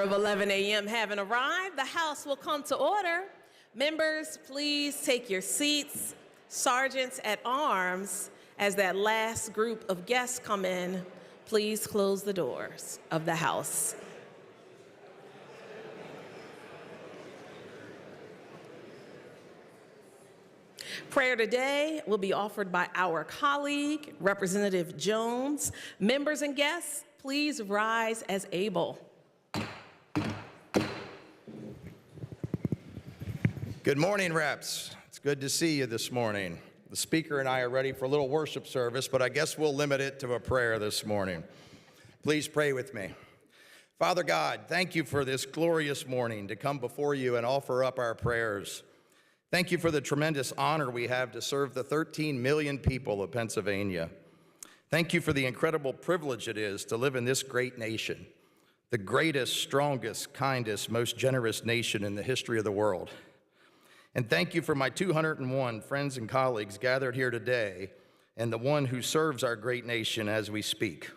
hour of 11 a.m. having arrived, the House will come to order. Members, please take your seats. Sergeants at arms, as that last group of guests come in, please close the doors of the House. Prayer today will be offered by our colleague, Representative Jones. Members and guests, please rise as able. Good morning, Reps. It's good to see you this morning. The Speaker and I are ready for a little worship service, but I guess we'll limit it to a prayer this morning. Please pray with me. Father God, thank you for this glorious morning to come before you and offer up our prayers. Thank you for the tremendous honor we have to serve the 13 million people of Pennsylvania. Thank you for the incredible privilege it is to live in this great nation, the greatest, strongest, kindest, most generous nation in the history of the world. And thank you for my 201 friends and colleagues gathered here today and the one who serves our great nation as we speak.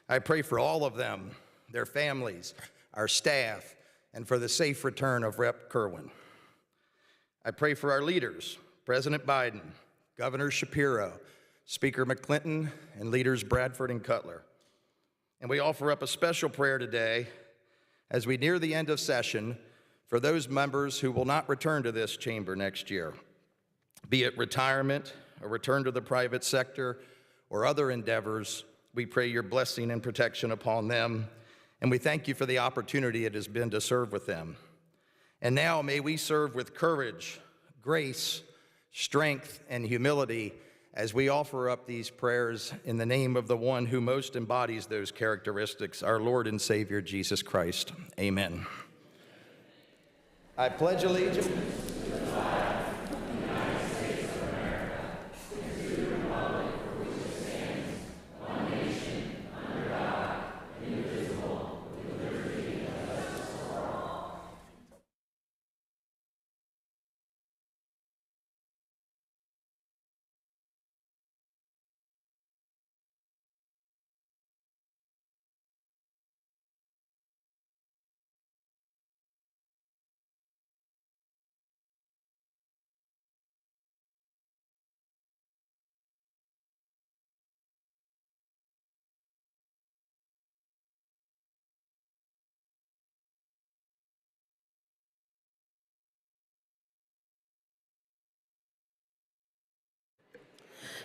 I pray for all of them, their families, our staff, and for the safe return of Rep. Kerwin. I pray for our leaders, President Biden, Governor Shapiro, Speaker McClinton, and leaders Bradford and Cutler. And we offer up a special prayer today as we near the end of session for those members who will not return to this chamber next year, be it retirement, a return to the private sector, or other endeavors. We pray your blessing and protection upon them, and we thank you for the opportunity it has been to serve with them. And now may we serve with courage, grace, strength, and humility as we offer up these prayers in the name of the one who most embodies those characteristics, our Lord and Savior, Jesus Christ. Amen. I pledge allegiance to the flag of the United States of America and to the republic for which it stands, one nation, under God, indivisible, with liberty and justice for all.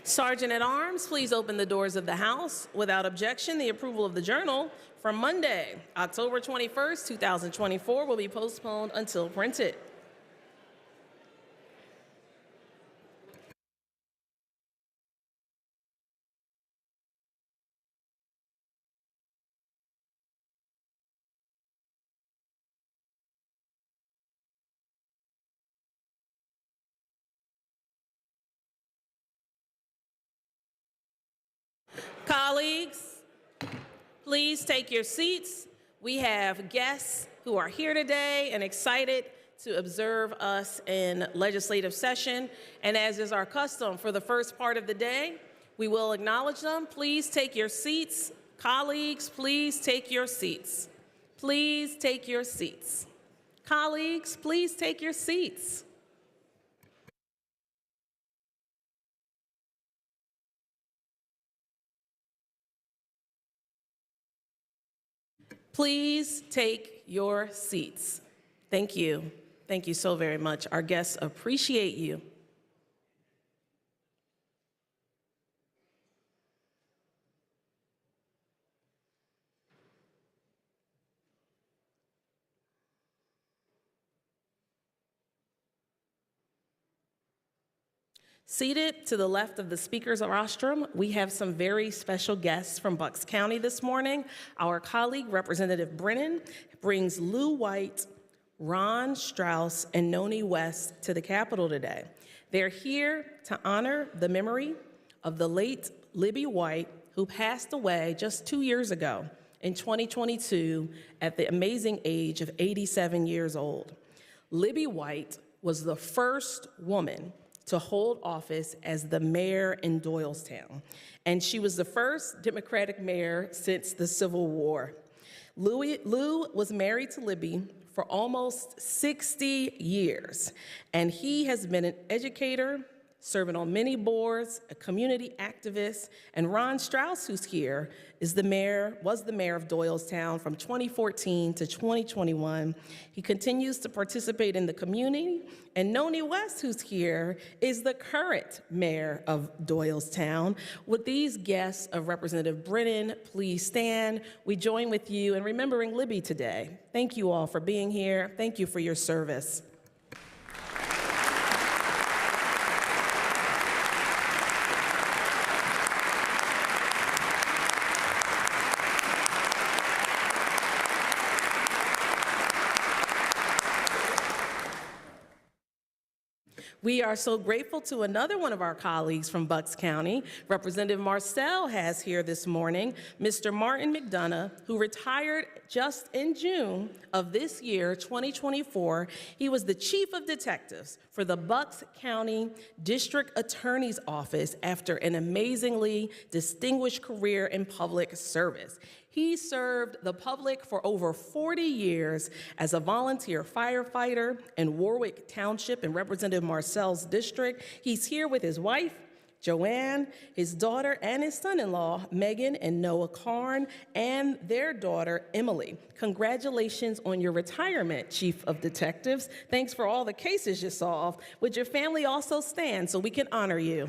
Sergeant at arms, please open the doors of the House. Without objection, the approval of the journal from Monday, October 21st, 2024 will be postponed until printed. Colleagues, please take your seats. We have guests who are here today and excited to observe us in legislative session. And as is our custom for the first part of the day, we will acknowledge them. Please take your seats. Colleagues, please take your seats. Please take your seats. Colleagues, please take your seats. Please take your seats. Thank you. Thank you so very much. Our guests appreciate you. Seated to the left of the Speaker's rostrum, we have some very special guests from Bucks County this morning. Our colleague, Representative Brennan, brings Lou White, Ron Strauss, and Noni West to the Capitol today. They're here to honor the memory of the late Libby White, who passed away just 2 years ago in 2022 at the amazing age of 87 years old. Libby White was the first woman to hold office as the mayor in Doylestown, and she was the first Democratic mayor since the Civil War. Lou was married to Libby for almost 60 years, and he has been an educator, serving on many boards, a community activist, and Ron Strauss, who's here, was the mayor of Doylestown from 2014 to 2021. He continues to participate in the community, and Noni West, who's here, is the current mayor of Doylestown. With these guests of Representative Brennan, please stand. We join with you in remembering Libby today. Thank you all for being here. Thank you for your service. We are so grateful to another one of our colleagues from Bucks County. Representative Marcel has here this morning Mr. Martin McDonough, who retired just in June of this year, 2024. He was the chief of detectives for the Bucks County District Attorney's Office after an amazingly distinguished career in public service. He served the public for over 40 years as a volunteer firefighter in Warwick Township in Representative Marcel's district. He's here with his wife, Joanne, his daughter, and his son-in-law, Megan and Noah Karn, and their daughter, Emily. Congratulations on your retirement, Chief of Detectives. Thanks for all the cases you solved. Would your family also stand so we can honor you?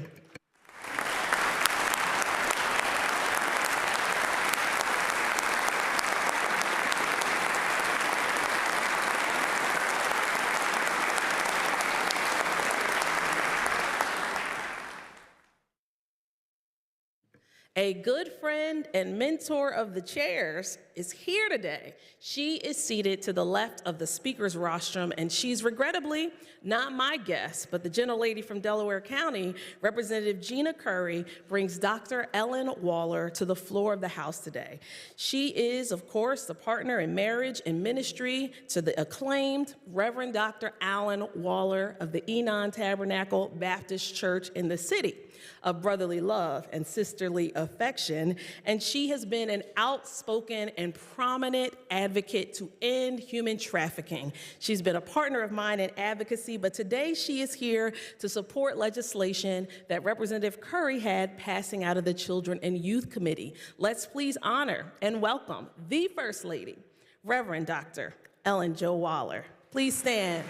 A good friend and mentor of the chairs is here today. She is seated to the left of the speaker's rostrum, and she's regrettably not my guest, but the gentlelady from Delaware County, Representative Gina Curry, brings Dr. Ellen Waller to the floor of the House today. She is, of course, the partner in marriage and ministry to the acclaimed Reverend Dr. Alan Waller of the Enon Tabernacle Baptist Church in the city of brotherly love and sisterly affection, and she has been an outspoken and prominent advocate to end human trafficking. She's been a partner of mine in advocacy, but today she is here to support legislation that Representative Curry had passing out of the Children and Youth Committee. Let's please honor and welcome the First Lady, Reverend Dr. Ellen Jo Waller. Please stand.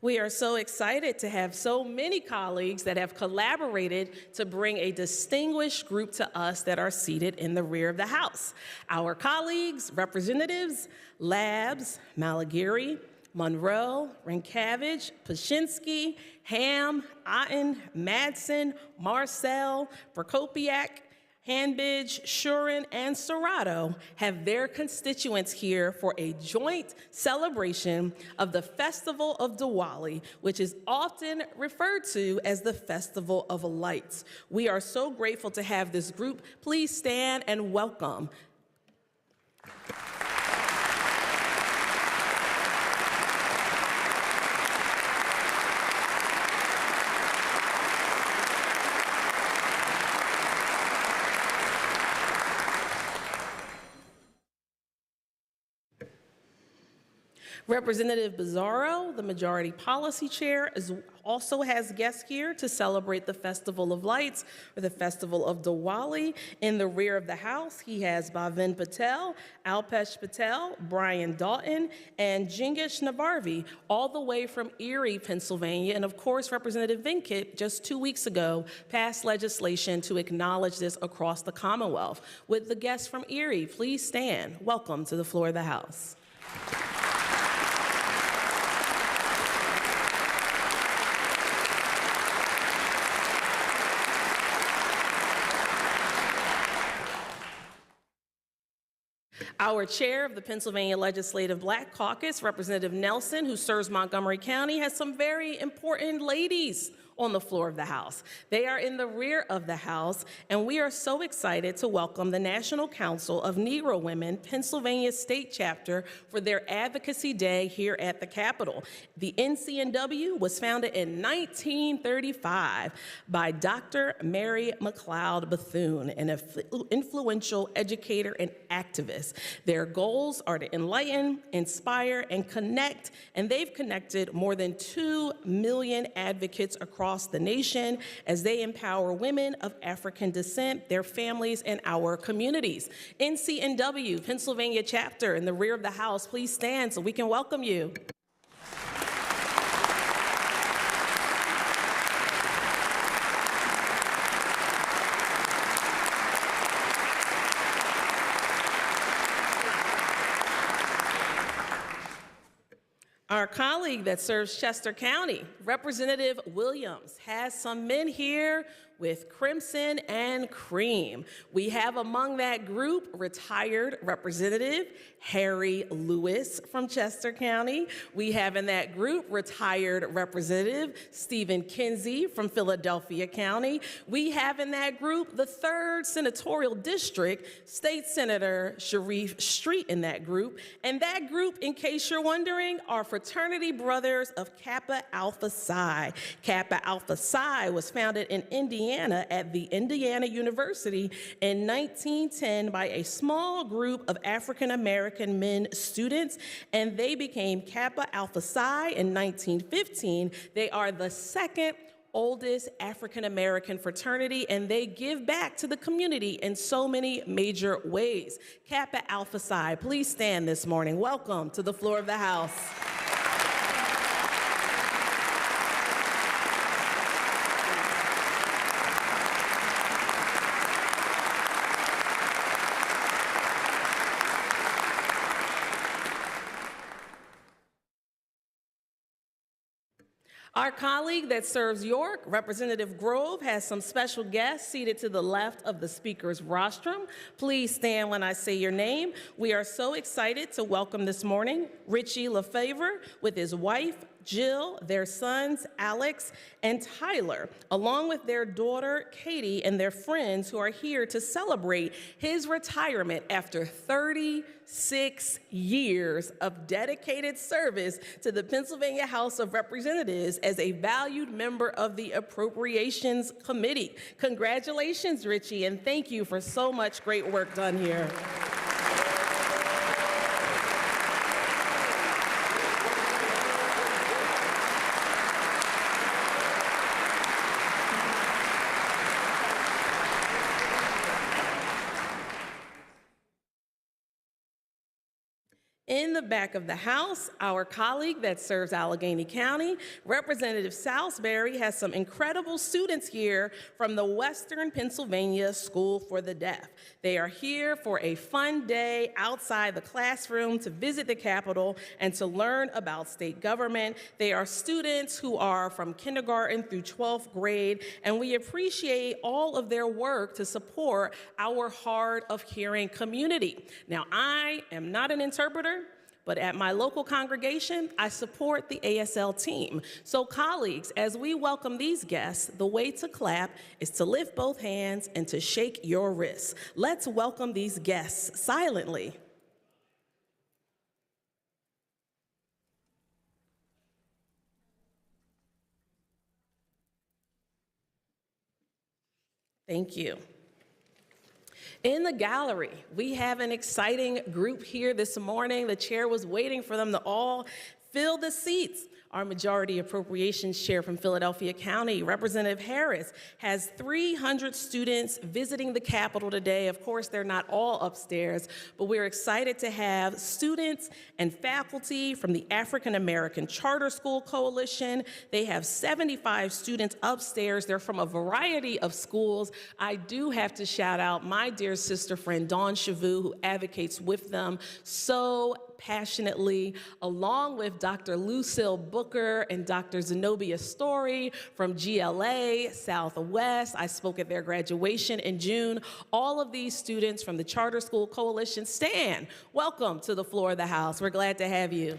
We are so excited to have so many colleagues that have collaborated to bring a distinguished group to us that are seated in the rear of the House. Our colleagues, Representatives Labs, Malagiri, Monroe, Rinkiewicz, Pashinsky, Ham, Otten, Madsen, Marcel, Prokopiak, Hanbidge, Shurin, and Serrato have their constituents here for a joint celebration of the Festival of Diwali, which is often referred to as the Festival of Lights. We are so grateful to have this group. Please stand and welcome. Representative Bizzarro, the Majority Policy Chair, also has guests here to celebrate the Festival of Lights, or the Festival of Diwali. In the rear of the House, he has Bhavin Patel, Alpesh Patel, Brian Dalton, and Jingish Navarvi, all the way from Erie, Pennsylvania. And of course, Representative Vinkit, just 2 weeks ago, passed legislation to acknowledge this across the Commonwealth. With the guests from Erie, please stand. Welcome to the floor of the House. Our chair of the Pennsylvania Legislative Black Caucus, Representative Nelson, who serves Montgomery County, has some very important ladies on the floor of the House. They are in the rear of the House, and we are so excited to welcome the National Council of Negro Women Pennsylvania State Chapter for their Advocacy Day here at the Capitol. The NCNW was founded in 1935 by Dr. Mary McLeod Bethune, an influential educator and activist. Their goals are to enlighten, inspire, and connect, and they've connected more than 2 million advocates across the nation as they empower women of African descent, their families, and our communities. NCNW Pennsylvania chapter in the rear of the House, please stand so we can welcome you. Our colleague that serves Chester County, Representative Williams, has some men here with crimson and cream. We have among that group retired Representative Harry Lewis from Chester County. We have in that group retired Representative Stephen Kinsey from Philadelphia County. We have in that group the 3rd Senatorial District, State Senator Sharif Street in that group. And that group, in case you're wondering, are fraternity brothers of Kappa Alpha Psi. Kappa Alpha Psi was founded in Indiana at the Indiana University in 1910 by a small group of African American men students, and they became Kappa Alpha Psi in 1915. They are the 2nd oldest African American fraternity, and they give back to the community in so many major ways. Kappa Alpha Psi, please stand this morning. Welcome to the floor of the House. Our colleague that serves York, Representative Grove, has some special guests seated to the left of the speaker's rostrum. Please stand when I say your name. We are so excited to welcome this morning Richie LaFavor with his wife, Jill, their sons, Alex and Tyler, along with their daughter, Katie, and their friends who are here to celebrate his retirement after 36 years of dedicated service to the Pennsylvania House of Representatives as a valued member of the Appropriations Committee. Congratulations, Richie, and thank you for so much great work done here. In the back of the House, our colleague that serves Allegheny County, Representative Salisbury, has some incredible students here from the Western Pennsylvania School for the Deaf. They are here for a fun day outside the classroom to visit the Capitol and to learn about state government. They are students who are from kindergarten through 12th grade, and we appreciate all of their work to support our hard of hearing community. Now, I am not an interpreter, but at my local congregation, I support the ASL team. So colleagues, as we welcome these guests, the way to clap is to lift both hands and to shake your wrists. Let's welcome these guests silently. Thank you. In the gallery, we have an exciting group here this morning. The chair was waiting for them to all fill the seats. Our Majority Appropriations Chair from Philadelphia County, Representative Harris, has 300 students visiting the Capitol today. Of course, they're not all upstairs, but we're excited to have students and faculty from the African American Charter School Coalition. They have 75 students upstairs. They're from a variety of schools. I do have to shout out my dear sister friend, Dawn Chavu, who advocates with them so passionately, along with Dr. Lucille Booker and Dr. Zenobia Story from GLA Southwest. I spoke at their graduation in June. All of these students from the Charter School Coalition stand. Welcome to the floor of the House. We're glad to have you.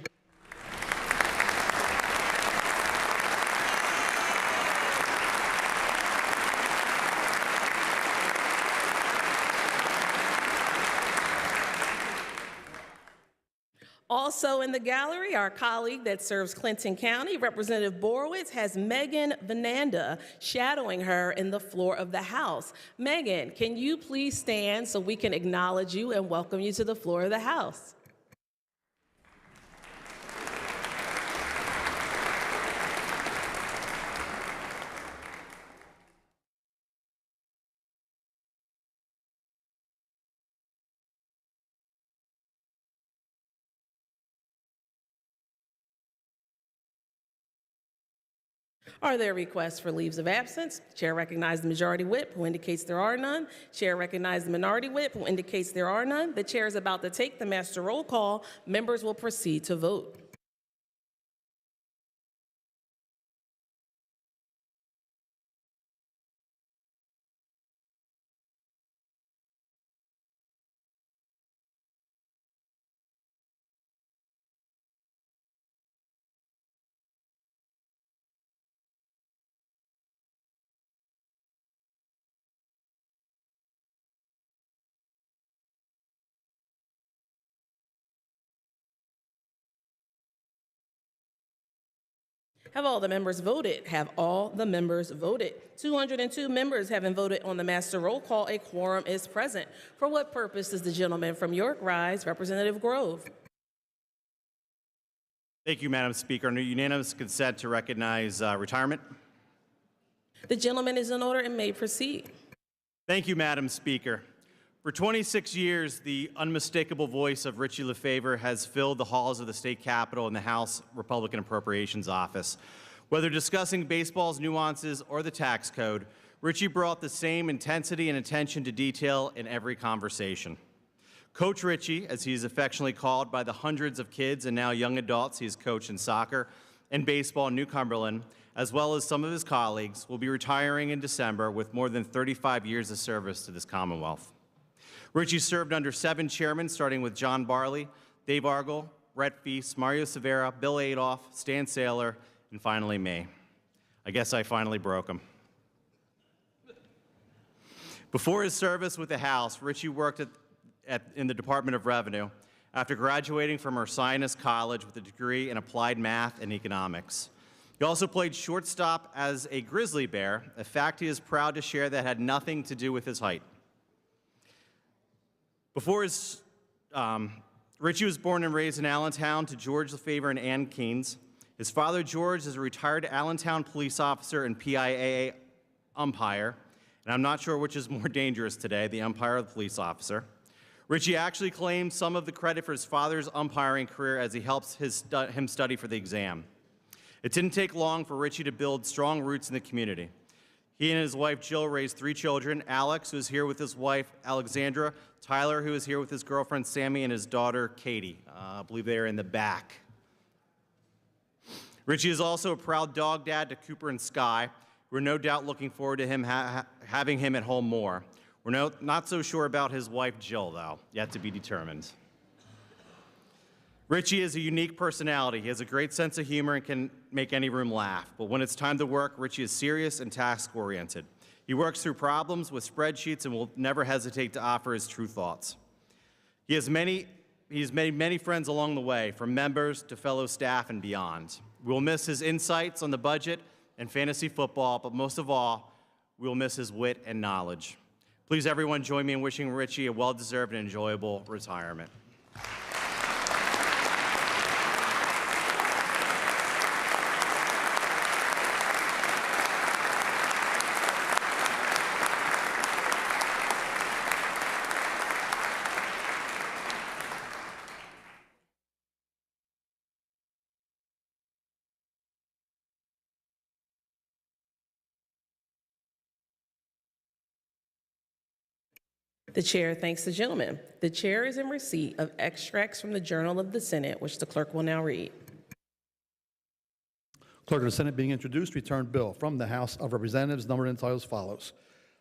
Also in the gallery, our colleague that serves Clinton County, Representative Borowitz, has Megan Venanda shadowing her in the floor of the House. Megan, can you please stand so we can acknowledge you and welcome you to the floor of the House? Are there requests for leaves of absence? Chair recognizes the Majority Whip, who indicates there are none. Chair recognizes the Minority Whip, who indicates there are none. The chair is about to take the master roll call. Members will proceed to vote. Have all the members voted? Have all the members voted? 202 members having voted on the master roll call, a quorum is present. For what purpose does the gentleman from York rise? Representative Grove. Thank you, Madam Speaker. Under unanimous consent to recognize retirement. The gentleman is in order and may proceed. Thank you, Madam Speaker. For 26 years, the unmistakable voice of Richie Lefevre has filled the halls of the state capitol and the House Republican Appropriations Office. Whether discussing baseball's nuances or the tax code, Richie brought the same intensity and attention to detail in every conversation. Coach Richie, as he is affectionately called by the hundreds of kids and now young adults he has coached in soccer and baseball in New Cumberland, as well as some of his colleagues, will be retiring in December with more than 35 years of service to this Commonwealth. Richie served under 7 chairmen, starting with John Barley, Dave Argel, Brett Feast, Mario Severa, Bill Adolph, Stan Saylor, and finally me. I guess I finally broke him. Before his service with the House, Richie worked in the Department of Revenue after graduating from Ursinus College with a degree in applied math and economics. He also played shortstop as a grizzly bear, a fact he is proud to share that had nothing to do with his height. Richie was born and raised in Allentown to George Lefevre and Ann Keynes. His father, George, is a retired Allentown police officer and PIAA umpire, and I'm not sure which is more dangerous today, the umpire or the police officer. Richie actually claims some of the credit for his father's umpiring career as he helps him study for the exam. It didn't take long for Richie to build strong roots in the community. He and his wife, Jill, raised 3 children: Alex, who is here with his wife, Alexandra; Tyler, who is here with his girlfriend, Sammy, and his daughter, Katie. I believe they are in the back. Richie is also a proud dog dad to Cooper and Sky. We're no doubt looking forward to him having him at home more. We're not so sure about his wife, Jill, though, yet to be determined. Richie is a unique personality. He has a great sense of humor and can make any room laugh. But when it's time to work, Richie is serious and task-oriented. He works through problems with spreadsheets and will never hesitate to offer his true thoughts. He's made many friends along the way, from members to fellow staff and beyond. We'll miss his insights on the budget and fantasy football, but most of all, we'll miss his wit and knowledge. Please, everyone, join me in wishing Richie a well-deserved and enjoyable retirement. The chair thanks the gentleman. The chair is in receipt of extracts from the Journal of the Senate, which the clerk will now read. Clerk of the Senate being introduced, return bill from the House of Representatives, numbered and entitled as follows.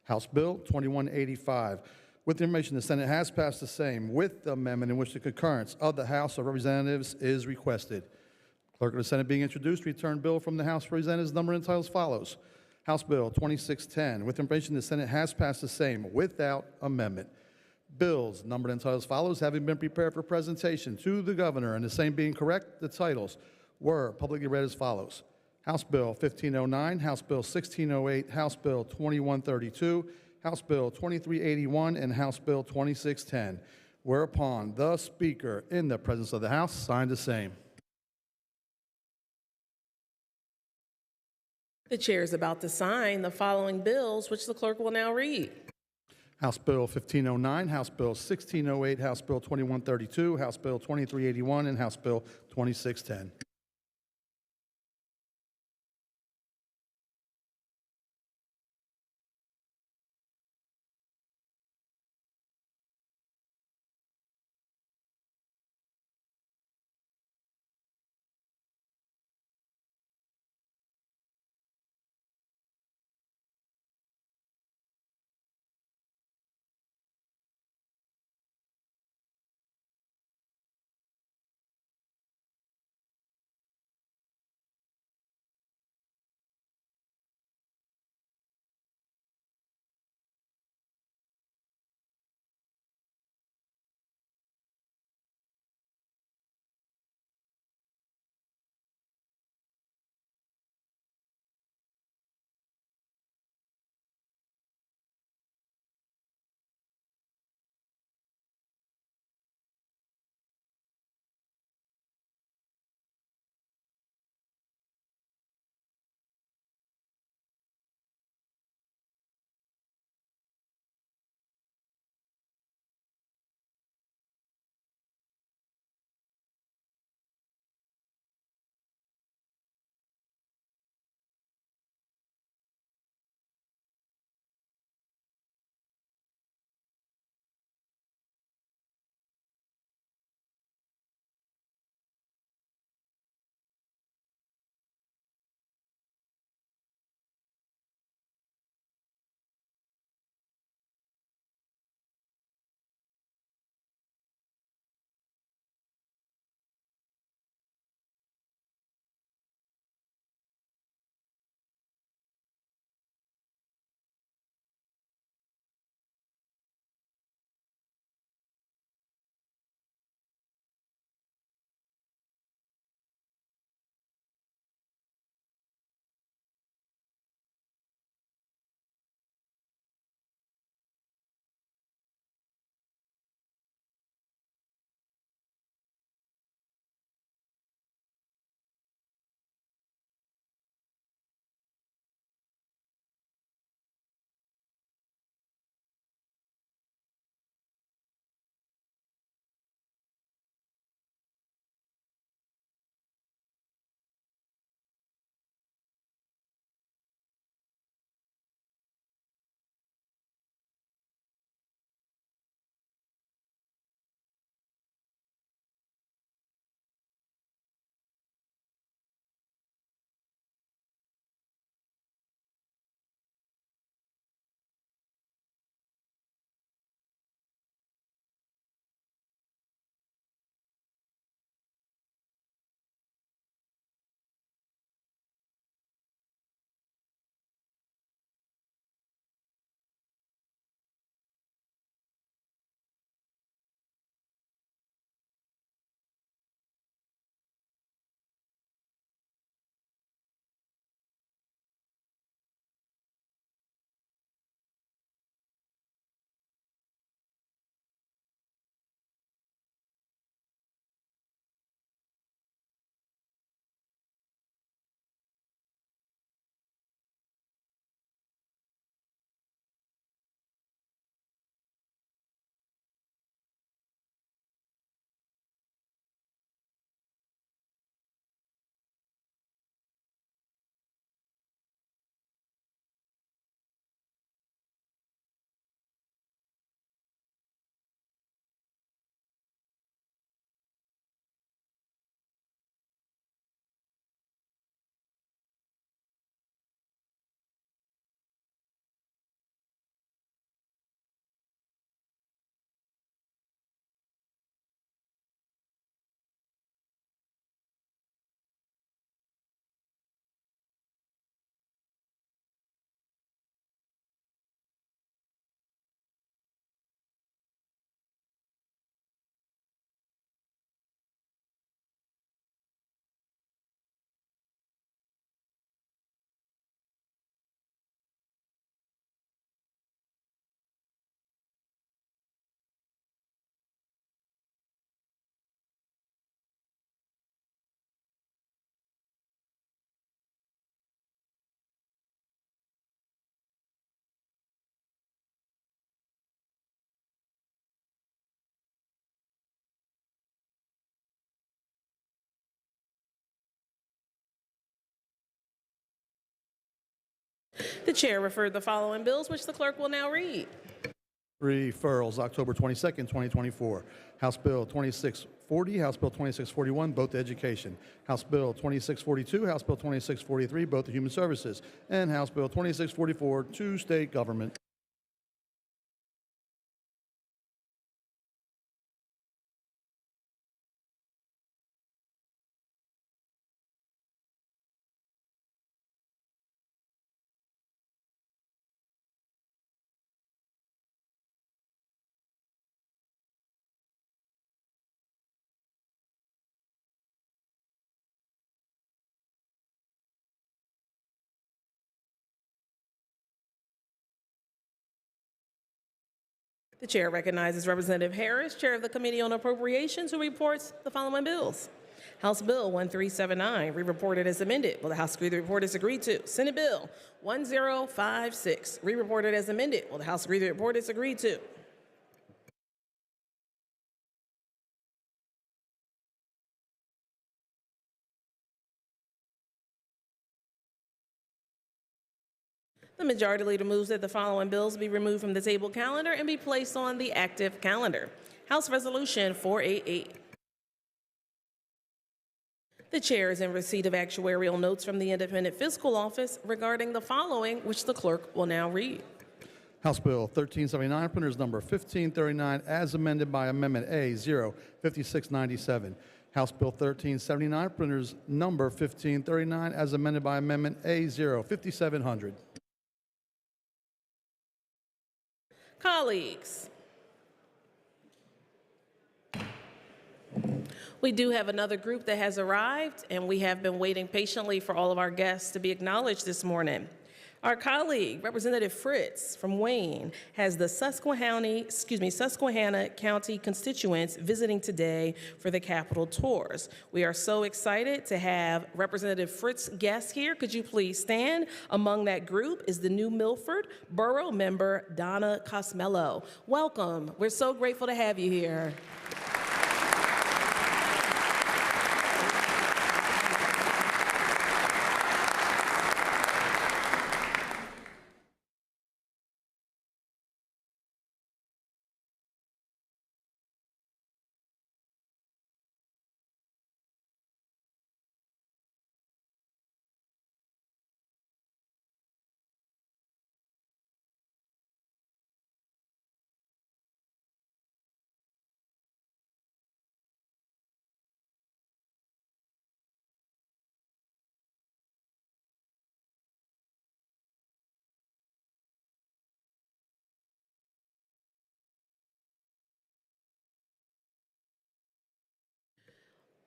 House Bill 2185. With the information, the Senate has passed the same with the amendment in which the concurrence of the House of Representatives is requested. Clerk of the Senate being introduced, return bill from the House of Representatives, numbered and entitled as follows. House Bill 2610. With information, the Senate has passed the same without amendment. Bills numbered and titled as follows, having been prepared for presentation to the governor and the same being correct, the titles were publicly read as follows. House Bill 1509, House Bill 1608, House Bill 2132, House Bill 2381, and House Bill 2610. Whereupon the Speaker, in the presence of the House, signed the same. The chair is about to sign the following bills, which the clerk will now read. House Bill 1509, House Bill 1608, House Bill 2132, House Bill 2381, and House Bill 2610. The chair referred the following bills, which the clerk will now read. Referrals, October 22nd, 2024. House Bill 2640, House Bill 2641, both to Education. House Bill 2642, House Bill 2643, both to Human Services. And House Bill 2644, to State Government. The chair recognizes Representative Harris, Chair of the Committee on Appropriations, who reports the following bills. House Bill 1379, re-reported as amended. Will the House agree the report is agreed to? Senate Bill 1056, re-reported as amended. Will the House agree the report is agreed to? The Majority Leader moves that the following bills be removed from the table calendar and be placed on the active calendar. House Resolution 488. The chair is in receipt of actuarial notes from the Independent Fiscal Office regarding the following, which the clerk will now read. House Bill 1379, printers number 1539, as amended by Amendment A-05697. House Bill 1379, printers number 1539, as amended by Amendment A-05700. Colleagues, we do have another group that has arrived, and we have been waiting patiently for all of our guests to be acknowledged this morning. Our colleague, Representative Fritz from Wayne, has the Susquehanna County constituents visiting today for the Capitol tours. We are so excited to have Representative Fritz guests here. Could you please stand? Among that group is the New Milford Borough member, Donna Cosmello. Welcome. We're so grateful to have you here.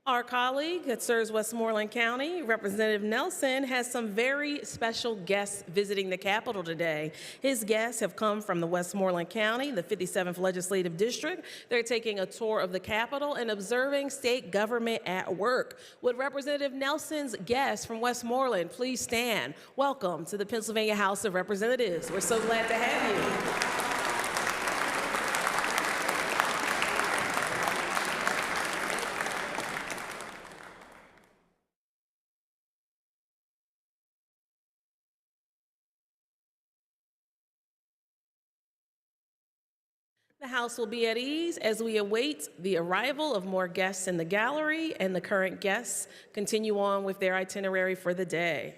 Our colleague that serves Westmoreland County, Representative Nelson, has some very special guests visiting the Capitol today. His guests have come from the Westmoreland County, the 57th Legislative District. They're taking a tour of the Capitol and observing state government at work. Would Representative Nelson's guests from Westmoreland please stand? Welcome to the Pennsylvania House of Representatives. We're so glad to have you. The House will be at ease as we await the arrival of more guests in the gallery, and the current guests continue on with their itinerary for the day.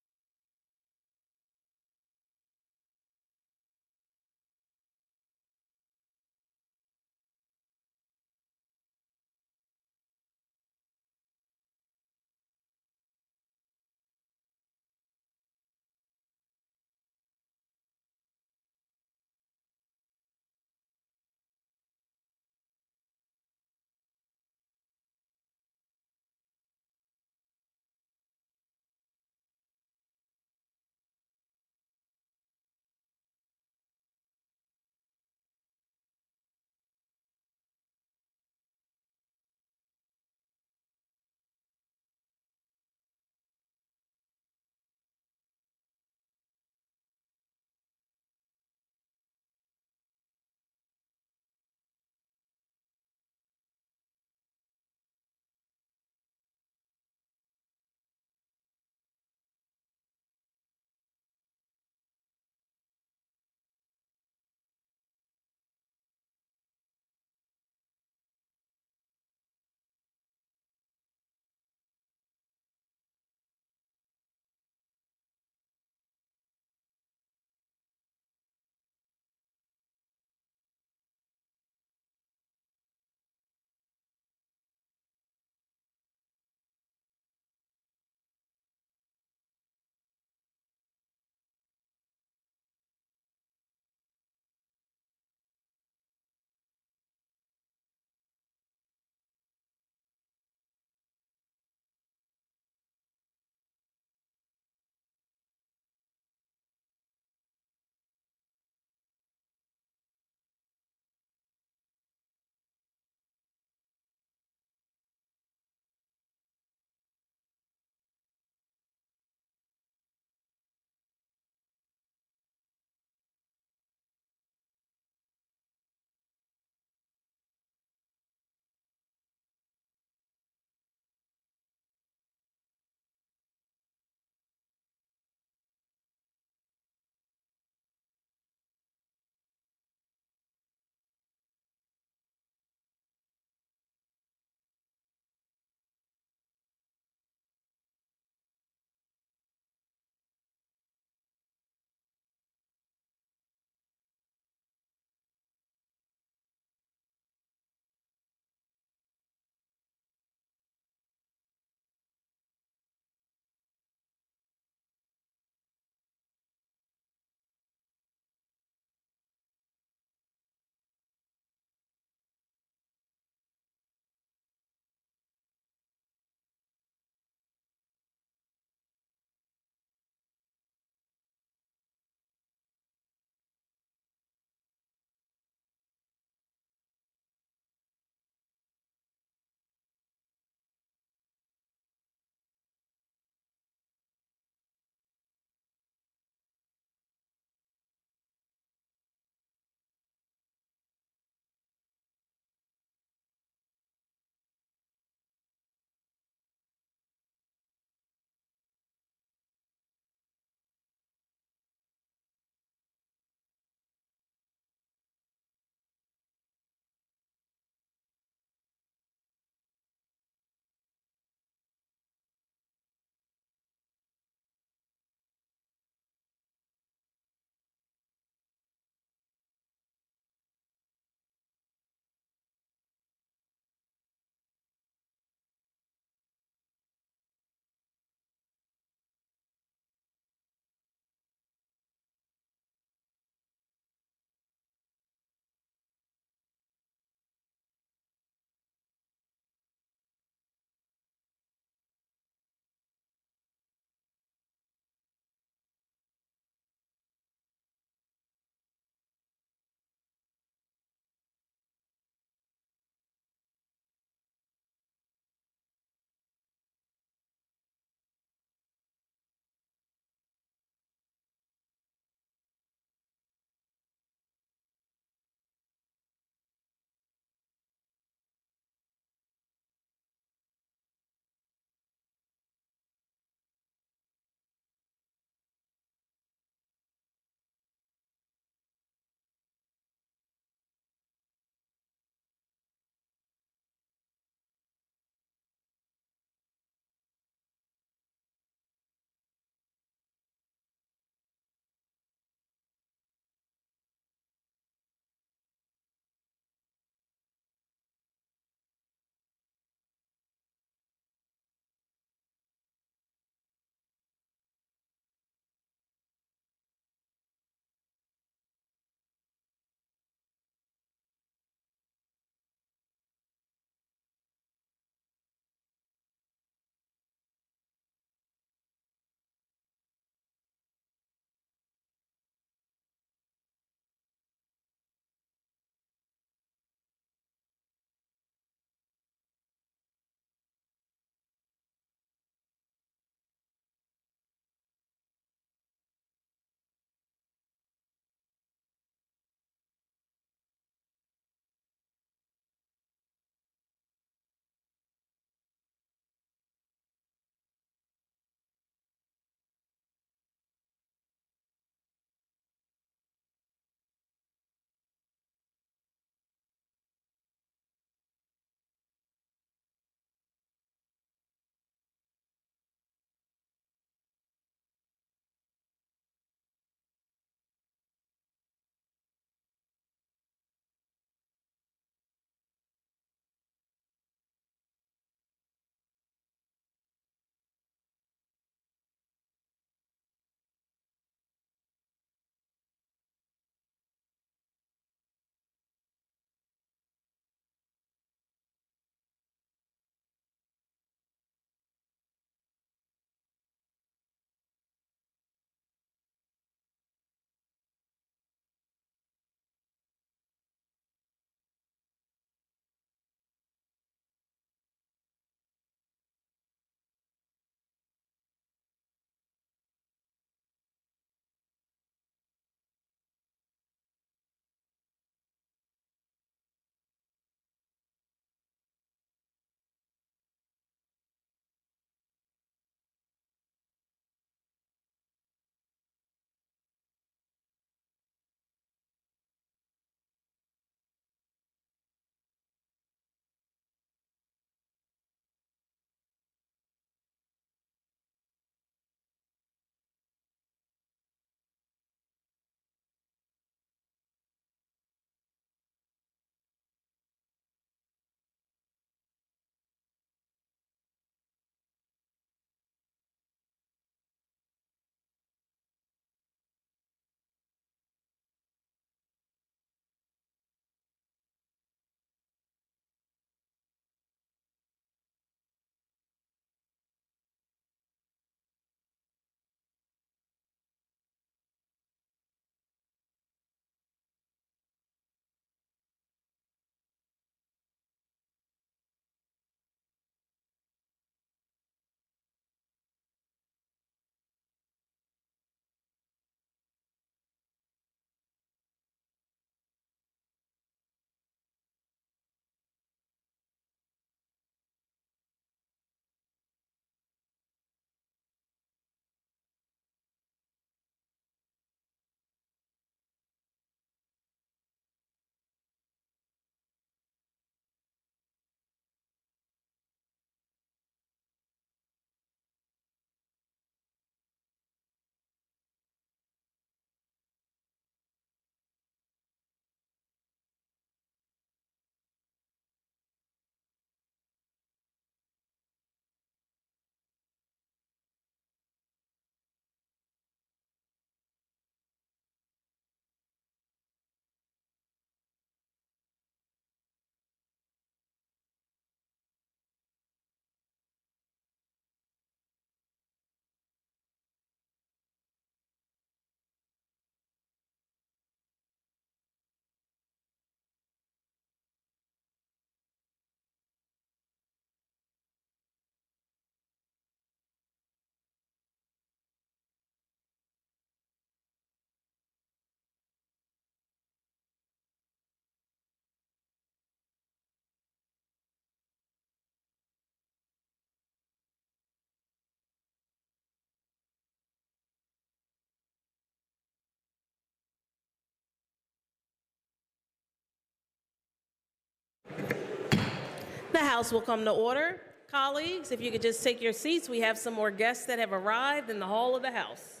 The House will come to order. Colleagues, if you could just take your seats, we have some more guests that have arrived in the hall of the House.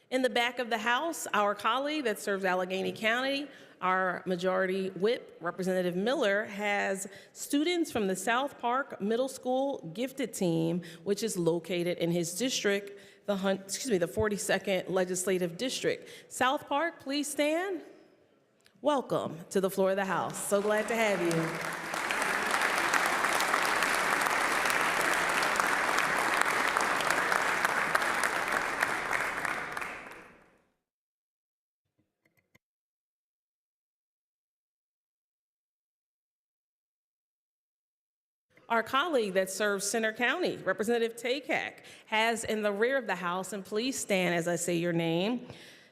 In the back of the House, our colleague that serves Allegheny County, our Majority Whip, Representative Miller, has students from the South Park Middle School Gifted Team, which is located in his district, the 42nd Legislative District. South Park, please stand. Welcome to the floor of the House. So glad to have you. Our colleague that serves Center County, Representative Takak, has in the rear of the House, and please stand as I say your name,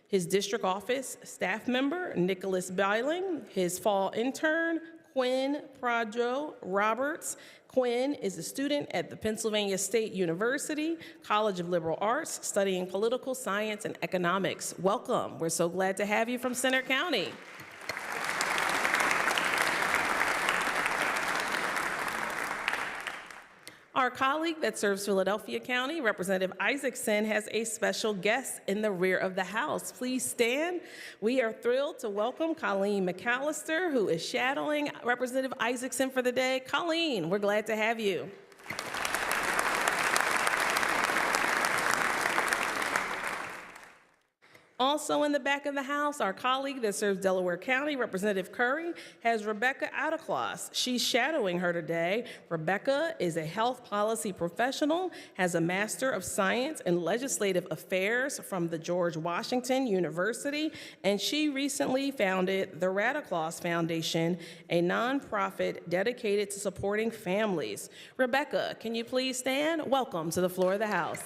his district office staff member, Nicholas Byling, his fall intern, Quinn Pradjo Roberts. Quinn is a student at the Pennsylvania State University College of Liberal Arts, studying political science and economics. Welcome. We're so glad to have you from Center County. Our colleague that serves Philadelphia County, Representative Isaacson, has a special guest in the rear of the House. Please stand. We are thrilled to welcome Colleen McAllister, who is shadowing Representative Isaacson for the day. Colleen, we're glad to have you. Also in the back of the House, our colleague that serves Delaware County, Representative Curry, has Rebecca Attacloss. She's shadowing her today. Rebecca is a health policy professional, has a Master of Science in Legislative Affairs from the George Washington University, and she recently founded the Attacloss Foundation, a nonprofit dedicated to supporting families. Rebecca, can you please stand? Welcome to the floor of the House.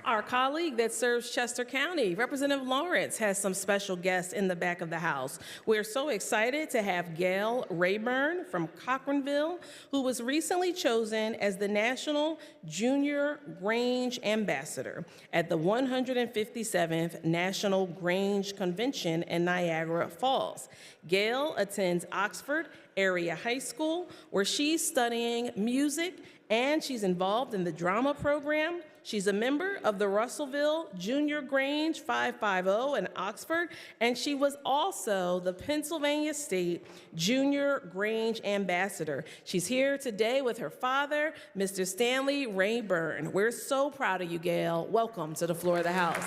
Our colleague that serves Chester County, Representative Lawrence, has some special guests in the back of the House. We're so excited to have Gail Rayburn from Cochranville, who was recently chosen as the National Junior Grange Ambassador at the 157th National Grange Convention in Niagara Falls. Gail attends Oxford Area High School, where she's studying music and she's involved in the drama program. She's a member of the Russellville Junior Grange 550 in Oxford, and she was also the Pennsylvania State Junior Grange Ambassador. She's here today with her father, Mr. Stanley Rayburn. We're so proud of you, Gail. Welcome to the floor of the House.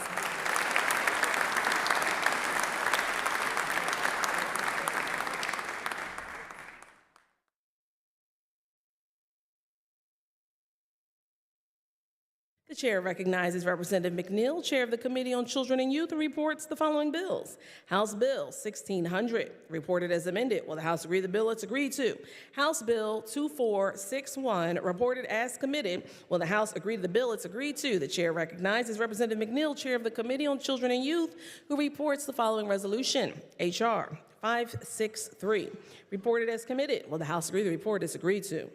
The chair recognizes Representative McNeil, chair of the Committee on Children and Youth, and reports the following bills. House Bill 1600, reported as amended. Will the House agree the bill? It's agreed to. House Bill 2461, reported as committed. Will the House agree to the bill? It's agreed to. The chair recognizes Representative McNeil, chair of the Committee on Children and Youth, who reports the following resolution. H.R. 563, reported as committed. Will the House agree the report? It's agreed to.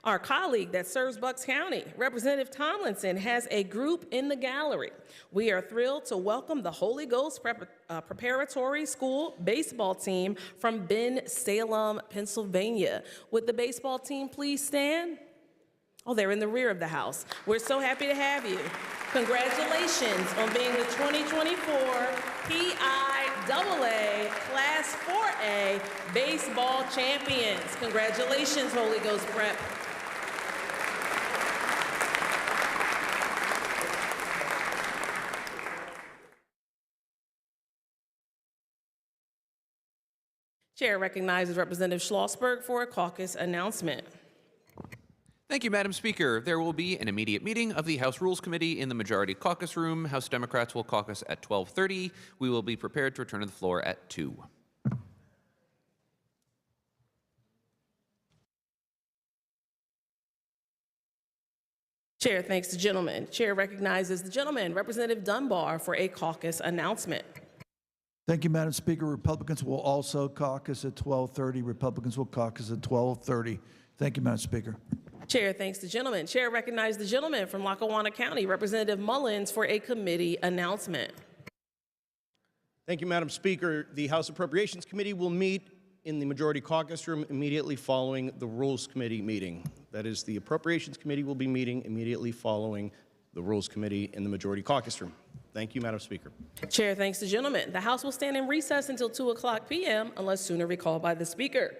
Our colleague that serves Bucks County, Representative Tomlinson, has a group in the gallery. We are thrilled to welcome the Holy Ghost Preparatory School baseball team from Bensalem, Pennsylvania. Would the baseball team please stand? Oh, they're in the rear of the House. We're so happy to have you. Congratulations on being the 2024 PIAA Class 4A baseball champions. Congratulations, Holy Ghost Prep. Chair recognizes Representative Schlossberg for a caucus announcement. Thank you, Madam Speaker. There will be an immediate meeting of the House Rules Committee in the Majority Caucus Room. House Democrats will caucus at 12:30. We will be prepared to return to the floor at 2. Chair thanks the gentleman. Chair recognizes the gentleman, Representative Dunbar, for a caucus announcement. Thank you, Madam Speaker. Republicans will also caucus at 12:30. Republicans will caucus at 12:30. Thank you, Madam Speaker. Chair thanks the gentleman. Chair recognizes the gentleman from Lackawanna County, Representative Mullins, for a committee announcement. Thank you, Madam Speaker. The House Appropriations Committee will meet in the Majority Caucus Room immediately following the Rules Committee meeting. That is, the Appropriations Committee will be meeting immediately following the Rules Committee in the Majority Caucus Room. Thank you, Madam Speaker. Chair thanks the gentleman. The House will stand in recess until 2:00 p.m. unless sooner recalled by the Speaker.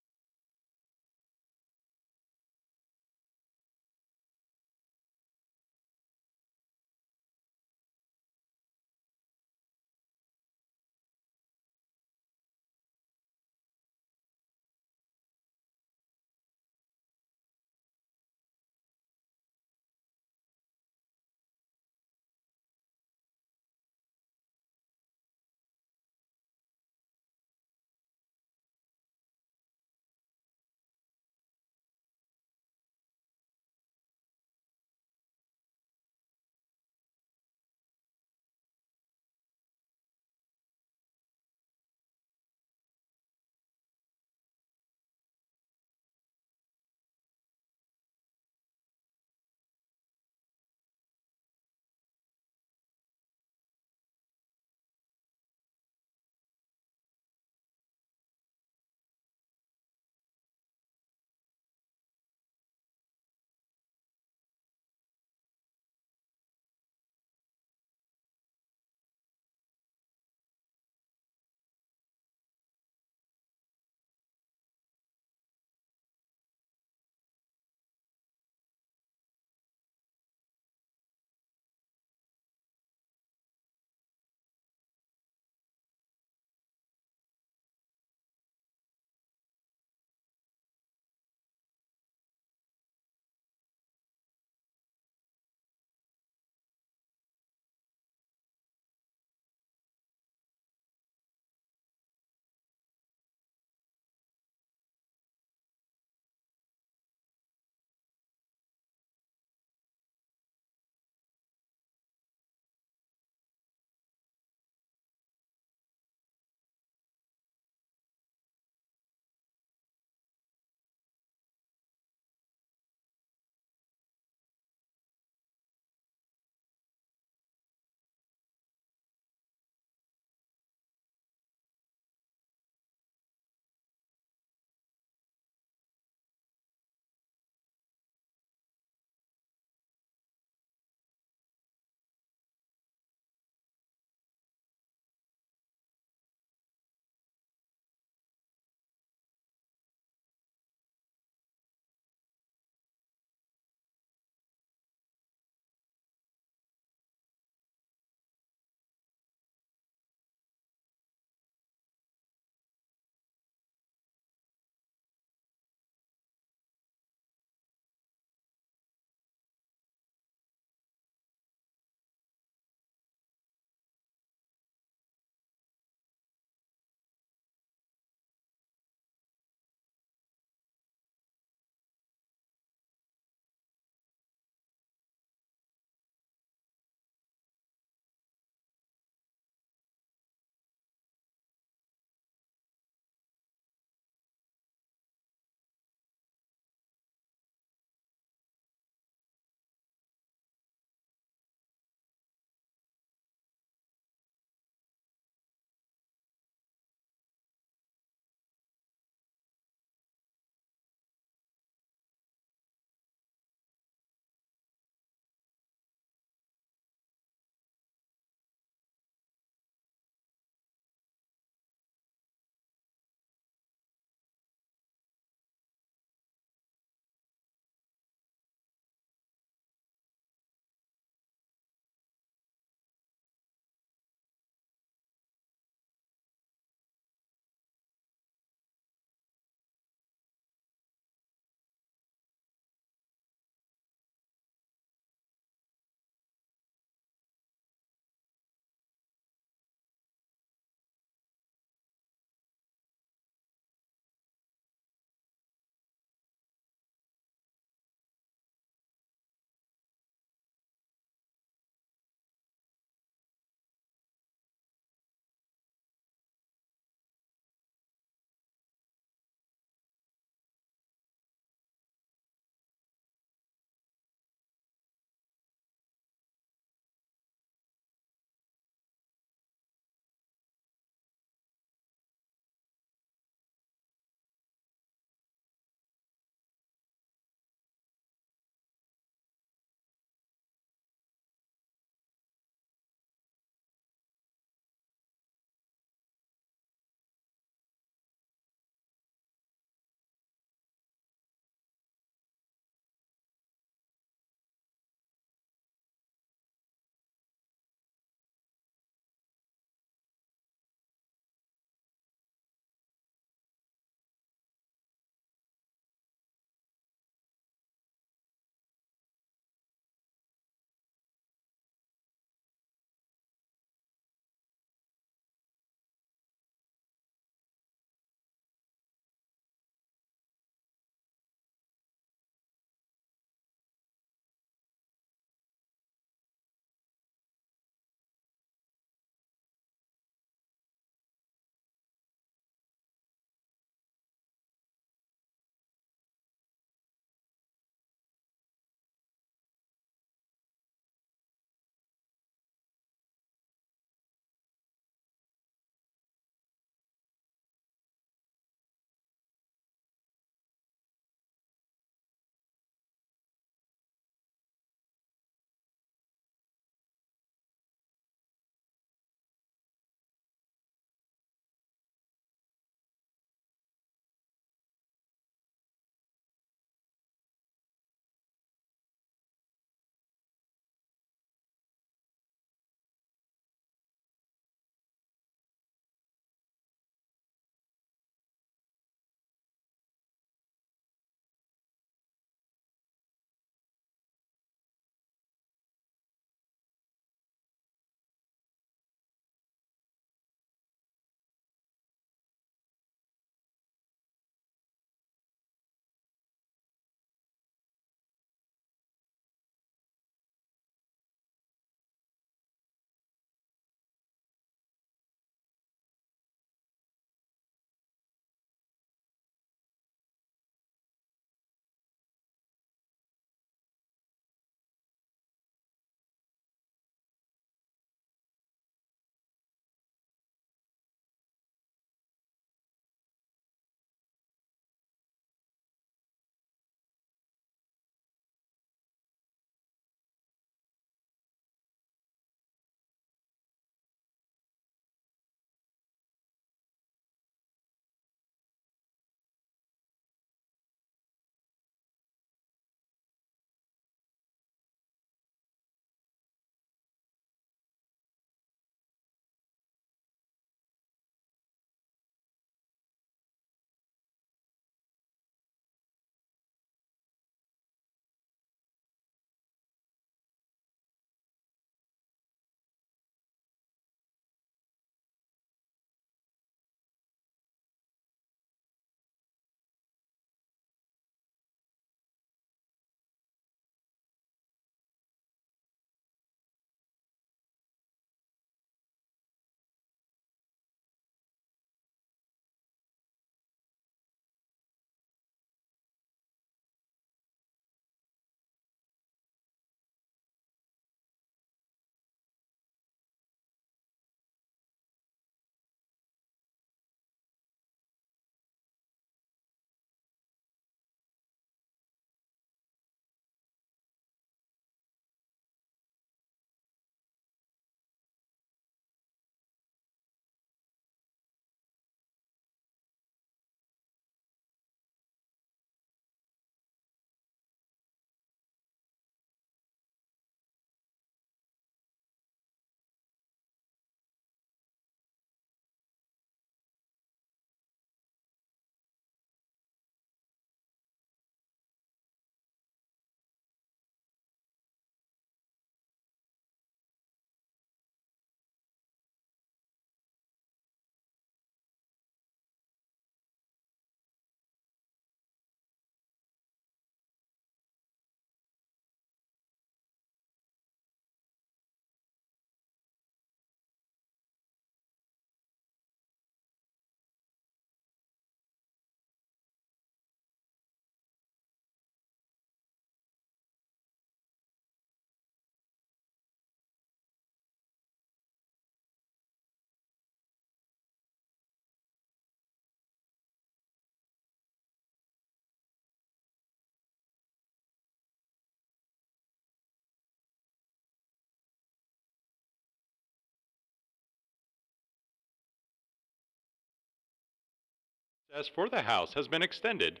Recess for the House has been extended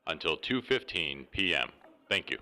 until 2:15 p.m. Thank you.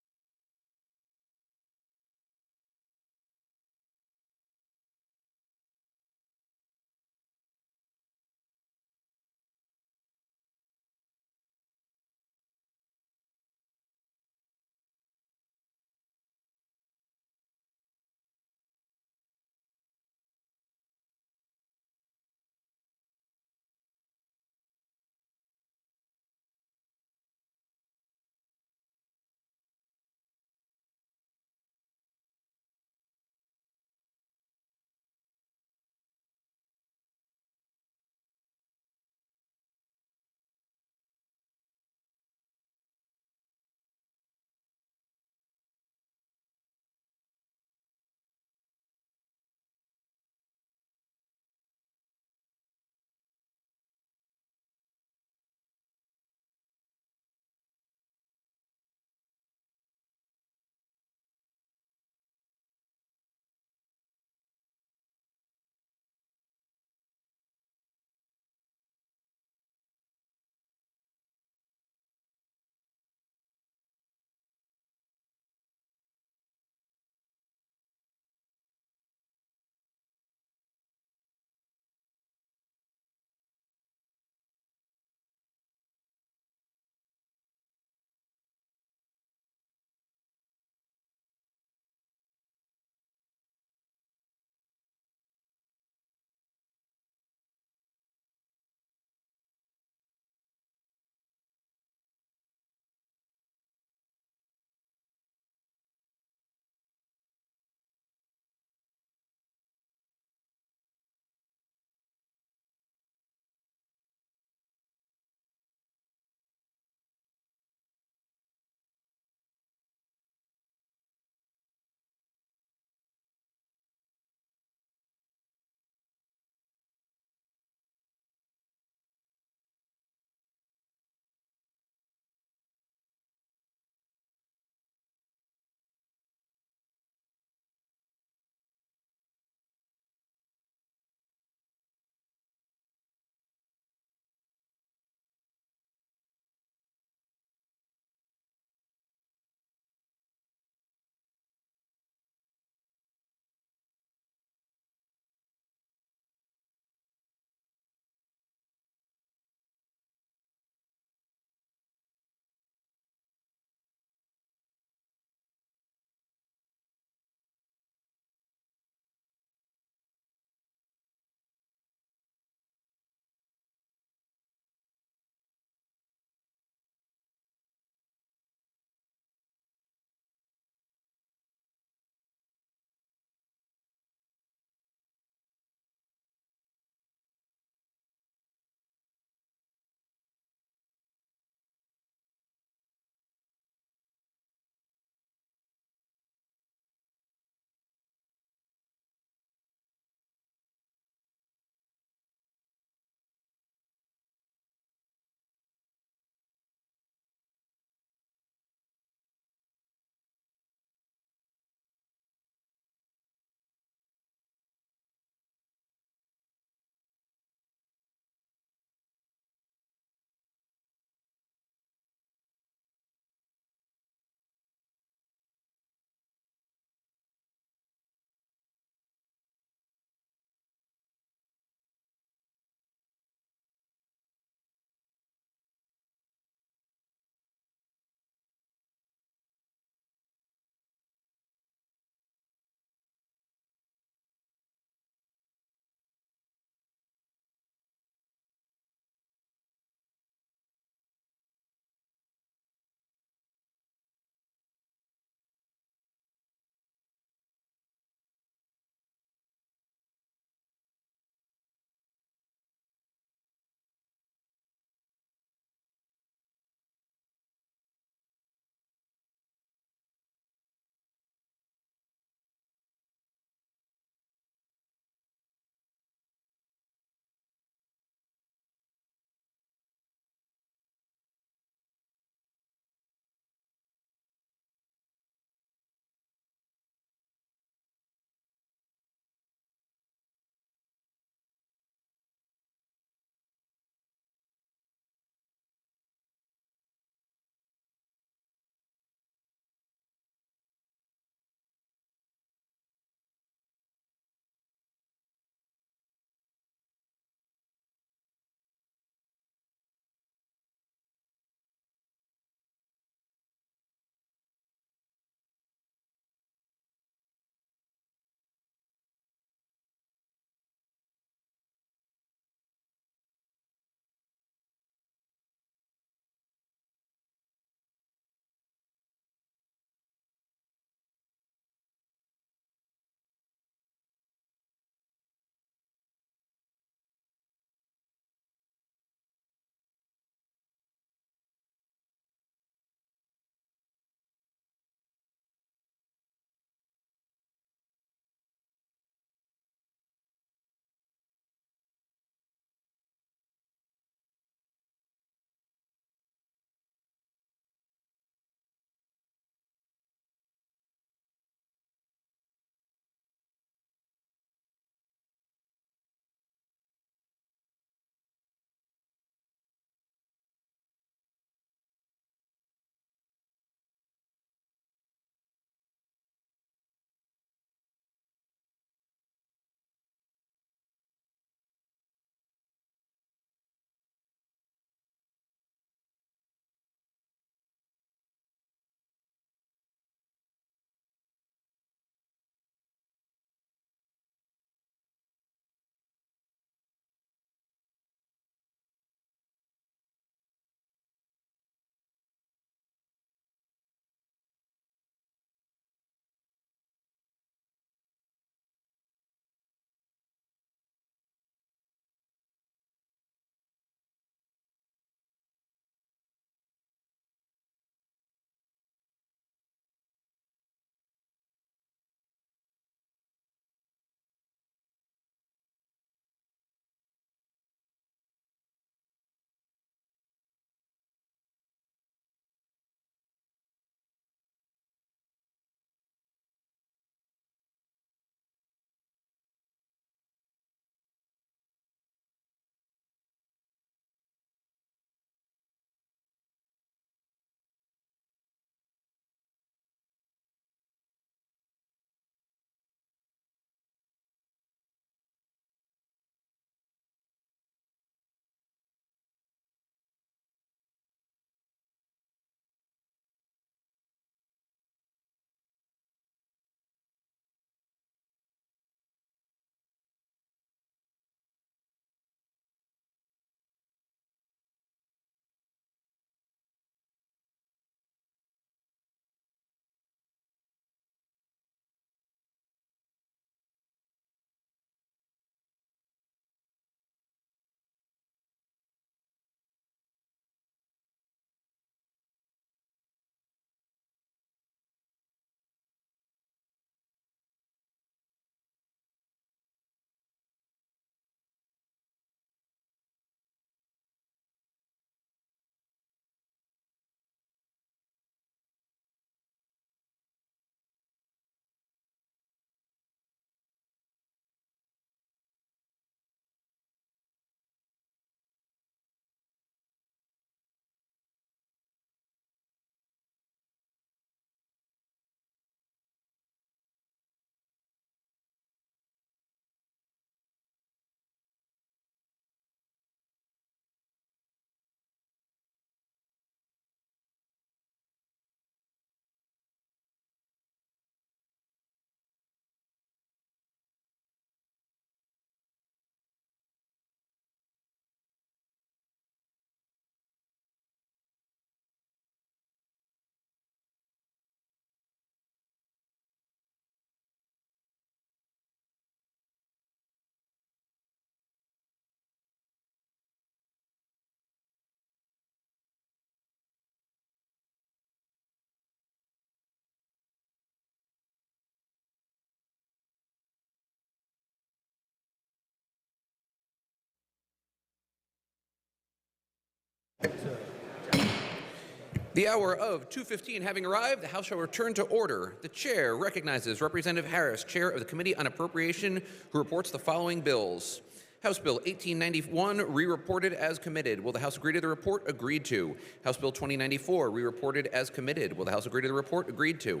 The hour of 2:15 having arrived, the House shall return to order. The chair recognizes Representative Harris, Chair of the Committee on Appropriation, who reports the following bills. House Bill 1891, re-reported as committed. Will the House agree to the report? Agreed to. House Bill 2094, re-reported as committed. Will the House agree to the report? Agreed to.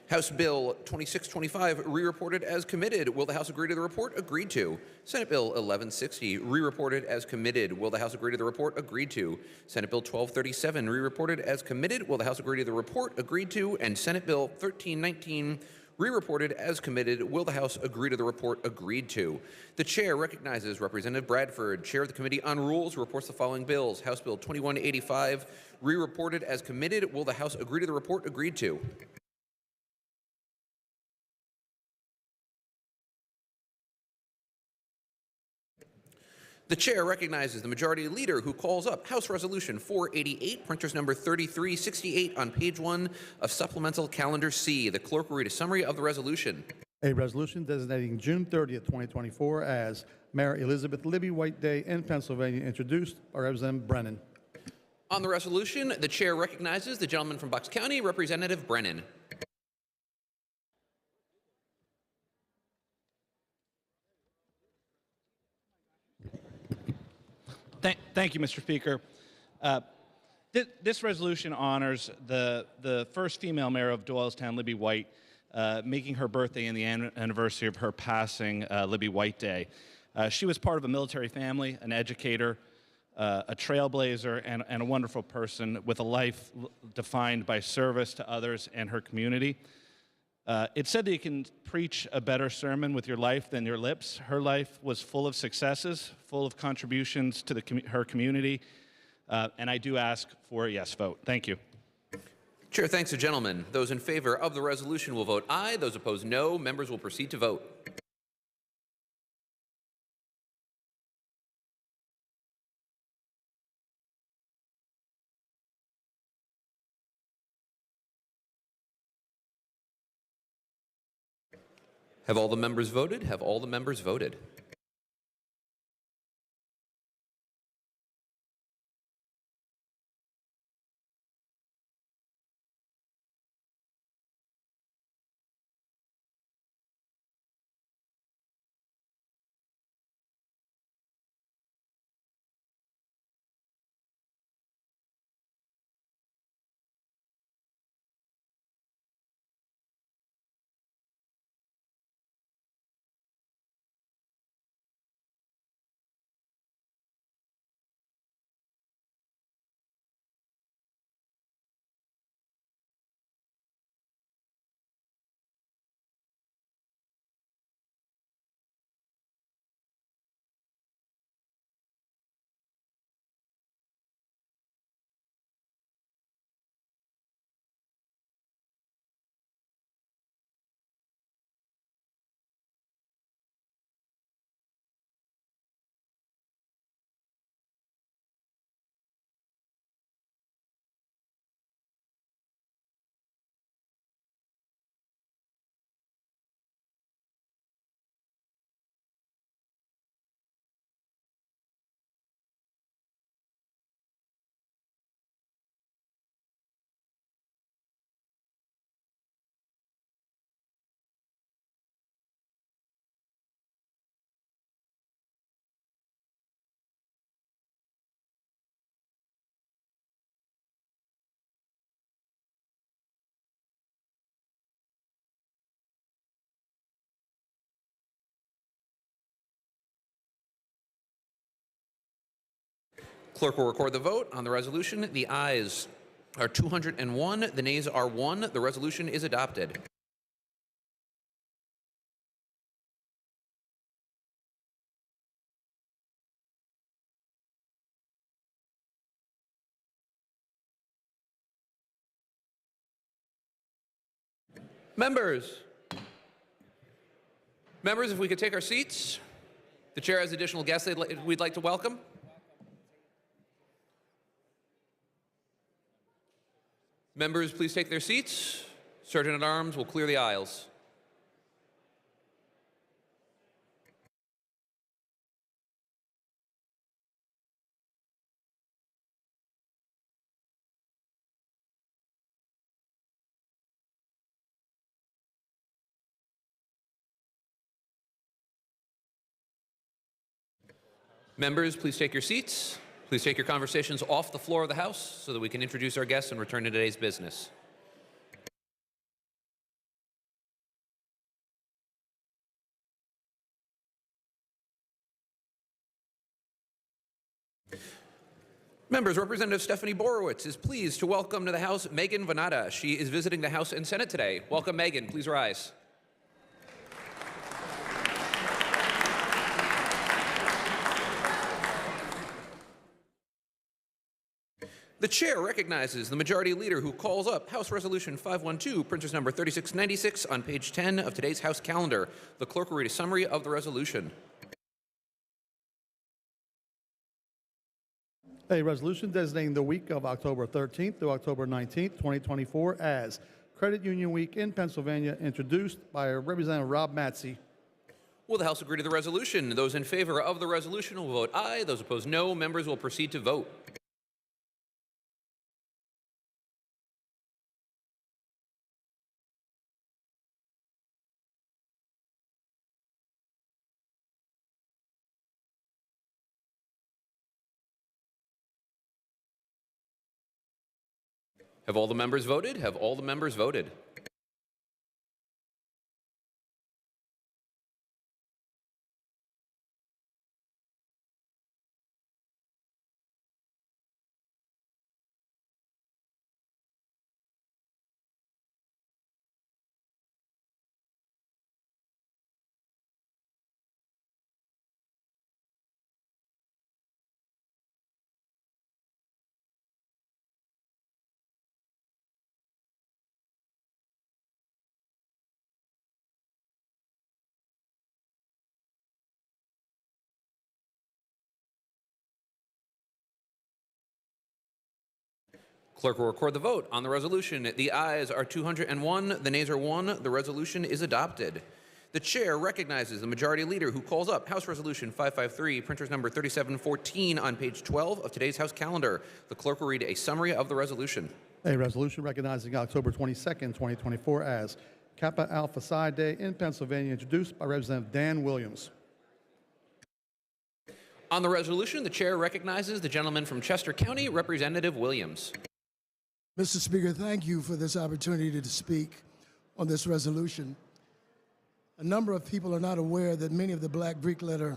House Bill 2625, re-reported as committed. Will the House agree to the report? Agreed to. Senate Bill 1160, re-reported as committed. Will the House agree to the report? Agreed to. Senate Bill 1237, re-reported as committed. Will the House agree to the report? Agreed to. And Senate Bill 1319, re-reported as committed. Will the House agree to the report? Agreed to. The chair recognizes Representative Bradford, Chair of the Committee on Rules, who reports the following bills. House Bill 2185, re-reported as committed. Will the House agree to the report? Agreed to. The chair recognizes the majority leader, who calls up House Resolution 488, printers number 3368 on page 1 of Supplemental Calendar C. The clerk will read a summary of the resolution. A resolution designating June 30th, 2024 as Mayor Elizabeth Libby White Day in Pennsylvania, introduced by Representative Brennan. On the resolution, the chair recognizes the gentleman from Bucks County, Representative Brennan. Thank you, Mr. Speaker. This resolution honors the first female mayor of Doylestown, Libby White, making her birthday and the anniversary of her passing, Libby White Day. She was part of a military family, an educator, a trailblazer, and a wonderful person with a life defined by service to others and her community. It's said that you can preach a better sermon with your life than your lips. Her life was full of successes, full of contributions to her community, and I do ask for a yes vote. Thank you. Chair thanks the gentleman. Those in favor of the resolution will vote aye. Those opposed, no. Members will proceed to vote. Have all the members voted? Have all the members voted? Clerk will record the vote on the resolution. The ayes are 201, the nays are 1. The resolution is adopted. Members, if we could take our seats. The chair has additional guests we'd like to welcome. Members, please take their seats. Sergeant at Arms will clear the aisles. Members, please take your seats. Please take your conversations off the floor of the House so that we can introduce our guests and return to today's business. Members, Representative Stephanie Borowitz is pleased to welcome to the House Megan Venata. She is visiting the House and Senate today. Welcome, Megan. Please rise. The chair recognizes the majority leader who calls up House Resolution 512, printers number 3696, on page 10 of today's House calendar. The clerk will read a summary of the resolution. A resolution designating the week of October 13th through October 19th, 2024 as Credit Union Week in Pennsylvania, introduced by Representative Rob Matzey. Will the House agree to the resolution? Those in favor of the resolution will vote aye. Those opposed, no. Members will proceed to vote. Have all the members voted? Have all the members voted? Clerk will record the vote on the resolution. The ayes are 201, the nays are 1. The resolution is adopted. The chair recognizes the majority leader who calls up House Resolution 553, printers number 3714, on page 12 of today's House calendar. The clerk will read a summary of the resolution. A resolution recognizing October 22nd, 2024 as Kappa Alpha Psi Day in Pennsylvania, introduced by Representative Dan Williams. On the resolution, the chair recognizes the gentleman from Chester County, Representative Williams. Mr. Speaker, thank you for this opportunity to speak on this resolution. A number of people are not aware that many of the Black Greek letter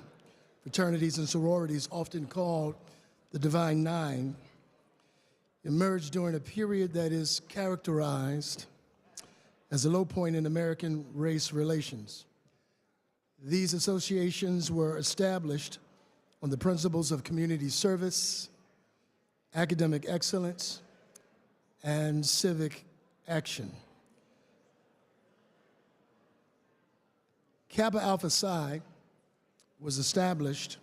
fraternities and sororities, often called the Divine Nine, emerged during a period that is characterized as a low point in American race relations. These associations were established on the principles of community service, academic excellence, and civic action. Kappa Alpha Psi was established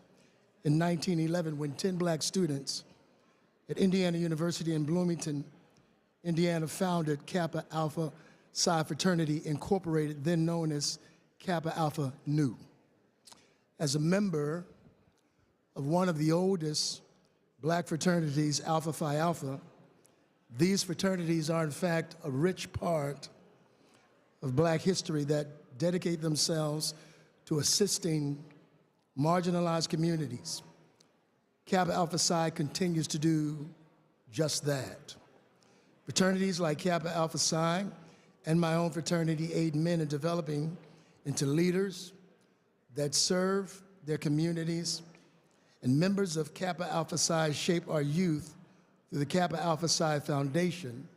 in 1911 when 10 black students at Indiana University in Bloomington, Indiana, founded Kappa Alpha Psi Fraternity Incorporated, then known as Kappa Alpha Nu. As a member of one of the oldest black fraternities, Alpha Phi Alpha, these fraternities are in fact a rich part of black history that dedicate themselves to assisting marginalized communities. Kappa Alpha Psi continues to do just that. Fraternities like Kappa Alpha Psi and my own fraternity aid men in developing into leaders that serve their communities, and members of Kappa Alpha Psi shape our youth through the Kappa Alpha Psi Foundation,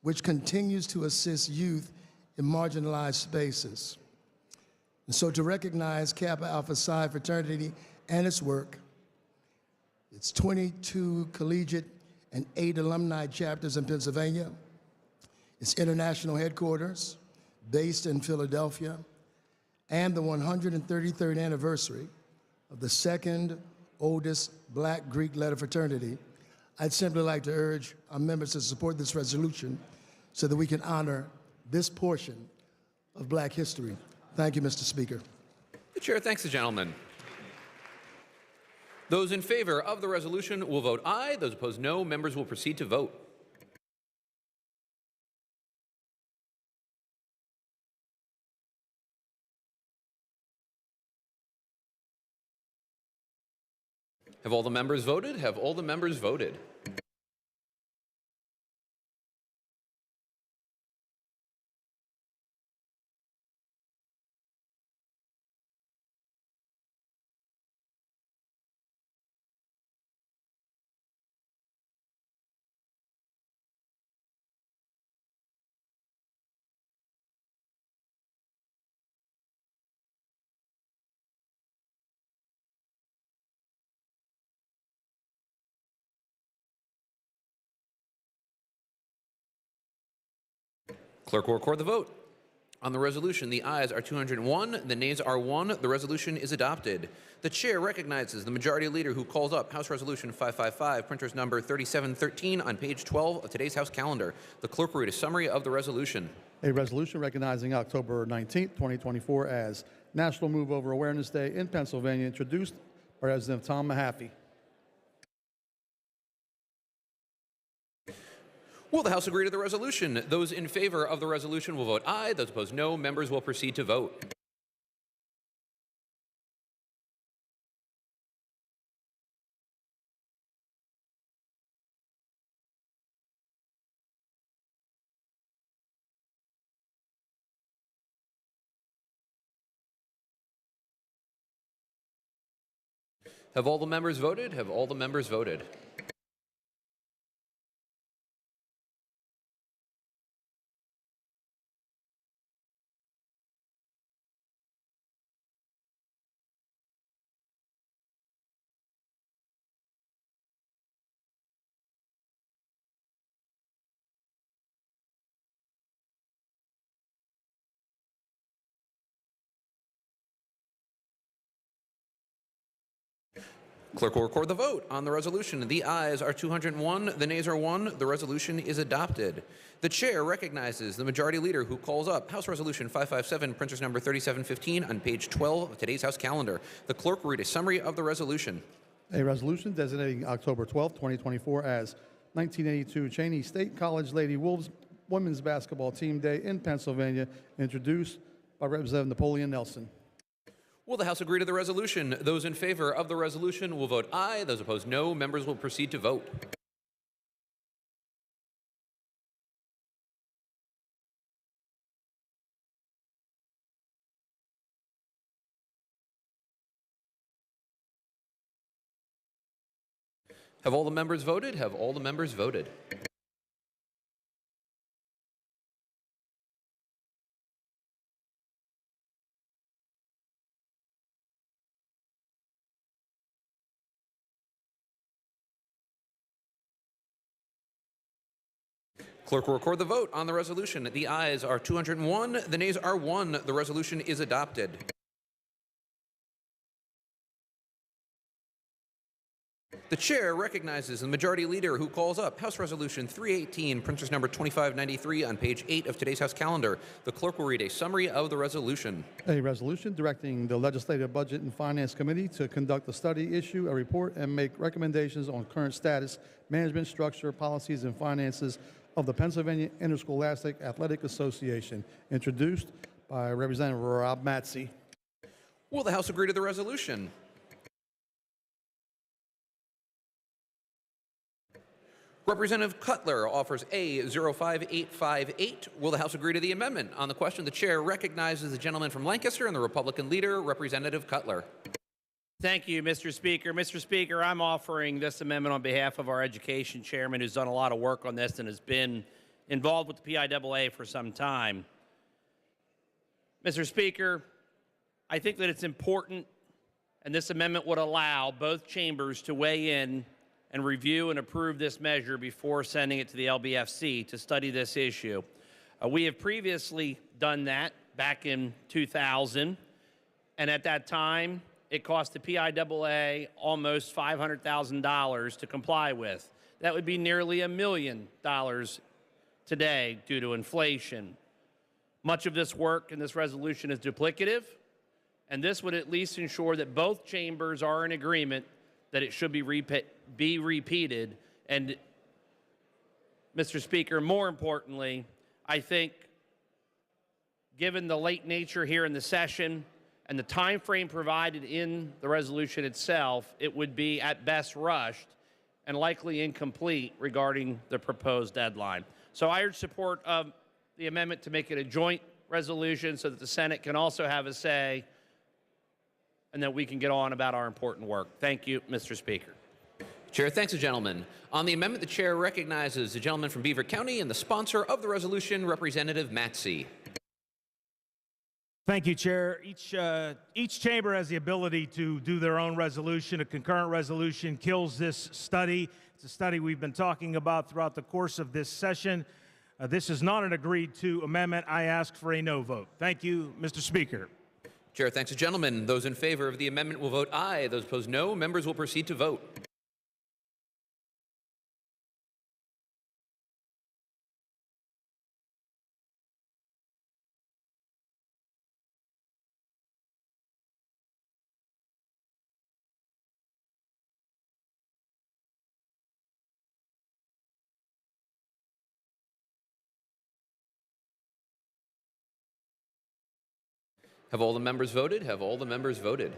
which continues to assist youth in marginalized spaces. And so to recognize Kappa Alpha Psi fraternity and its work, its 22 collegiate and 8 alumni chapters in Pennsylvania, its international headquarters based in Philadelphia, and the 133rd anniversary of the second oldest black Greek letter fraternity, I'd simply like to urge our members to support this resolution so that we can honor this portion of black history. Thank you, Mr. Speaker. The chair thanks the gentleman. Those in favor of the resolution will vote aye. Those opposed, no. Members will proceed to vote. Have all the members voted? Have all the members voted? Clerk will record the vote. On the resolution, the ayes are 201, the nays are 1. The resolution is adopted. The chair recognizes the majority leader who calls up House Resolution 555, printers number 3713 on page 12 of today's House calendar. The clerk will read a summary of the resolution. A resolution recognizing October 19, 2024 as National Move Over Awareness Day in Pennsylvania, introduced by Representative Tom Mahaffey. Will the House agree to the resolution? Those in favor of the resolution will vote aye. Those opposed, no. Members will proceed to vote. Have all the members voted? Have all the members voted? Clerk will record the vote. On the resolution, the ayes are 201, the nays are 1. The resolution is adopted. The chair recognizes the majority leader who calls up House Resolution 557, printers number 3715 on page 12 of today's House calendar. The clerk will read a summary of the resolution. A resolution designating October 12, 2024 as 1982 Cheney State College Lady Wolves Women's Basketball Team Day in Pennsylvania, introduced by Representative Napoleon Nelson. Will the House agree to the resolution? Those in favor of the resolution will vote aye. Those opposed, no. Members will proceed to vote. Have all the members voted? Have all the members voted? Clerk will record the vote. On the resolution, the ayes are 201, the nays are 1. The resolution is adopted. The chair recognizes the majority leader who calls up House Resolution 318, printers number 2593 on page 8 of today's House calendar. The clerk will read a summary of the resolution. A resolution directing the Legislative Budget and Finance Committee to conduct a study, issue a report, and make recommendations on current status, management structure, policies, and finances of the Pennsylvania Interscholastic Athletic Association, introduced by Representative Rob Matzey. Will the House agree to the resolution? Representative Cutler offers A05858. Will the House agree to the amendment? On the question, the chair recognizes the gentleman from Lancaster and the Republican leader, Representative Cutler. Thank you, Mr. Speaker. Mr. Speaker, I'm offering this amendment on behalf of our education chairman who's done a lot of work on this and has been involved with the PIAA for some time. Mr. Speaker, I think that it's important, and this amendment would allow both chambers to weigh in and review and approve this measure before sending it to the LBFC to study this issue. We have previously done that back in 2000, and at that time, it cost the PIAA almost $500,000 to comply with. That would be nearly $1 million today due to inflation. Much of this work in this resolution is duplicative, and this would at least ensure that both chambers are in agreement that it should be repeated. And, Mr. Speaker, more importantly, I think, given the late nature here in the session and the time frame provided in the resolution itself, it would be at best rushed and likely incomplete regarding the proposed deadline. So I urge support of the amendment to make it a joint resolution so that the Senate can also have a say and that we can get on about our important work. Thank you, Mr. Speaker. Chair thanks the gentleman. On the amendment, the chair recognizes the gentleman from Beaver County and the sponsor of the resolution, Representative Matsey. Thank you, Chair. Each chamber has the ability to do their own resolution. A concurrent resolution kills this study. It's a study we've been talking about throughout the course of this session. This is not an agreed-to amendment. I ask for a no vote. Thank you, Mr. Speaker. Chair thanks the gentleman. Those in favor of the amendment will vote aye. Those opposed, no. Members will proceed to vote. Have all the members voted? Have all the members voted?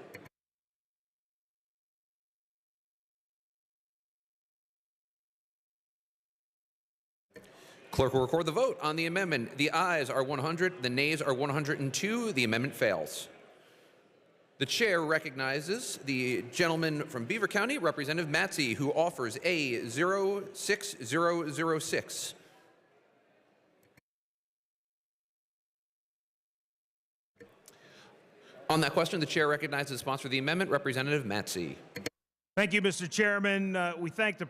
Clerk will record the vote on the amendment. The ayes are 100, the nays are 102. The amendment fails. The chair recognizes the gentleman from Beaver County, Representative Matsey, who offers a 06006. On that question, the chair recognizes the sponsor of the amendment, Representative Matsey. Thank you, Mr. Chairman. We thank the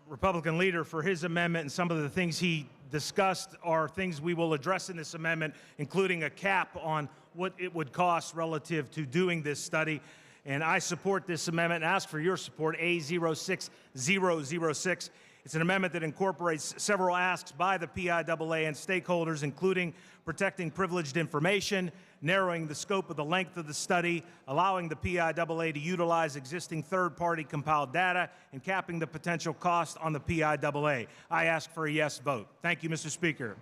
Republican leader for his amendment, and some of the things he discussed are things we will address in this amendment, including a cap on what it would cost relative to doing this study. And I support this amendment and ask for your support, A06006. It's an amendment that incorporates several asks by the PIAA and stakeholders, including protecting privileged information, narrowing the scope of the length of the study, allowing the PIAA to utilize existing third-party compiled data, and capping the potential cost on the PIAA. I ask for a yes vote. Thank you, Mr. Speaker.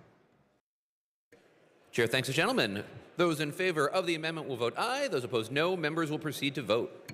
Chair thanks the gentleman. Those in favor of the amendment will vote aye. Those opposed, no. Members will proceed to vote.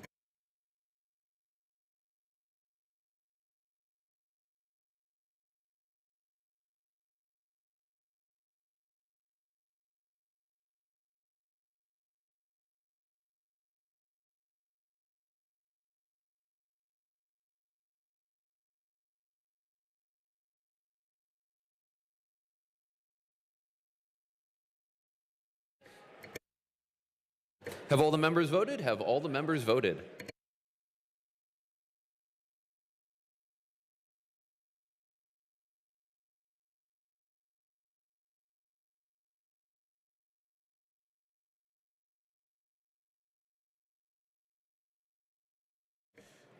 Have all the members voted? Have all the members voted?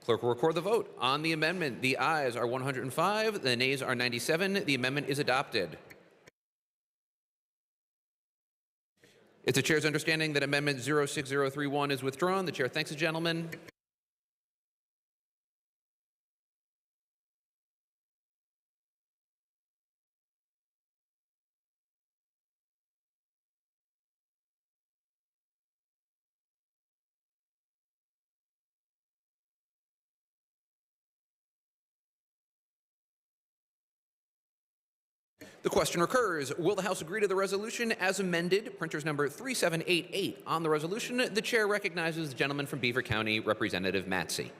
Clerk will record the vote. On the amendment, the ayes are 105, the nays are 97. The amendment is adopted. It's the chair's understanding that amendment 06031 is withdrawn. The chair thanks the gentleman. The question recurs, will the House agree to the resolution as amended, printers number 3788? On the resolution, the chair recognizes the gentleman from Beaver County, Representative Matsey.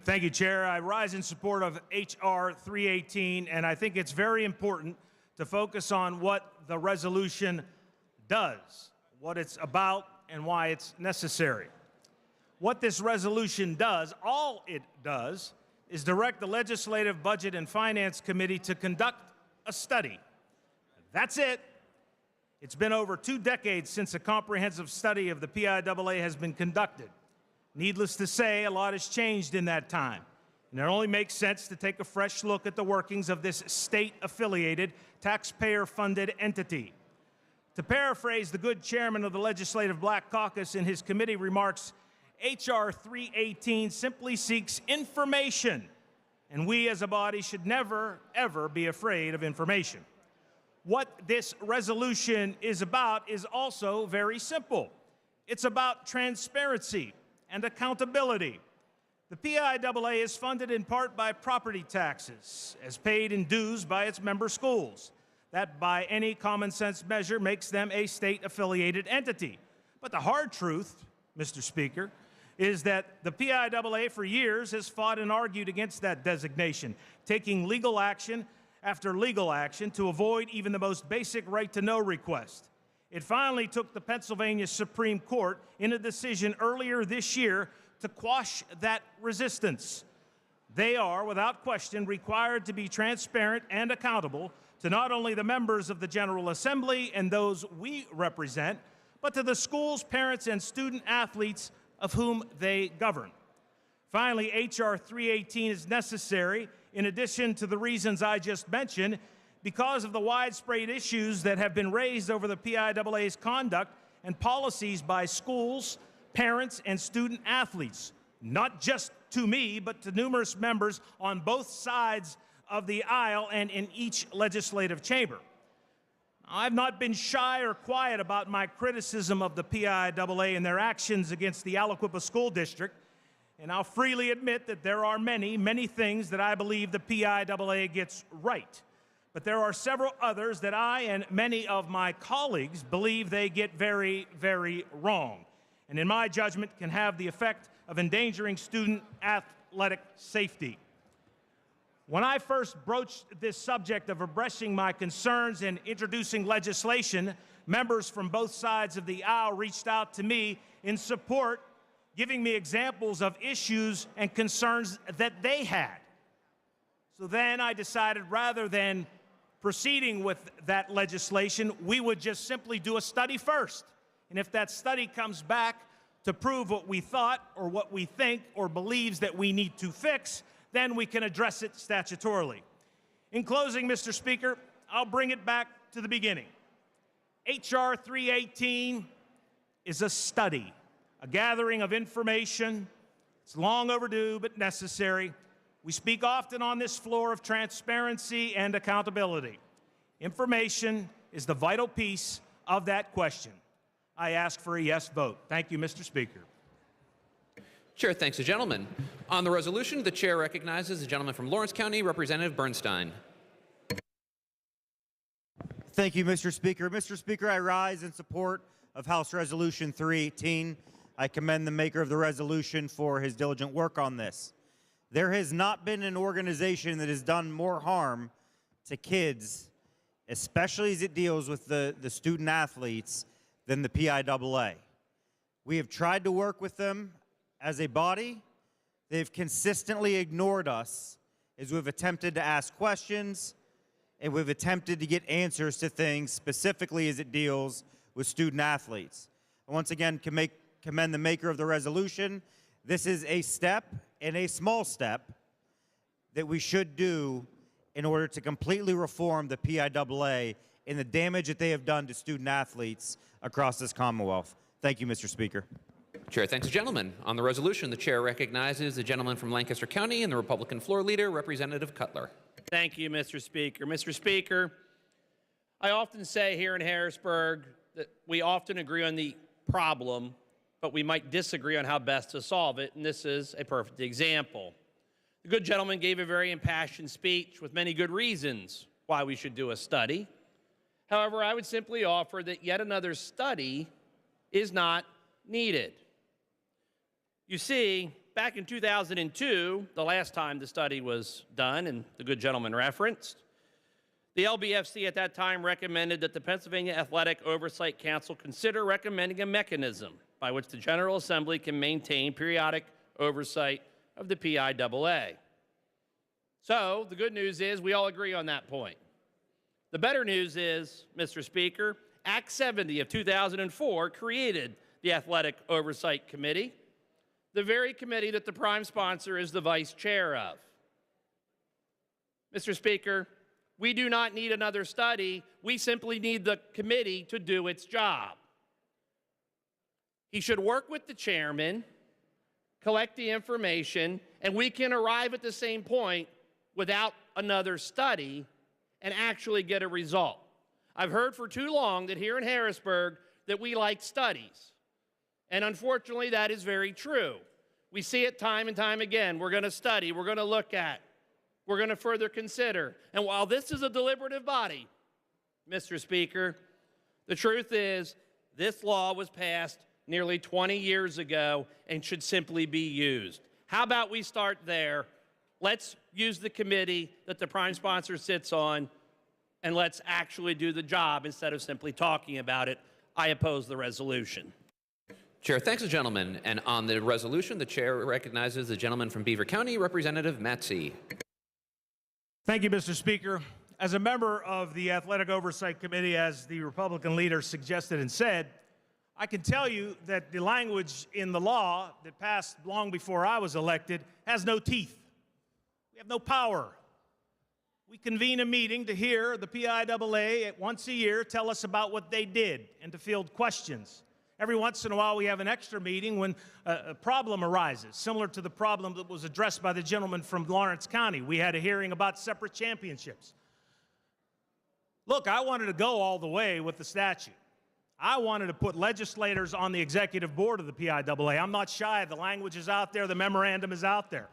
Thank you, Chair. I rise in support of H.R. 318, and I think it's very important to focus on what the resolution does, what it's about, and why it's necessary. What this resolution does, all it does, is direct the Legislative Budget and Finance Committee to conduct a study. That's it. It's been over 2 decades since a comprehensive study of the PIAA has been conducted. Needless to say, a lot has changed in that time, and it only makes sense to take a fresh look at the workings of this state-affiliated, taxpayer-funded entity. To paraphrase the good chairman of the Legislative Black Caucus in his committee remarks, H.R. 318 simply seeks information, and we as a body should never, ever be afraid of information. what this resolution is about is also very simple. It's about transparency and accountability. The PIAA is funded in part by property taxes, as paid in dues by its member schools. That, by any common sense measure, makes them a state-affiliated entity. But the hard truth, Mr. Speaker, is that the PIAA for years has fought and argued against that designation, taking legal action after legal action to avoid even the most basic right-to-know request. It finally took the Pennsylvania Supreme Court in a decision earlier this year to quash that resistance. They are, without question, required to be transparent and accountable to not only the members of the General Assembly and those we represent, but to the schools, parents, and student athletes of whom they govern. Finally, H.R. 318 is necessary, in addition to the reasons I just mentioned, because of the widespread issues that have been raised over the PIAA's conduct and policies by schools, parents, and student athletes, not just to me, but to numerous members on both sides of the aisle and in each legislative chamber. I've not been shy or quiet about my criticism of the PIAA and their actions against the Aliquippa School District, and I'll freely admit that there are many, many things that I believe the PIAA gets right. But there are several others that I and many of my colleagues believe they get very, very wrong, and in my judgment can have the effect of endangering student athletic safety. When I first broached this subject of addressing my concerns and introducing legislation, members from both sides of the aisle reached out to me in support, giving me examples of issues and concerns that they had. So then I decided, rather than proceeding with that legislation, we would just simply do a study first. And if that study comes back to prove what we thought or what we think or believes that we need to fix, then we can address it statutorily. In closing, Mr. Speaker, I'll bring it back to the beginning. H.R. 318 is a study, a gathering of information. It's long overdue but necessary. We speak often on this floor of transparency and accountability. Information is the vital piece of that question. I ask for a yes vote. Thank you, Mr. Speaker. Chair thanks the gentleman. On the resolution, the chair recognizes the gentleman from Lawrence County, Representative Bernstein. Thank you, Mr. Speaker. Mr. Speaker, I rise in support of House Resolution 318. I commend the maker of the resolution for his diligent work on this. There has not been an organization that has done more harm to kids, especially as it deals with the student athletes, than the PIAA. We have tried to work with them as a body. They've consistently ignored us as we've attempted to ask questions and we've attempted to get answers to things, specifically as it deals with student athletes. I once again commend the maker of the resolution. This is a step, and a small step, that we should do in order to completely reform the PIAA and the damage that they have done to student athletes across this Commonwealth. Thank you, Mr. Speaker. Chair thanks the gentleman. On the resolution, the chair recognizes the gentleman from Lancaster County and the Republican floor leader, Representative Cutler. Thank you, Mr. Speaker. Mr. Speaker, I often say here in Harrisburg that we often agree on the problem, but we might disagree on how best to solve it, and this is a perfect example. The good gentleman gave a very impassioned speech with many good reasons why we should do a study. However, I would simply offer that yet another study is not needed. You see, back in 2002, the last time the study was done, and the good gentleman referenced, the LBFC at that time recommended that the Pennsylvania Athletic Oversight Council consider recommending a mechanism by which the General Assembly can maintain periodic oversight of the PIAA. So, the good news is we all agree on that point. The better news is, Mr. Speaker, Act 70 of 2004 created the Athletic Oversight Committee, the very committee that the prime sponsor is the vice chair of. Mr. Speaker, we do not need another study. We simply need the committee to do its job. He should work with the chairman, collect the information, and we can arrive at the same point without another study and actually get a result. I've heard for too long that here in Harrisburg that we like studies. And unfortunately, that is very true. We see it time and time again. We're going to study, we're going to look at, we're going to further consider. And while this is a deliberative body, Mr. Speaker, the truth is this law was passed nearly 20 years ago and should simply be used. How about we start there? Let's use the committee that the prime sponsor sits on, and let's actually do the job instead of simply talking about it. I oppose the resolution. Chair thanks the gentleman. And on the resolution, the chair recognizes the gentleman from Beaver County, Representative Matsey. Thank you, Mr. Speaker. As a member of the Athletic Oversight Committee, as the Republican leader suggested and said, I can tell you that the language in the law that passed long before I was elected has no teeth. We have no power. We convene a meeting to hear the PIAA once a year tell us about what they did and to field questions. Every once in a while, we have an extra meeting when a problem arises, similar to the problem that was addressed by the gentleman from Lawrence County. We had a hearing about separate championships. Look, I wanted to go all the way with the statute. I wanted to put legislators on the executive board of the PIAA. I'm not shy. The language is out there. The memorandum is out there.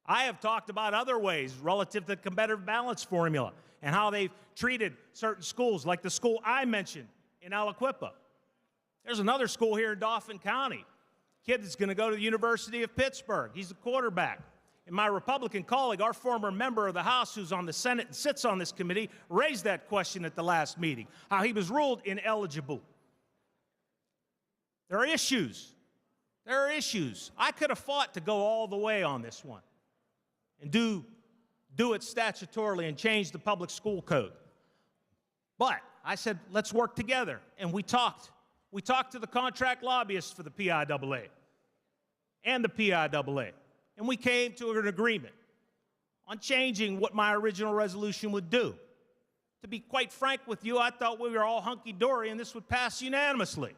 I have talked about other ways relative to the competitive balance formula and how they've treated certain schools, like the school I mentioned in Aliquippa. There's another school here in Dauphin County. Kid that's going to go to the University of Pittsburgh. He's a quarterback. And my Republican colleague, our former member of the House who's on the Senate and sits on this committee, raised that question at the last meeting, how he was ruled ineligible. There are issues. There are issues. I could have fought to go all the way on this one and do it statutorily and change the public school code. But I said, let's work together. And we talked. We talked to the contract lobbyists for the PIAA and the PIAA. And we came to an agreement on changing what my original resolution would do. To be quite frank with you, I thought we were all hunky-dory and this would pass unanimously.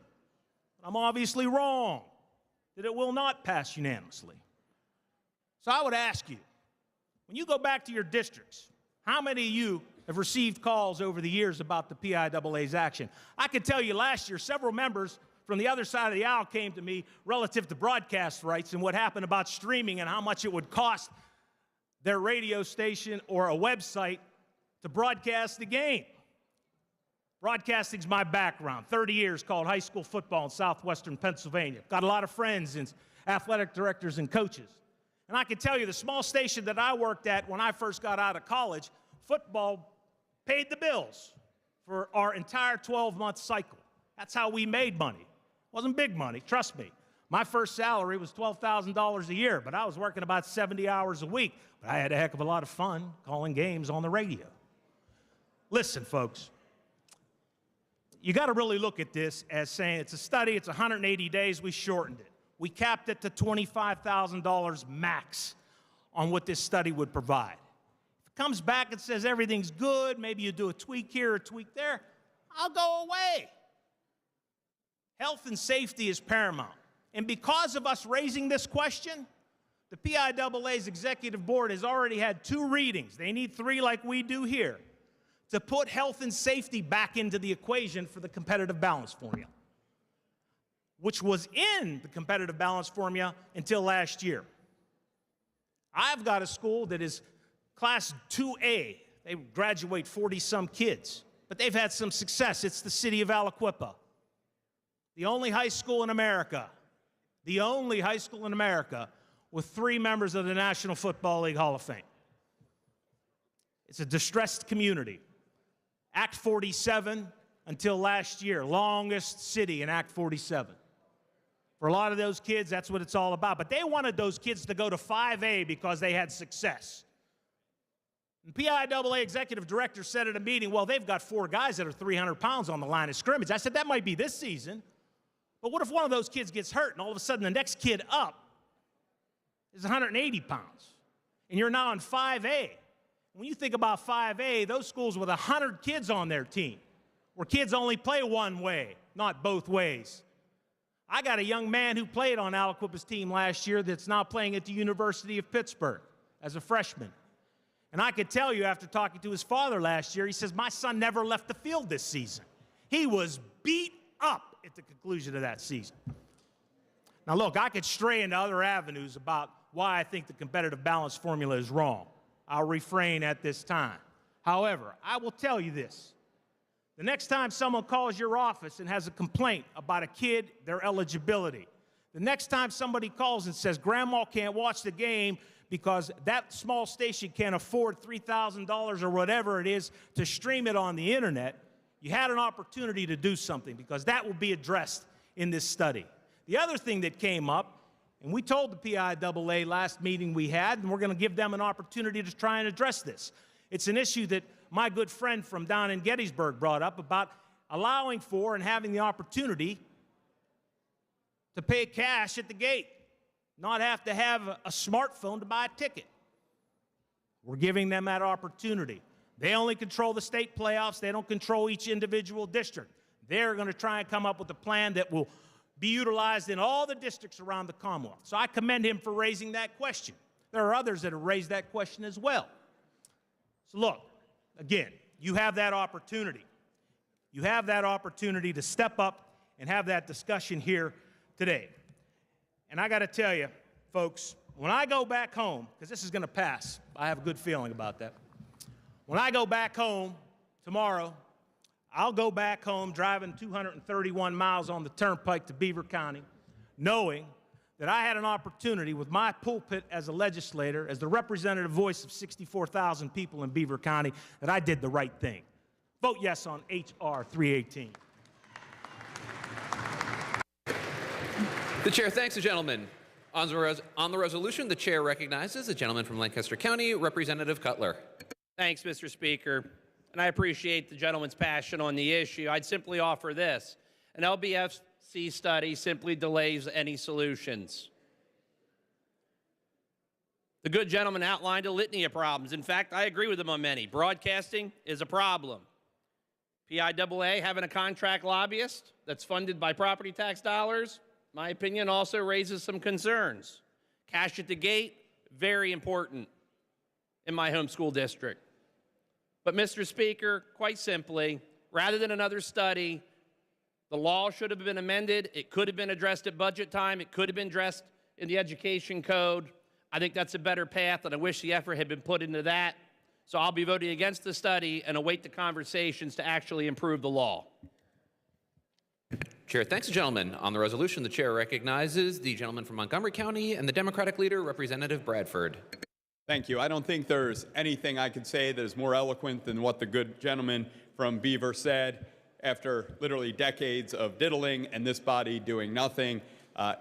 But I'm obviously wrong, that it will not pass unanimously. So I would ask you, when you go back to your districts, how many of you have received calls over the years about the PIAA's action? I can tell you last year, several members from the other side of the aisle came to me relative to broadcast rights and what happened about streaming and how much it would cost their radio station or a website to broadcast the game. Broadcasting's my background. 30 years called high school football in southwestern Pennsylvania. Got a lot of friends and athletic directors and coaches. And I can tell you the small station that I worked at when I first got out of college, football paid the bills for our entire 12-month cycle. That's how we made money. Wasn't big money, trust me. My first salary was $12,000 a year, but I was working about 70 hours a week. But I had a heck of a lot of fun calling games on the radio. Listen, folks, you got to really look at this as saying it's a study, it's 180 days, we shortened it. We capped it to $25,000 max on what this study would provide. If it comes back and says everything's good, maybe you do a tweak here, a tweak there, I'll go away. Health and safety is paramount. And because of us raising this question, the PIAA's executive board has already had 2 readings. They need 3 like we do here to put health and safety back into the equation for the competitive balance formula, which was in the competitive balance formula until last year. I've got a school that is class 2A. They graduate 40-some kids, but they've had some success. It's the city of Aliquippa. The only high school in America with 3 members of the National Football League Hall of Fame. It's a distressed community. Act 47 until last year, longest city in Act 47. For a lot of those kids, that's what it's all about. But they wanted those kids to go to 5A because they had success. The PIAA executive director said at a meeting, well, they've got 4 guys that are 300 pounds on the line of scrimmage. I said, that might be this season. But what if one of those kids gets hurt and all of a sudden the next kid up is 180 pounds and you're now in 5A? When you think about 5A, those schools with 100 kids on their team, where kids only play one way, not both ways. I got a young man who played on Aliquippa's team last year that's now playing at the University of Pittsburgh as a freshman. And I could tell you after talking to his father last year, he says, my son never left the field this season. He was beat up at the conclusion of that season. Now look, I could stray into other avenues about why I think the competitive balance formula is wrong. I'll refrain at this time. However, I will tell you this. The next time someone calls your office and has a complaint about a kid, their eligibility, the next time somebody calls and says, Grandma can't watch the game because that small station can't afford $3,000 or whatever it is to stream it on the internet, you had an opportunity to do something because that will be addressed in this study. The other thing that came up, and we told the PIAA last meeting we had, and we're going to give them an opportunity to try and address this. It's an issue that my good friend from down in Gettysburg brought up about allowing for and having the opportunity to pay cash at the gate, not have to have a smartphone to buy a ticket. We're giving them that opportunity. They only control the state playoffs. They don't control each individual district. They're going to try and come up with a plan that will be utilized in all the districts around the Commonwealth. So I commend him for raising that question. There are others that have raised that question as well. So look, again, you have that opportunity. You have that opportunity to step up and have that discussion here today. And I got to tell you, folks, when I go back home, because this is going to pass, I have a good feeling about that. When I go back home tomorrow, I'll go back home driving 231 miles on the turnpike to Beaver County, knowing that I had an opportunity with my pulpit as a legislator, as the representative voice of 64,000 people in Beaver County, that I did the right thing. Vote yes on H.R. 318. The chair thanks the gentleman. On the resolution, the chair recognizes the gentleman from Lancaster County, Representative Cutler. Thanks, Mr. Speaker. And I appreciate the gentleman's passion on the issue. I'd simply offer this. An LBFC study simply delays any solutions. The good gentleman outlined a litany of problems. In fact, I agree with him on many. Broadcasting is a problem. PIAA having a contract lobbyist that's funded by property tax dollars, my opinion, also raises some concerns. Cash at the gate, very important in my home school district. But Mr. Speaker, quite simply, rather than another study, the law should have been amended. It could have been addressed at budget time. It could have been addressed in the education code. I think that's a better path, and I wish the effort had been put into that. So I'll be voting against the study and await the conversations to actually improve the law. Chair thanks the gentleman. On the resolution, the chair recognizes the gentleman from Montgomery County and the Democratic leader, Representative Bradford. Thank you. I don't think there's anything I could say that is more eloquent than what the good gentleman from Beaver said. After literally decades of diddling and this body doing nothing,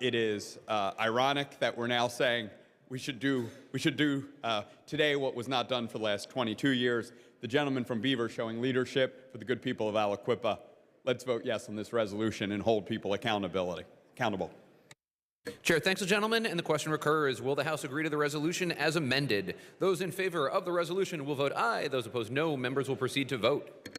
it is ironic that we're now saying we should do today what was not done for the last 22 years. The gentleman from Beaver showing leadership for the good people of Aliquippa. Let's vote yes on this resolution and hold people accountable. Chair thanks the gentleman, and the question recurs. Will the House agree to the resolution as amended? Those in favor of the resolution will vote aye. Those opposed, no. Members will proceed to vote.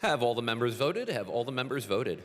Have all the members voted? Have all the members voted?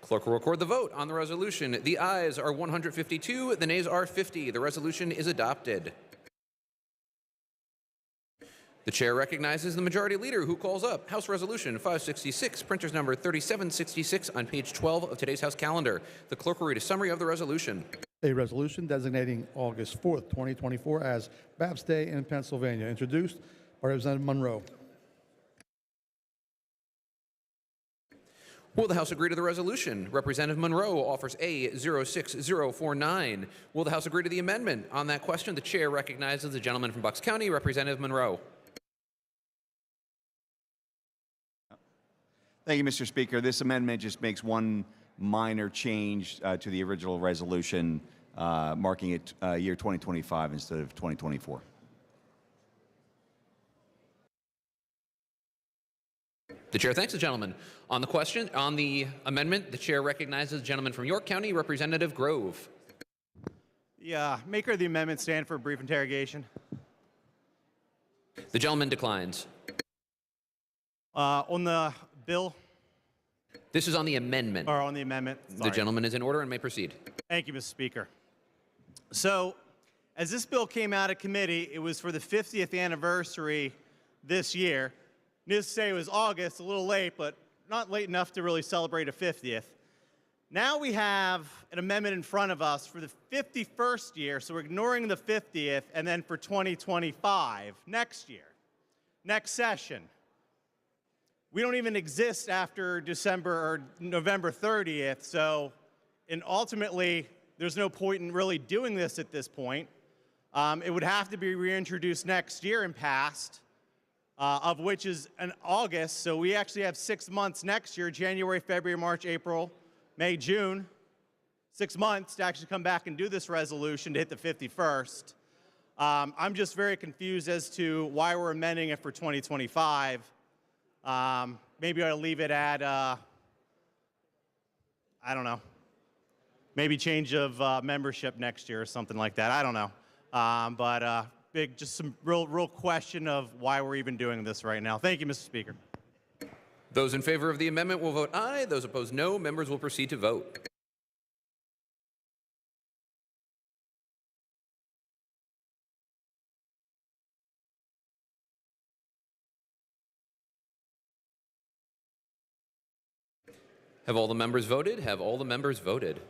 Clerk will record the vote on the resolution. The ayes are 152, the nays are 50. The resolution is adopted. The chair recognizes the majority leader who calls up House Resolution 566, printer's number 3766 on page 12 of today's House calendar. The clerk will read a summary of the resolution. A resolution designating August 4th, 2024 as BAPS Day in Pennsylvania, introduced by Representative Monroe. Will the House agree to the resolution? Representative Monroe offers A06049. Will the House agree to the amendment? On that question, the chair recognizes the gentleman from Bucks County, Representative Monroe. Thank you, Mr. Speaker. This amendment just makes one minor change to the original resolution, marking it year 2025 instead of 2024. The chair thanks the gentleman. On the question, on the amendment, the chair recognizes the gentleman from York County, Representative Grove. Yeah, maker of the amendment stand for a brief interrogation. The gentleman declines. On the bill? This is on the amendment. Or on the amendment. The gentleman is in order and may proceed. Thank you, Mr. Speaker. So, as this bill came out of committee, it was for the 50th anniversary this year. Needless to say, it was August, a little late, but not late enough to really celebrate a 50th. Now we have an amendment in front of us for the 51st year, so we're ignoring the 50th, and then for 2025, next year, next session. We don't even exist after December or November 30th, so and ultimately, there's no point in really doing this at this point. It would have to be reintroduced next year and passed, of which is in August, so we actually have 6 months next year, January, February, March, April, May, June, 6 months to actually come back and do this resolution to hit the 51st. I'm just very confused as to why we're amending it for 2025. Maybe I'll leave it at, I don't know, maybe change of membership next year or something like that. I don't know. Just some real question of why we're even doing this right now. Thank you, Mr. Speaker. Those in favor of the amendment will vote aye. Those opposed, no. Members will proceed to vote. Have all the members voted? Have all the members voted?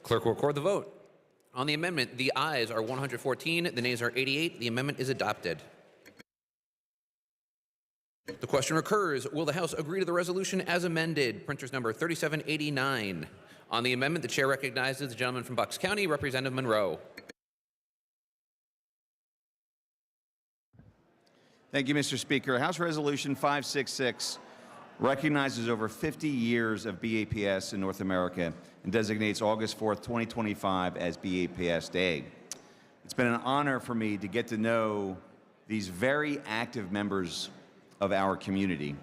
Clerk will record the vote. On the amendment, the ayes are 114, the nays are 88. The amendment is adopted. The question recurs, will the House agree to the resolution as amended? Printer's number 3789. On the amendment, the chair recognizes the gentleman from Bucks County, Representative Monroe. Thank you, Mr. Speaker. House Resolution 566 recognizes over 50 years of BAPS in North America and designates August 4th, 2025 as BAPS Day. It's been an honor for me to get to know these very active members of our community.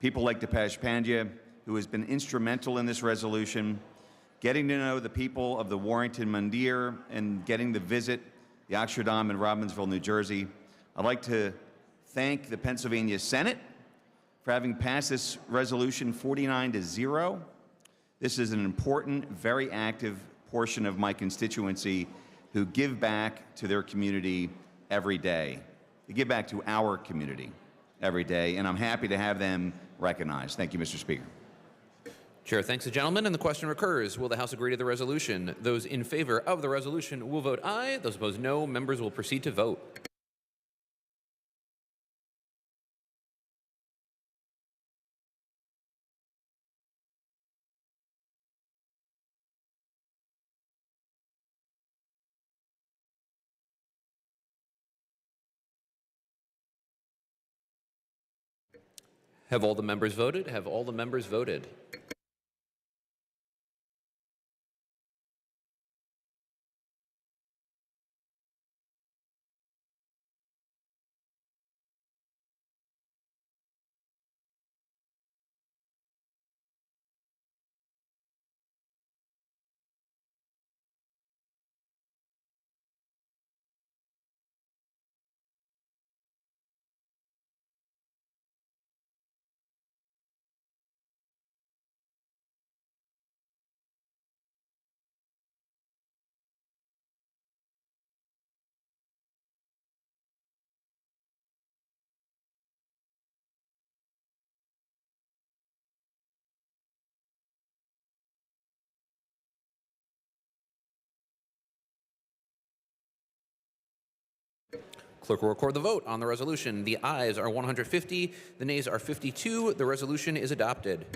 People like Dipesh Pandya, who has been instrumental in this resolution, getting to know the people of the Warrington Mandir and getting to visit the Akshardham in Robbinsville, New Jersey. I'd like to thank the Pennsylvania Senate for having passed this resolution 49-0. This is an important, very active portion of my constituency who give back to their community every day. They give back to our community every day, and I'm happy to have them recognized. Thank you, Mr. Speaker. Chair thanks the gentleman, and the question recurs. Will the House agree to the resolution? Those in favor of the resolution will vote aye. Those opposed, no. Members will proceed to vote. Have all the members voted? Have all the members voted? Clerk will record the vote on the resolution. The ayes are 150, the nays are 52. The resolution is adopted.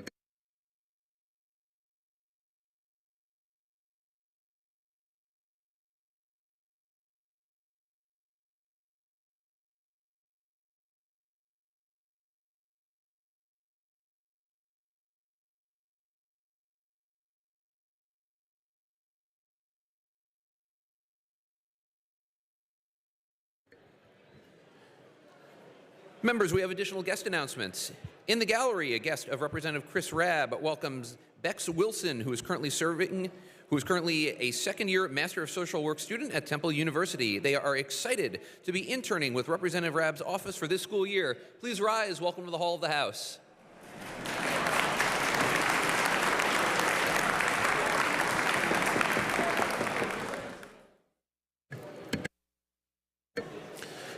Members, we have additional guest announcements. In the gallery, a guest of Representative Chris Rabb welcomes Bex Wilson, who is currently a second-year Master of Social Work student at Temple University. They are excited to be interning with Representative Rabb's office for this school year. Please rise. Welcome to the Hall of the House.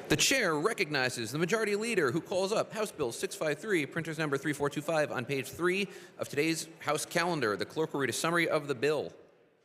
The chair recognizes the majority leader who calls up House Bill 653, printer's number 3425, on page 3 of today's House calendar. The clerk will read a summary of the bill.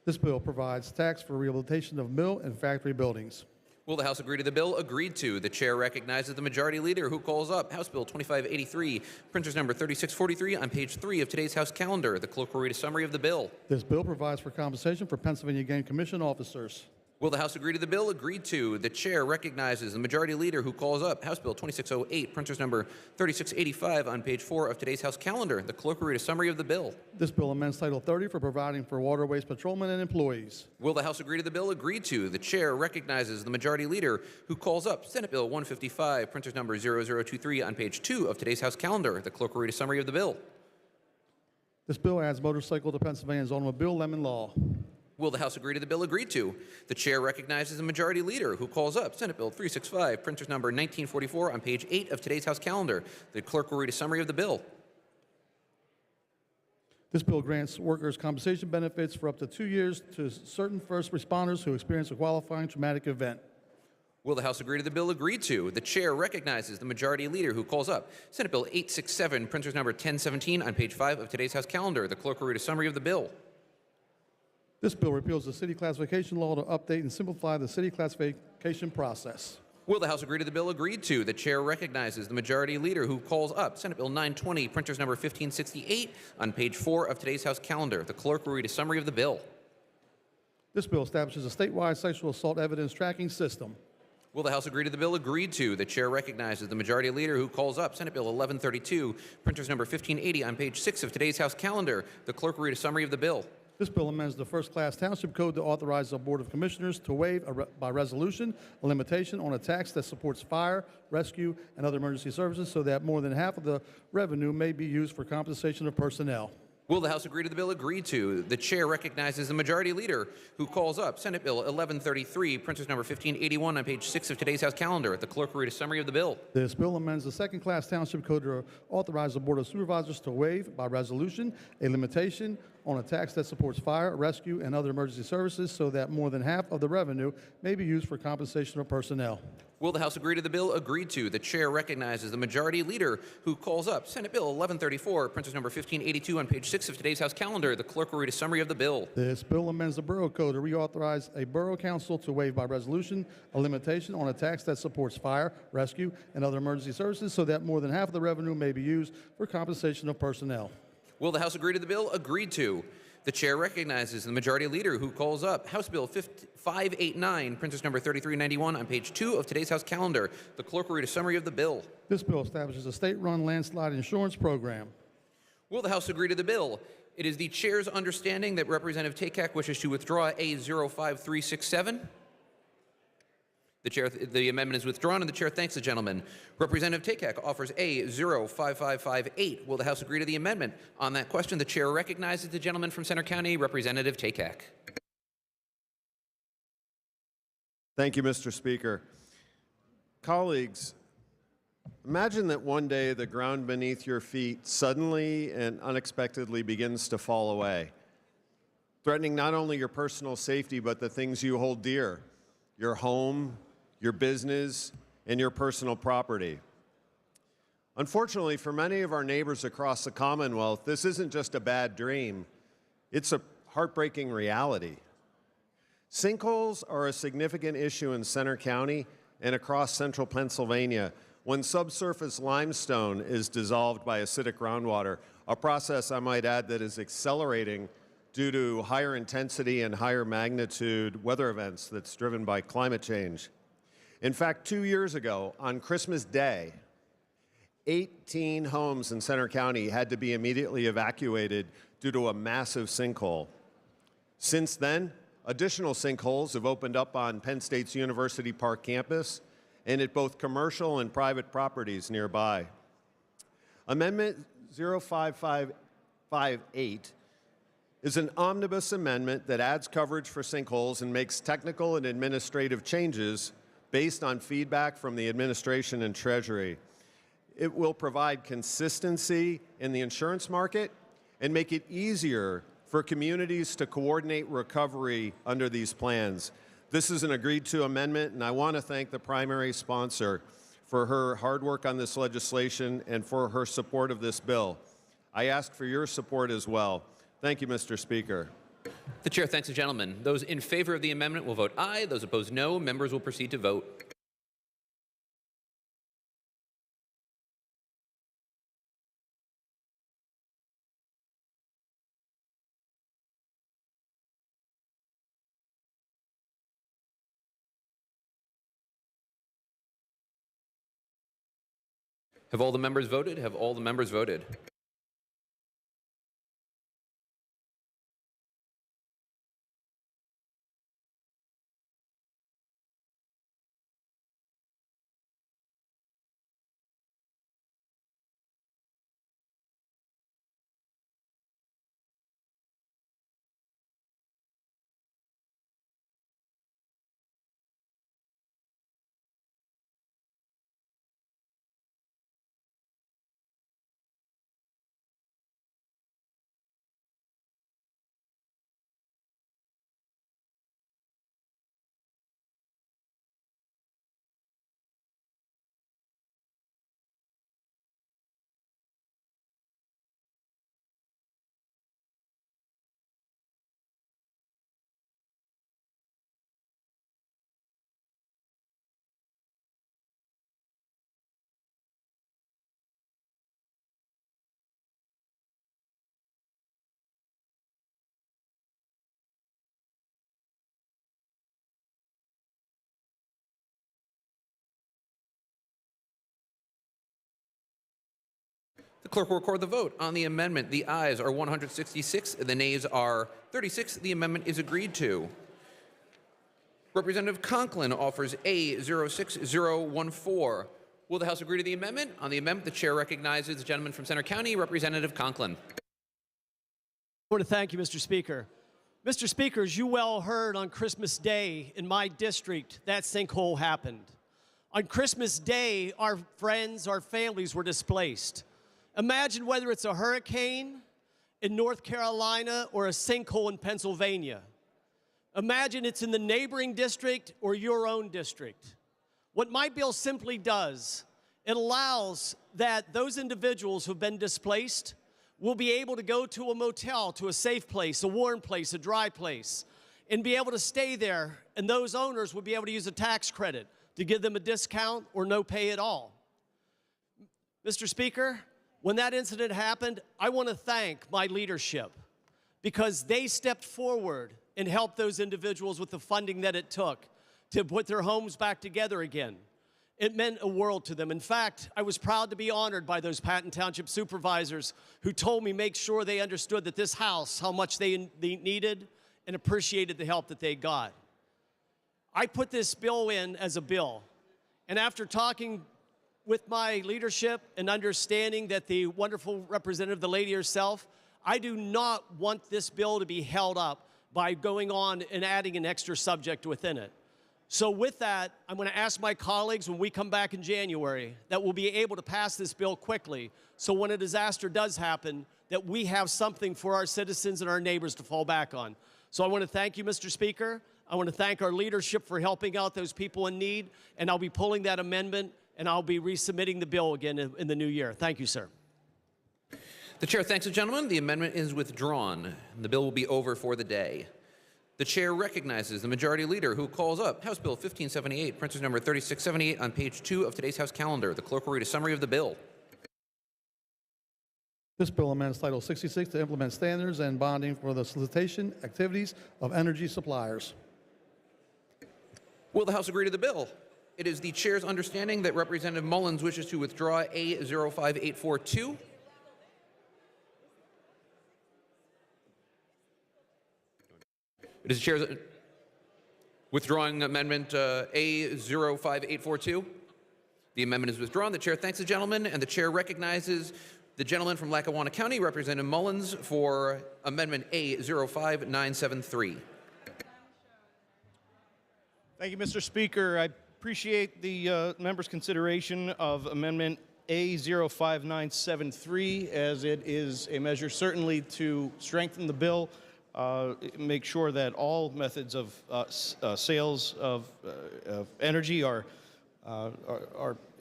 This bill provides tax for rehabilitation of mill and factory buildings. Will the House agree to the bill? Agreed to. The chair recognizes the majority leader who calls up House Bill 2583, printer's number 3643, on page 3 of today's House calendar. The clerk will read a summary of the bill. This bill provides for compensation for Pennsylvania Game Commission officers. Will the House agree to the bill? Agreed to. The chair recognizes the majority leader who calls up House Bill 2608, printer's number 3685, on page 4 of today's House calendar. The clerk will read a summary of the bill. This bill amends Title 30 for providing for waterways patrolmen and employees. Will the House agree to the bill? Agreed to. The chair recognizes the majority leader who calls up Senate Bill 155, printer's number 0023, on page 2 of today's House calendar. The clerk will read a summary of the bill. This bill adds motorcycle to Pennsylvania's automobile lemon law. Will the House agree to the bill? Agreed to. The chair recognizes the majority leader who calls up Senate Bill 365, printer's number 1944, on page 8 of today's House calendar. The clerk will read a summary of the bill. This bill grants workers' compensation benefits for up to 2 years to certain first responders who experience a qualifying traumatic event. Will the House agree to the bill? Agreed to. The chair recognizes the majority leader who calls up Senate Bill 867, printer's number 1017, on page 5 of today's House calendar. The clerk will read a summary of the bill. This bill repeals the city classification law to update and simplify the city classification process. Will the House agree to the bill? Agreed to. The chair recognizes the majority leader who calls up Senate Bill 920, printer's number 1568, on page 4 of today's House calendar. The clerk will read a summary of the bill. This bill establishes a statewide sexual assault evidence tracking system. Will the House agree to the bill? Agreed to. The chair recognizes the majority leader who calls up Senate Bill 1132, printer's number 1580, on page 6 of today's House calendar. The clerk will read a summary of the bill. This bill amends the first-class township code to authorize the Board of Commissioners to waive by resolution a limitation on a tax that supports fire, rescue, and other emergency services so that more than half of the revenue may be used for compensation of personnel. Will the House agree to the bill? Agreed to. The chair recognizes the majority leader who calls up Senate Bill 1133, printer's number 1581, on page 6 of today's House calendar. The clerk will read a summary of the bill. This bill amends the second-class township code to authorize the Board of Supervisors to waive by resolution a limitation on a tax that supports fire, rescue, and other emergency services so that more than half of the revenue may be used for compensation of personnel. Will the House agree to the bill? Agreed to. The chair recognizes the majority leader who calls up Senate Bill 1134, printer's number 1582, on page 6 of today's House calendar. The clerk will read a summary of the bill. This bill amends the Borough Code to reauthorize a Borough Council to waive by resolution a limitation on a tax that supports fire, rescue, and other emergency services so that more than half of the revenue may be used for compensation of personnel. Will the House agree to the bill? Agreed to. The chair recognizes the majority leader who calls up House Bill 589, Printers number 3391, on page 2 of today's House calendar. The clerk will read a summary of the bill. This bill establishes a state-run landslide insurance program. Will the House agree to the bill? It is the chair's understanding that Representative Takak wishes to withdraw A05367. The amendment is withdrawn, and the chair thanks the gentleman. Representative Takak offers A05558. Will the House agree to the amendment? On that question, the chair recognizes the gentleman from Center County, Representative Takak. Thank you, Mr. Speaker. Colleagues, imagine that one day the ground beneath your feet suddenly and unexpectedly begins to fall away, threatening not only your personal safety, but the things you hold dear, your home, your business, and your personal property. Unfortunately, for many of our neighbors across the Commonwealth, this isn't just a bad dream, it's a heartbreaking reality. Sinkholes are a significant issue in Center County and across central Pennsylvania when subsurface limestone is dissolved by acidic groundwater, a process, I might add, that is accelerating due to higher intensity and higher magnitude weather events that's driven by climate change. In fact, 2 years ago, on Christmas Day, 18 homes in Center County had to be immediately evacuated due to a massive sinkhole. Since then, additional sinkholes have opened up on Penn State's University Park campus and at both commercial and private properties nearby. Amendment 05558 is an omnibus amendment that adds coverage for sinkholes and makes technical and administrative changes based on feedback from the administration and Treasury. It will provide consistency in the insurance market and make it easier for communities to coordinate recovery under these plans. This is an agreed-to amendment, and I want to thank the primary sponsor for her hard work on this legislation and for her support of this bill. I ask for your support as well. Thank you, Mr. Speaker. The chair thanks the gentleman. Those in favor of the amendment will vote aye. Those opposed, no. Members will proceed to vote. Have all the members voted? Have all the members voted? The clerk will record the vote. On the amendment, the ayes are 166, the nays are 36. The amendment is agreed to. Representative Conklin offers A06014. Will the House agree to the amendment? On the amendment, the chair recognizes the gentleman from Center County, Representative Conklin. I want to thank you, Mr. Speaker. Mr. Speaker, as you well heard, on Christmas Day in my district, that sinkhole happened. On Christmas Day, our friends, our families were displaced. Imagine whether it's a hurricane in North Carolina or a sinkhole in Pennsylvania. Imagine it's in the neighboring district or your own district. What my bill simply does, it allows that those individuals who've been displaced will be able to go to a motel, to a safe place, a warm place, a dry place, and be able to stay there, and those owners will be able to use a tax credit to give them a discount or no pay at all. Mr. Speaker, when that incident happened, I want to thank my leadership, because they stepped forward and helped those individuals with the funding that it took to put their homes back together again. It meant a world to them. In fact, I was proud to be honored by those Patton Township supervisors who told me make sure they understood that this house, how much they needed and appreciated the help that they got. I put this bill in as a bill, and after talking with my leadership and understanding that the wonderful representative, the lady herself, I do not want this bill to be held up by going on and adding an extra subject within it. So with that, I'm going to ask my colleagues when we come back in January that we'll be able to pass this bill quickly, so when a disaster does happen, that we have something for our citizens and our neighbors to fall back on. So I want to thank you, Mr. Speaker. I want to thank our leadership for helping out those people in need, and I'll be pulling that amendment, and I'll be resubmitting the bill again in the new year. Thank you, sir. The chair thanks the gentleman. The amendment is withdrawn. The bill will be over for the day. The chair recognizes the majority leader who calls up House Bill 1578, printer's number 3678 on page 2 of today's House calendar. The clerk will read a summary of the bill. This bill amends Title 66 to implement standards and bonding for the solicitation activities of energy suppliers. Will the House agree to the bill? It is the chair's understanding that Representative Mullins wishes to withdraw A05842. It is the chair's withdrawing amendment A05842. The amendment is withdrawn. The chair thanks the gentleman, and the chair recognizes the gentleman from Lackawanna County, Representative Mullins, for amendment A05973. Thank you, Mr. Speaker. I appreciate the member's consideration of amendment A05973, as it is a measure certainly to strengthen the bill, make sure that all methods of sales of energy are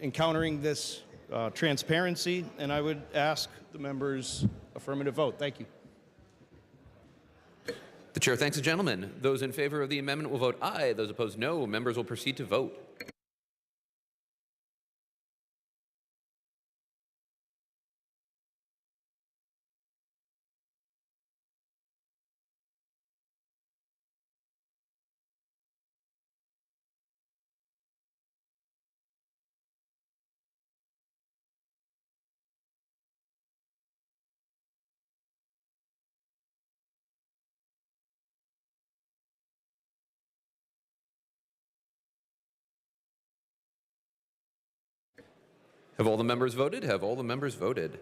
encountering this transparency, and I would ask the members' affirmative vote. Thank you. The chair thanks the gentleman. Those in favor of the amendment will vote aye. Those opposed, no. Members will proceed to vote. Have all the members voted? Have all the members voted?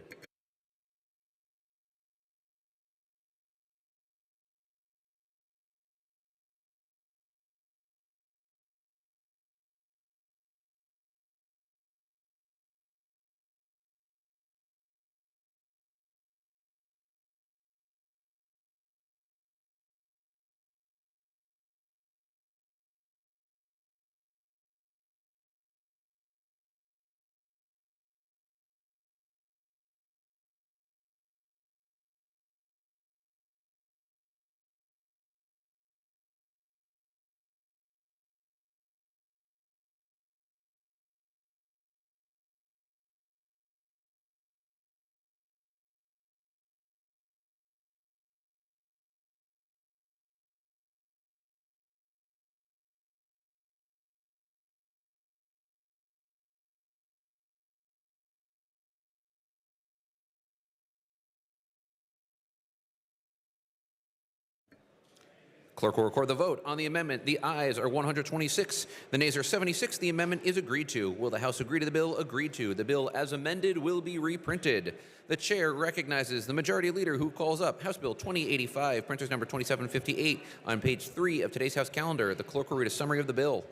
Clerk will record the vote. On the amendment, the ayes are 126, the nays are 76. The amendment is agreed to. Will the House agree to the bill? Agreed to. The bill as amended will be reprinted. The chair recognizes the majority leader who calls up House Bill 2085, printer's number 2758, on page 3 of today's House calendar. The clerk will read a summary of the bill.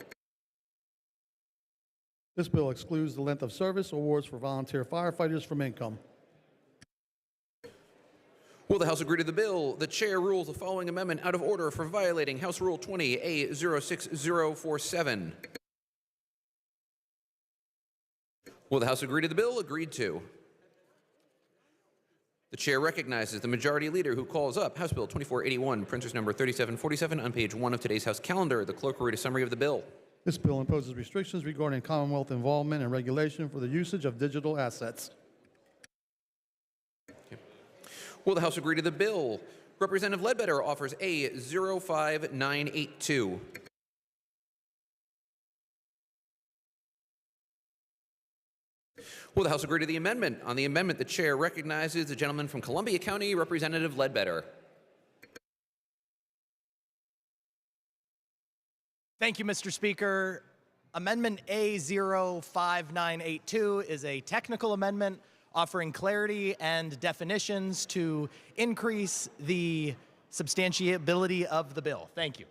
This bill excludes the length of service awards for volunteer firefighters from income. Will the House agree to the bill? The chair rules the following amendment out of order for violating House Rule 20A06047. Will the House agree to the bill? Agreed to. The chair recognizes the majority leader who calls up House Bill 2481, printer's number 3747, on page 1 of today's House calendar. The clerk will read a summary of the bill. This bill imposes restrictions regarding Commonwealth involvement and regulation for the usage of digital assets. Will the House agree to the bill? Representative Ledbetter offers A05982. Will the House agree to the amendment? On the amendment, the chair recognizes the gentleman from Columbia County, Representative Ledbetter. Thank you, Mr. Speaker. Amendment A05982 is a technical amendment offering clarity and definitions to increase the substantiability of the bill. Thank you.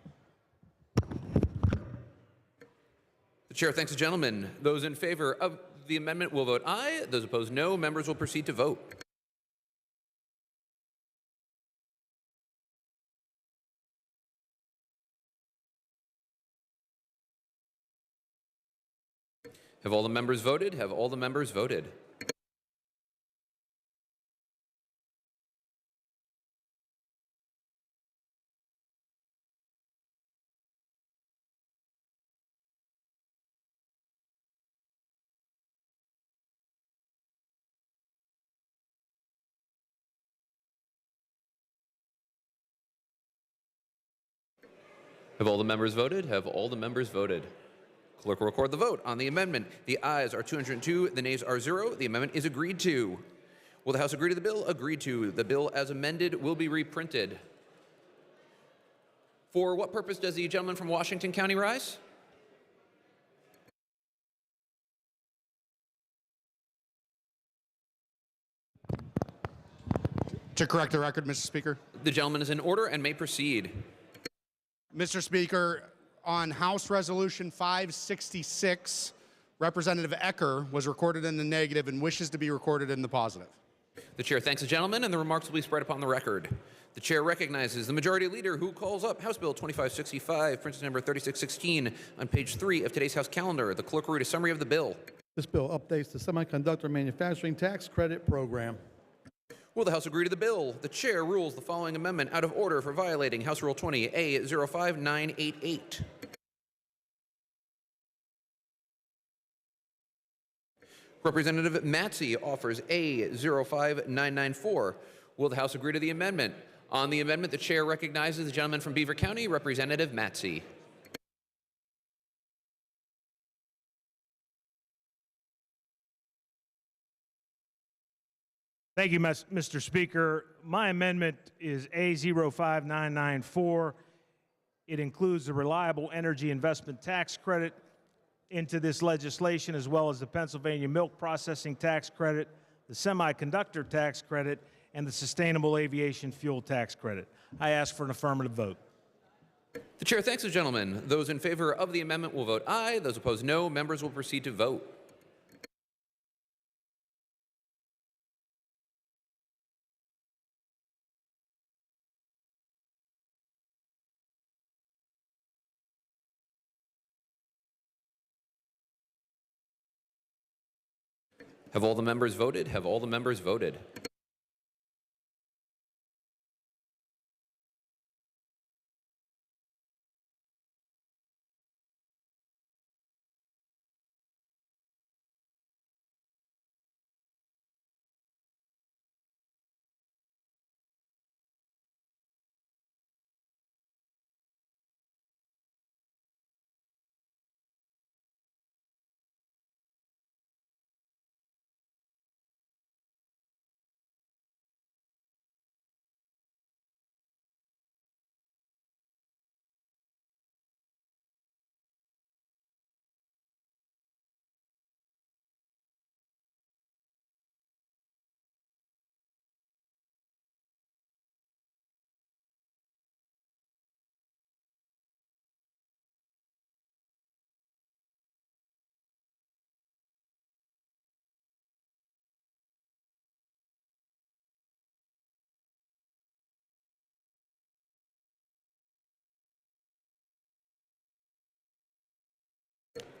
The chair thanks the gentleman. Those in favor of the amendment will vote aye. Those opposed, no. Members will proceed to vote. Have all the members voted? Have all the members voted? Have all the members voted? Have all the members voted? Clerk will record the vote on the amendment. The ayes are 202, the nays are 0. The amendment is agreed to. Will the House agree to the bill? Agreed to. The bill as amended will be reprinted. For what purpose does the gentleman from Washington County rise? To correct the record, Mr. Speaker. The gentleman is in order and may proceed. Mr. Speaker, on House Resolution 566, Representative Ecker was recorded in the negative and wishes to be recorded in the positive. The chair thanks the gentleman, and the remarks will be spread upon the record. The chair recognizes the majority leader who calls up House Bill 2565, Princess number 3616, on page 3 of today's House calendar. The clerk will read a summary of the bill. This bill updates the semiconductor manufacturing tax credit program. Will the House agree to the bill? The chair rules the following amendment out of order for violating House Rule 20, A05988. Representative Matzey offers A05994. Will the House agree to the amendment? On the amendment, the chair recognizes the gentleman from Beaver County, Representative Matzey. Thank you, Mr. Speaker. My amendment is A05994. It includes the Reliable Energy Investment Tax Credit into this legislation, as well as the Pennsylvania Milk Processing Tax Credit, the Semiconductor Tax Credit, and the Sustainable Aviation Fuel Tax Credit. I ask for an affirmative vote. The chair thanks the gentleman. Those in favor of the amendment will vote aye. Those opposed, no. Members will proceed to vote. Have all the members voted? Have all the members voted?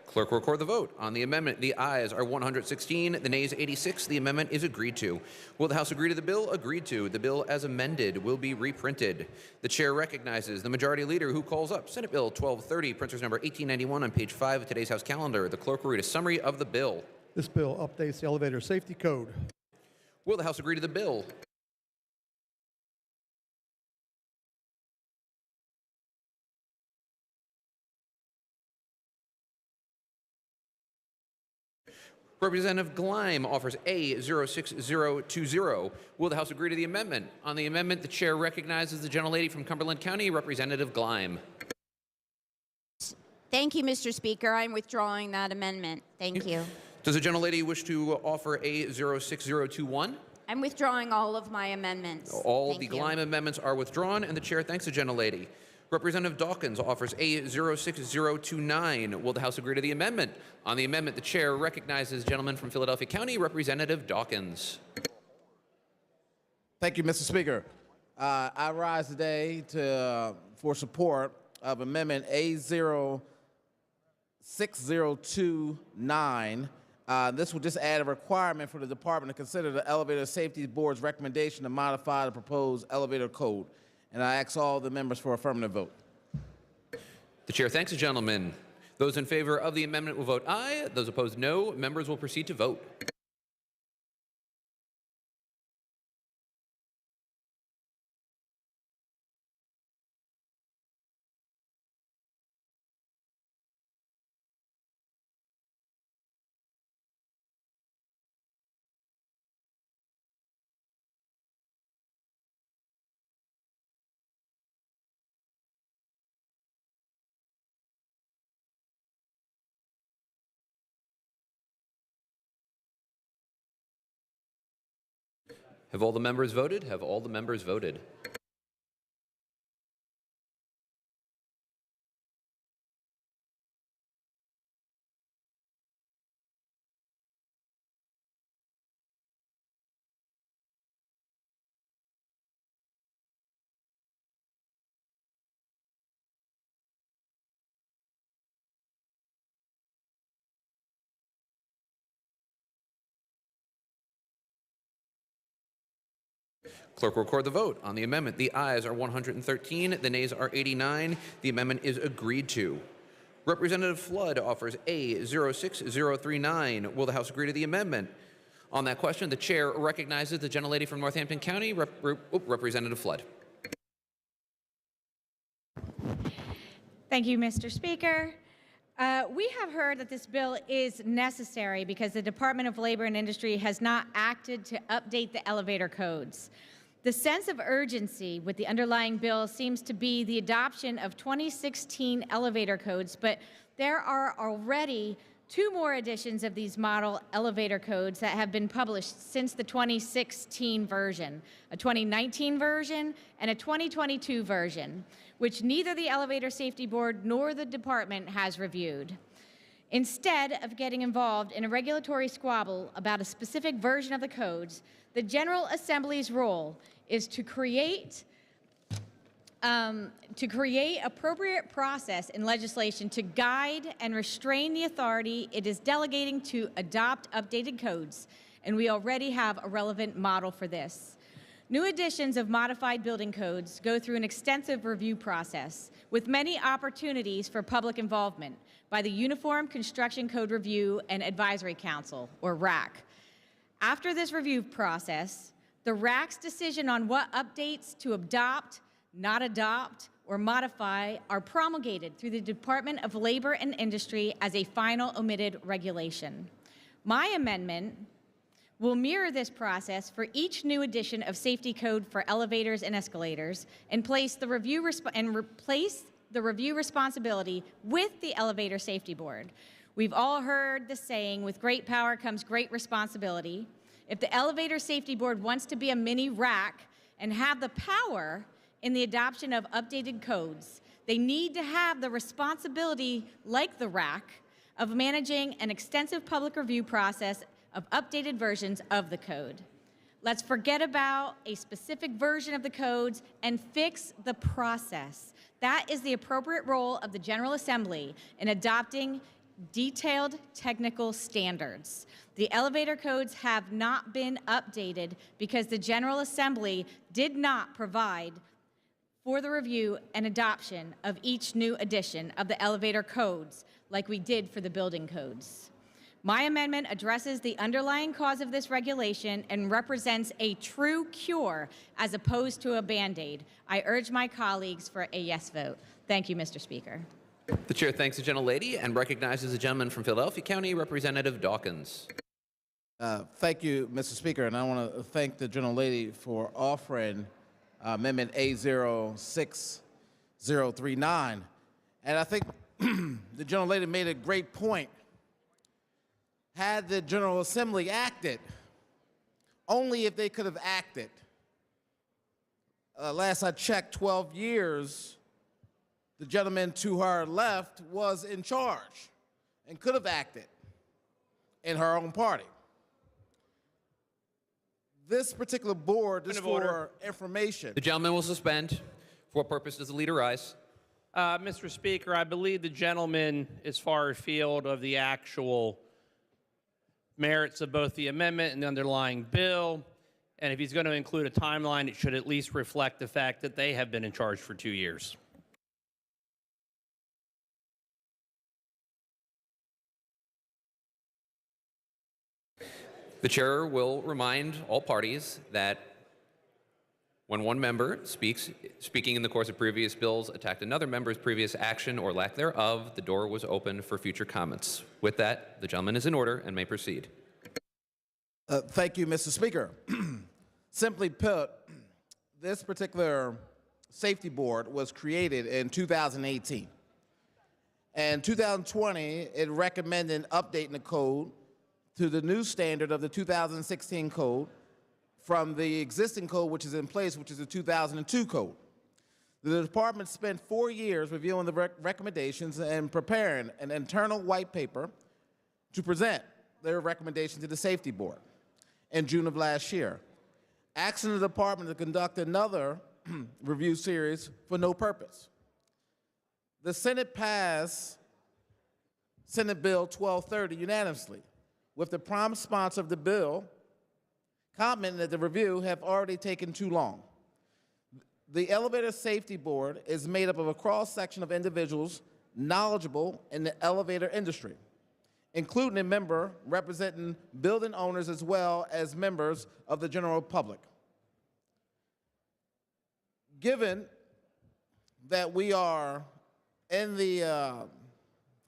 Clerk will record the vote. On the amendment, the ayes are 116, the nays 86. The amendment is agreed to. Will the House agree to the bill? Agreed to. The bill as amended will be reprinted. The chair recognizes the majority leader who calls up Senate Bill 1230, Princess number 1891 on page 5 of today's House calendar. The clerk will read a summary of the bill. This bill updates the elevator safety code. Will the House agree to the bill? Representative Gleim offers A06020. Will the House agree to the amendment? On the amendment, the chair recognizes the gentlelady from Cumberland County, Representative Gleim. Thank you, Mr. Speaker. I'm withdrawing that amendment. Thank you. Does the gentlelady wish to offer A06021? I'm withdrawing all of my amendments. All Thank the you. Gleim amendments are withdrawn, and the chair thanks the gentlelady. Representative Dawkins offers A06029. Will the House agree to the amendment? On the amendment, the chair recognizes the gentleman from Philadelphia County, Representative Dawkins. Thank you, Mr. Speaker. I rise today for support of Amendment A06029. This will just add a requirement for the department to consider the Elevator Safety Board's recommendation to modify the proposed elevator code. And I ask all the members for affirmative vote. The chair thanks the gentleman. Those in favor of the amendment will vote aye. Those opposed, no. Members will proceed to vote. Have all the members voted? Have all the members voted? Clerk will record the vote. On the amendment, the ayes are 113, the nays are 89. The amendment is agreed to. Representative Flood offers A06039. Will the House agree to the amendment? On that question, the chair recognizes the gentlelady from Northampton County, Representative Flood. Thank you, Mr. Speaker. We have heard that this bill is necessary because the Department of Labor and Industry has not acted to update the elevator codes. The sense of urgency with the underlying bill seems to be the adoption of 2016 elevator codes, but there are already 2 more editions of these model elevator codes that have been published since the 2016 version, a 2019 version and a 2022 version, which neither the Elevator Safety Board nor the department has reviewed. Instead of getting involved in a regulatory squabble about a specific version of the codes, the General Assembly's role is to create appropriate process in legislation to guide and restrain the authority it is delegating to adopt updated codes, and we already have a relevant model for this. New editions of modified building codes go through an extensive review process with many opportunities for public involvement by the Uniform Construction Code Review and Advisory Council, or RAC. After this review process, the RAC's decision on what updates to adopt, not adopt, or modify are promulgated through the Department of Labor and Industry as a final omitted regulation. My amendment will mirror this process for each new edition of safety code for elevators and escalators and replace the review responsibility with the Elevator Safety Board. We've all heard the saying, with great power comes great responsibility. If the Elevator Safety Board wants to be a mini RAC and have the power in the adoption of updated codes, they need to have the responsibility, like the RAC, of managing an extensive public review process of updated versions of the code. Let's forget about a specific version of the codes and fix the process. That is the appropriate role of the General Assembly in adopting detailed technical standards. The elevator codes have not been updated because the General Assembly did not provide for the review and adoption of each new edition of the elevator codes like we did for the building codes. My amendment addresses the underlying cause of this regulation and represents a true cure as opposed to a Band-Aid. I urge my colleagues for a yes vote. Thank you, Mr. Speaker. The chair thanks the gentlelady and recognizes the gentleman from Philadelphia County, Representative Dawkins. Thank you, Mr. Speaker, and I want to thank the gentlelady for offering Amendment A06039. And I think the gentlelady made a great point. Had the General Assembly acted, only if they could have acted. Last I checked, 12 years, the gentleman to her left was in charge and could have acted in her own party. This particular board, just for information. The gentleman will suspend. For what purpose does the leader rise? Mr. Speaker, I believe the gentleman is far afield of the actual merits of both the amendment and the underlying bill. And if he's going to include a timeline, it should at least reflect the fact that they have been in charge for 2 years. The chair will remind all parties that when one member speaking in the course of previous bills, attacked another member's previous action or lack thereof, the door was open for future comments. With that, the gentleman is in order and may proceed. Thank you, Mr. Speaker. Simply put, this particular safety board was created in 2018. And 2020, it recommended updating the code to the new standard of the 2016 code from the existing code, which is in place, which is the 2002 code. The department spent 4 years reviewing the recommendations and preparing an internal white paper to present their recommendation to the safety board in June of last year, asking the department to conduct another review series for no purpose. The Senate passed Senate Bill 1230 unanimously, with the prime sponsor of the bill commenting that the review have already taken too long. The Elevator Safety Board is made up of a cross-section of individuals knowledgeable in the elevator industry, including a member representing building owners as well as members of the general public. Given that we are in the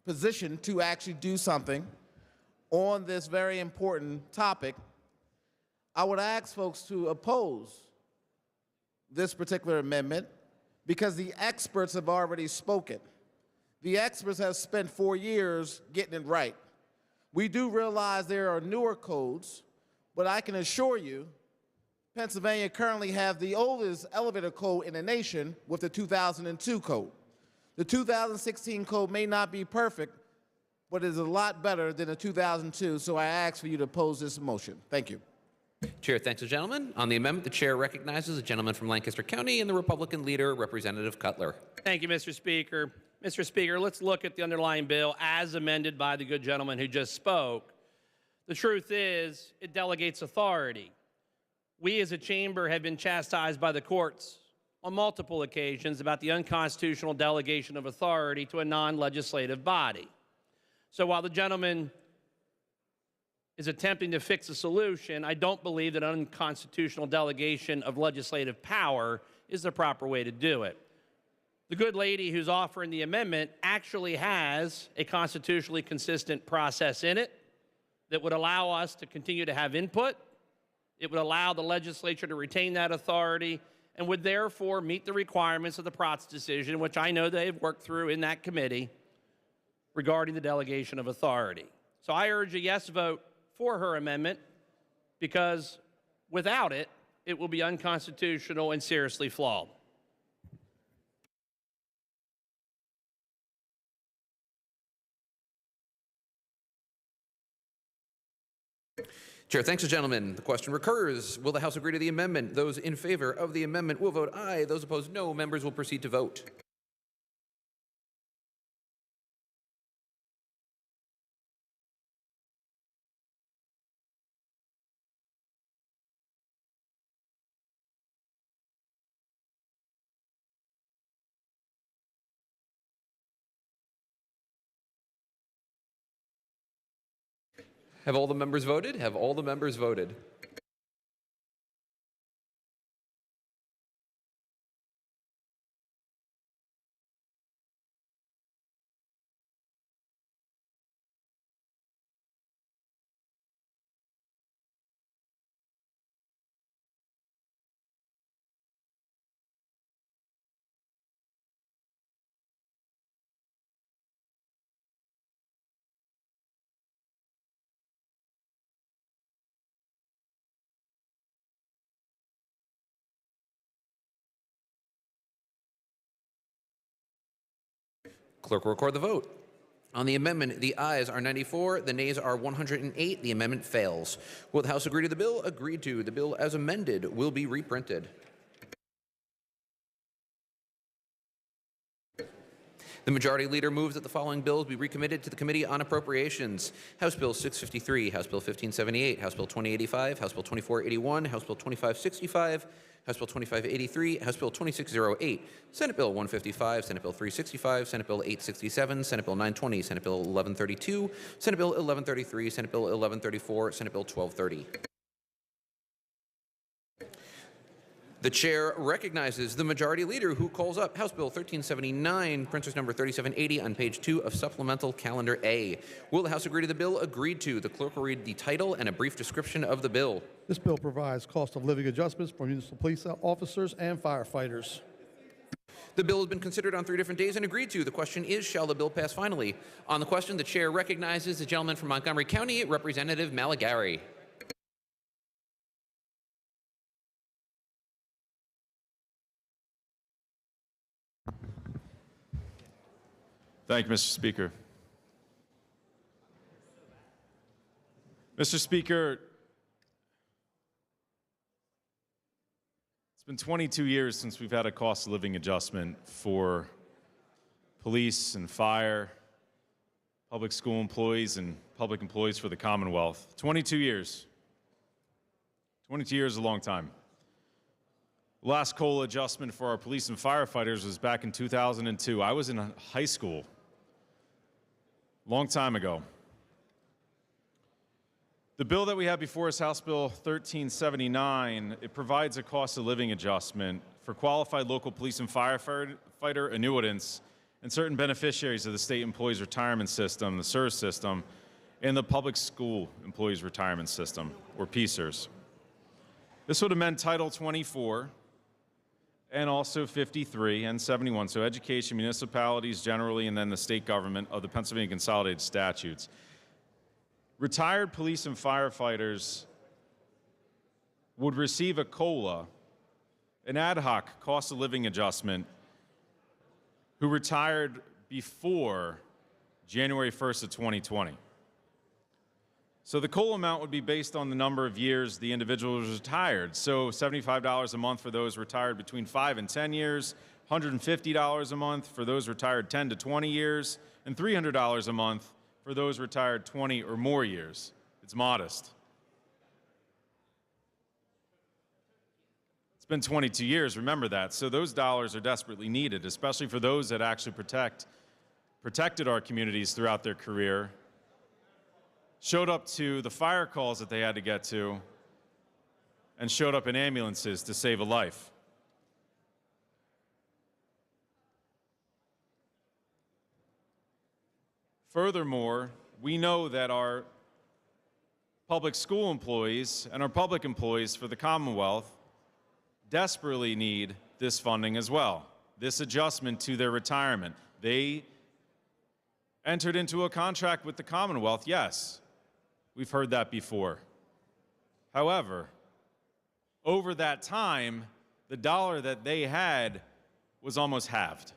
position to actually do something on this very important topic, I would ask folks to oppose this particular amendment because the experts have already spoken. The experts have spent 4 years getting it right. We do realize there are newer codes, but I can assure you Pennsylvania currently have the oldest elevator code in the nation with the 2002 code. The 2016 code may not be perfect, but is a lot better than the 2002, so I ask for you to oppose this motion. Thank you. Chair thanks the gentleman. On the amendment, the chair recognizes the gentleman from Lancaster County and the Republican leader, Representative Cutler. Thank you, Mr. Speaker. Mr. Speaker, let's look at the underlying bill as amended by the good gentleman who just spoke. The truth is, it delegates authority. We as a chamber have been chastised by the courts on multiple occasions about the unconstitutional delegation of authority to a non-legislative body. So while the gentleman is attempting to fix a solution, I don't believe that unconstitutional delegation of legislative power is the proper way to do it. The good lady who's offering the amendment actually has a constitutionally consistent process in it that would allow us to continue to have input. It would allow the legislature to retain that authority and would therefore meet the requirements of the Protz decision, which I know they've worked through in that committee regarding the delegation of authority. So I urge a yes vote for her amendment because without it, it will be unconstitutional and seriously flawed. Chair thanks the gentleman. The question recurs. Will the House agree to the amendment? Those in favor of the amendment will vote aye. Those opposed, no. Members will proceed to vote. Have all the members voted? Have all the members voted? Clerk will record the vote. On the amendment, the ayes are 94, the nays are 108. The amendment fails. Will the House agree to the bill? Agreed to. The bill as amended will be reprinted. The Majority Leader moves that the following bills be recommitted to the Committee on Appropriations. House Bill 653, House Bill 1578, House Bill 2085, House Bill 2481, House Bill 2565, House Bill 2583, House Bill 2608, Senate Bill 155, Senate Bill 365, Senate Bill 867, Senate Bill 920, Senate Bill 1132, Senate Bill 1133, Senate Bill 1134, Senate Bill 1230. The chair recognizes the Majority Leader, who calls up House Bill 1379, printer's number 3780 on page 2 of Supplemental Calendar A. Will the House agree to the bill? Agreed to. The clerk will read the title and a brief description of the bill. This bill provides cost of living adjustments for municipal police officers and firefighters. The bill has been considered on 3 different days and agreed to. The question is, shall the bill pass finally? On the question, the chair recognizes the gentleman from Montgomery County, Representative Malagary. Thank you, Mr. Speaker. Mr. Speaker, it's been 22 years since we've had a cost of living adjustment for police and fire, public school employees, and public employees for the Commonwealth. 22 years. 22 years is a long time. The last COLA adjustment for our police and firefighters was back in 2002. I was in high school. Long time ago. The bill that we have before us, House Bill 1379, it provides a cost of living adjustment for qualified local police and firefighter annuitants and certain beneficiaries of the State Employees Retirement System, the SERS system, and the Public School Employees Retirement System, or PSERS. This would amend Title 24 and also 53 and 71, so education, municipalities generally, and then the state government of the Pennsylvania Consolidated Statutes. Retired police and firefighters would receive a COLA, an ad hoc cost of living adjustment, who retired before January 1st of 2020. So the COLA amount would be based on the number of years the individual was retired. So $75 a month for those retired between 5 and 10 years, $150 a month for those retired 10 to 20 years, and $300 a month for those retired 20 or more years. It's modest. It's been 22 years, remember that. So those dollars are desperately needed, especially for those that actually protected our communities throughout their career, showed up to the fire calls that they had to get to, and showed up in ambulances to save a life. Furthermore, we know that our public school employees and our public employees for the Commonwealth desperately need this funding as well, this adjustment to their retirement. They entered into a contract with the Commonwealth, yes. We've heard that before. However, over that time, the dollar that they had was almost halved.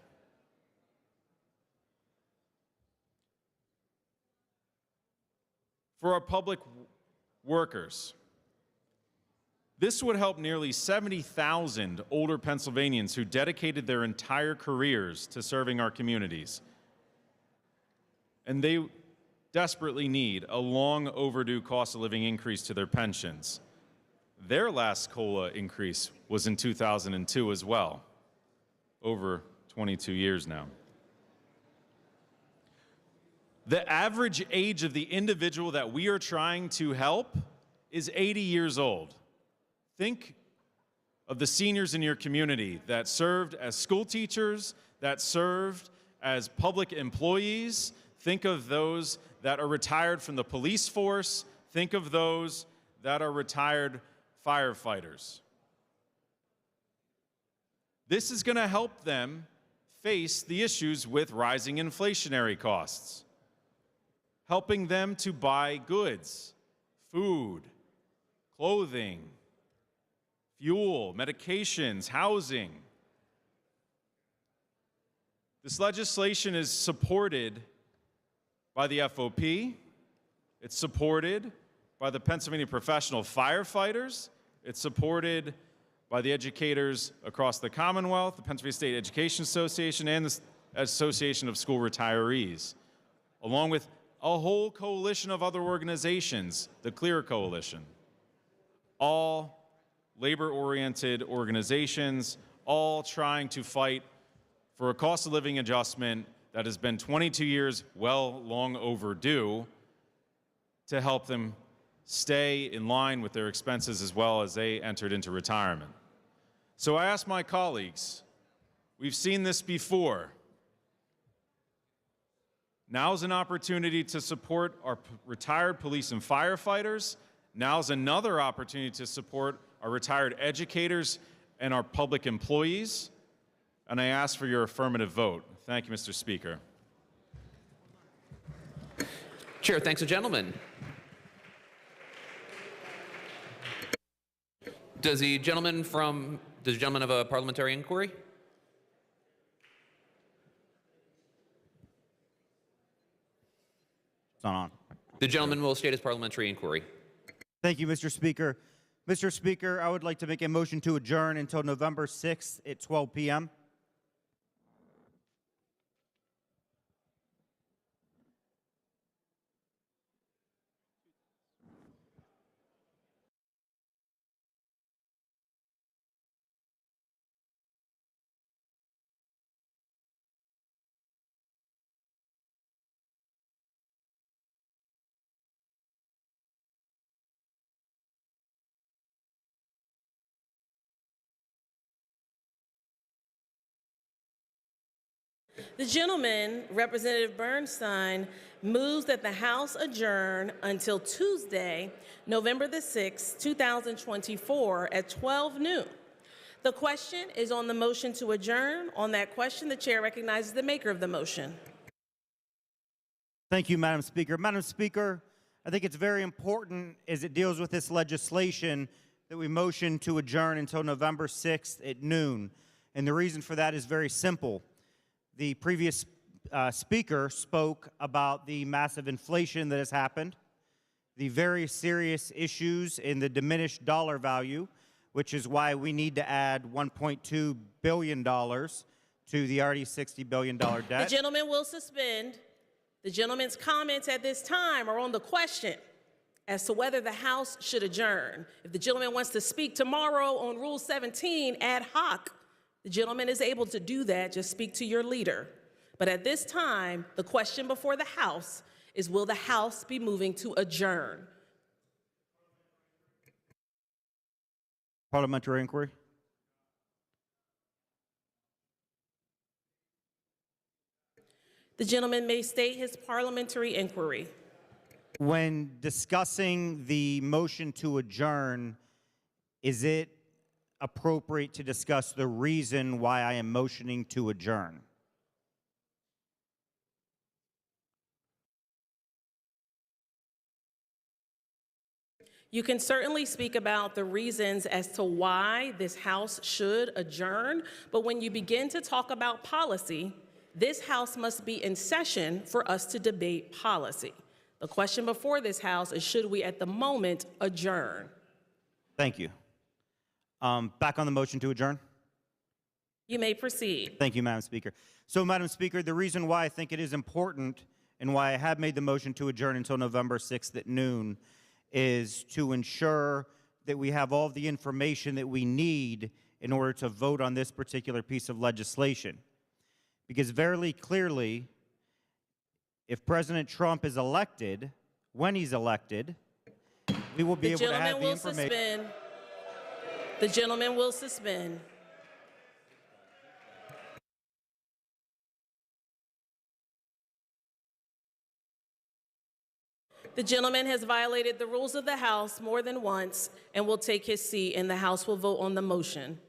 For our public workers, this would help nearly 70,000 older Pennsylvanians who dedicated their entire careers to serving our communities. And they desperately need a long overdue cost of living increase to their pensions. Their last COLA increase was in 2002 as well, over 22 years now. The average age of the individual that we are trying to help is 80 years old. Think of the seniors in your community that served as school teachers, that served as public employees. Think of those that are retired from the police force. Think of those that are retired firefighters. This is going to help them face the issues with rising inflationary costs, helping them to buy goods, food, clothing, fuel, medications, housing. This legislation is supported by the FOP. It's supported by the Pennsylvania Professional Firefighters. It's supported by the educators across the Commonwealth, the Pennsylvania State Education Association, and the Association of School Retirees, along with a whole coalition of other organizations, the CLEAR Coalition. All labor-oriented organizations, all trying to fight for a cost of living adjustment that has been 22 years, long overdue, to help them stay in line with their expenses as well as they entered into retirement. So I ask my colleagues, we've seen this before. Now's an opportunity to support our retired police and firefighters. Now's another opportunity to support our retired educators and our public employees. And I ask for your affirmative vote. Thank you, Mr. Speaker. Chair thanks the gentleman. Does the gentleman have a parliamentary inquiry? It's not on. The gentleman will state his parliamentary inquiry. Thank you, Mr. Speaker. Mr. Speaker, I would like to make a motion to adjourn until November 6th at 12 p.m. The gentleman, Representative Bernstein, moves that the House adjourn until Tuesday, November the 6th, 2024 at 12 noon. The question is on the motion to adjourn. On that question, the chair recognizes the maker of the motion. Thank you, Madam Speaker. Madam Speaker, I think it's very important as it deals with this legislation that we motion to adjourn until November 6th at noon. And the reason for that is very simple. The previous speaker spoke about the massive inflation that has happened, the very serious issues in the diminished dollar value, which is why we need to add $1.2 billion to the already $60 billion debt. The gentleman will suspend. The gentleman's comments at this time are on the question as to whether the House should adjourn. If the gentleman wants to speak tomorrow on Rule 17 ad hoc, the gentleman is able to do that. Just speak to your leader. But at this time, the question before the House is, will the House be moving to adjourn? Parliamentary inquiry. The gentleman may state his parliamentary inquiry. When discussing the motion to adjourn, is it appropriate to discuss the reason why I am motioning to adjourn? You can certainly speak about the reasons as to why this House should adjourn, but when you begin to talk about policy, this House must be in session for us to debate policy. The question before this House is, should we at the moment adjourn? Thank you. Back on the motion to adjourn. You may proceed. Thank you, Madam Speaker. So, Madam Speaker, the reason why I think it is important and why I have made the motion to adjourn until November 6th at noon is to ensure that we have all the information that we need in order to vote on this particular piece of legislation. Because very clearly, if President Trump is elected, when he's elected, we will be able to have the information. The gentleman will suspend. The gentleman has violated the rules of the House more than once and will take his seat, and the House will vote on the motion.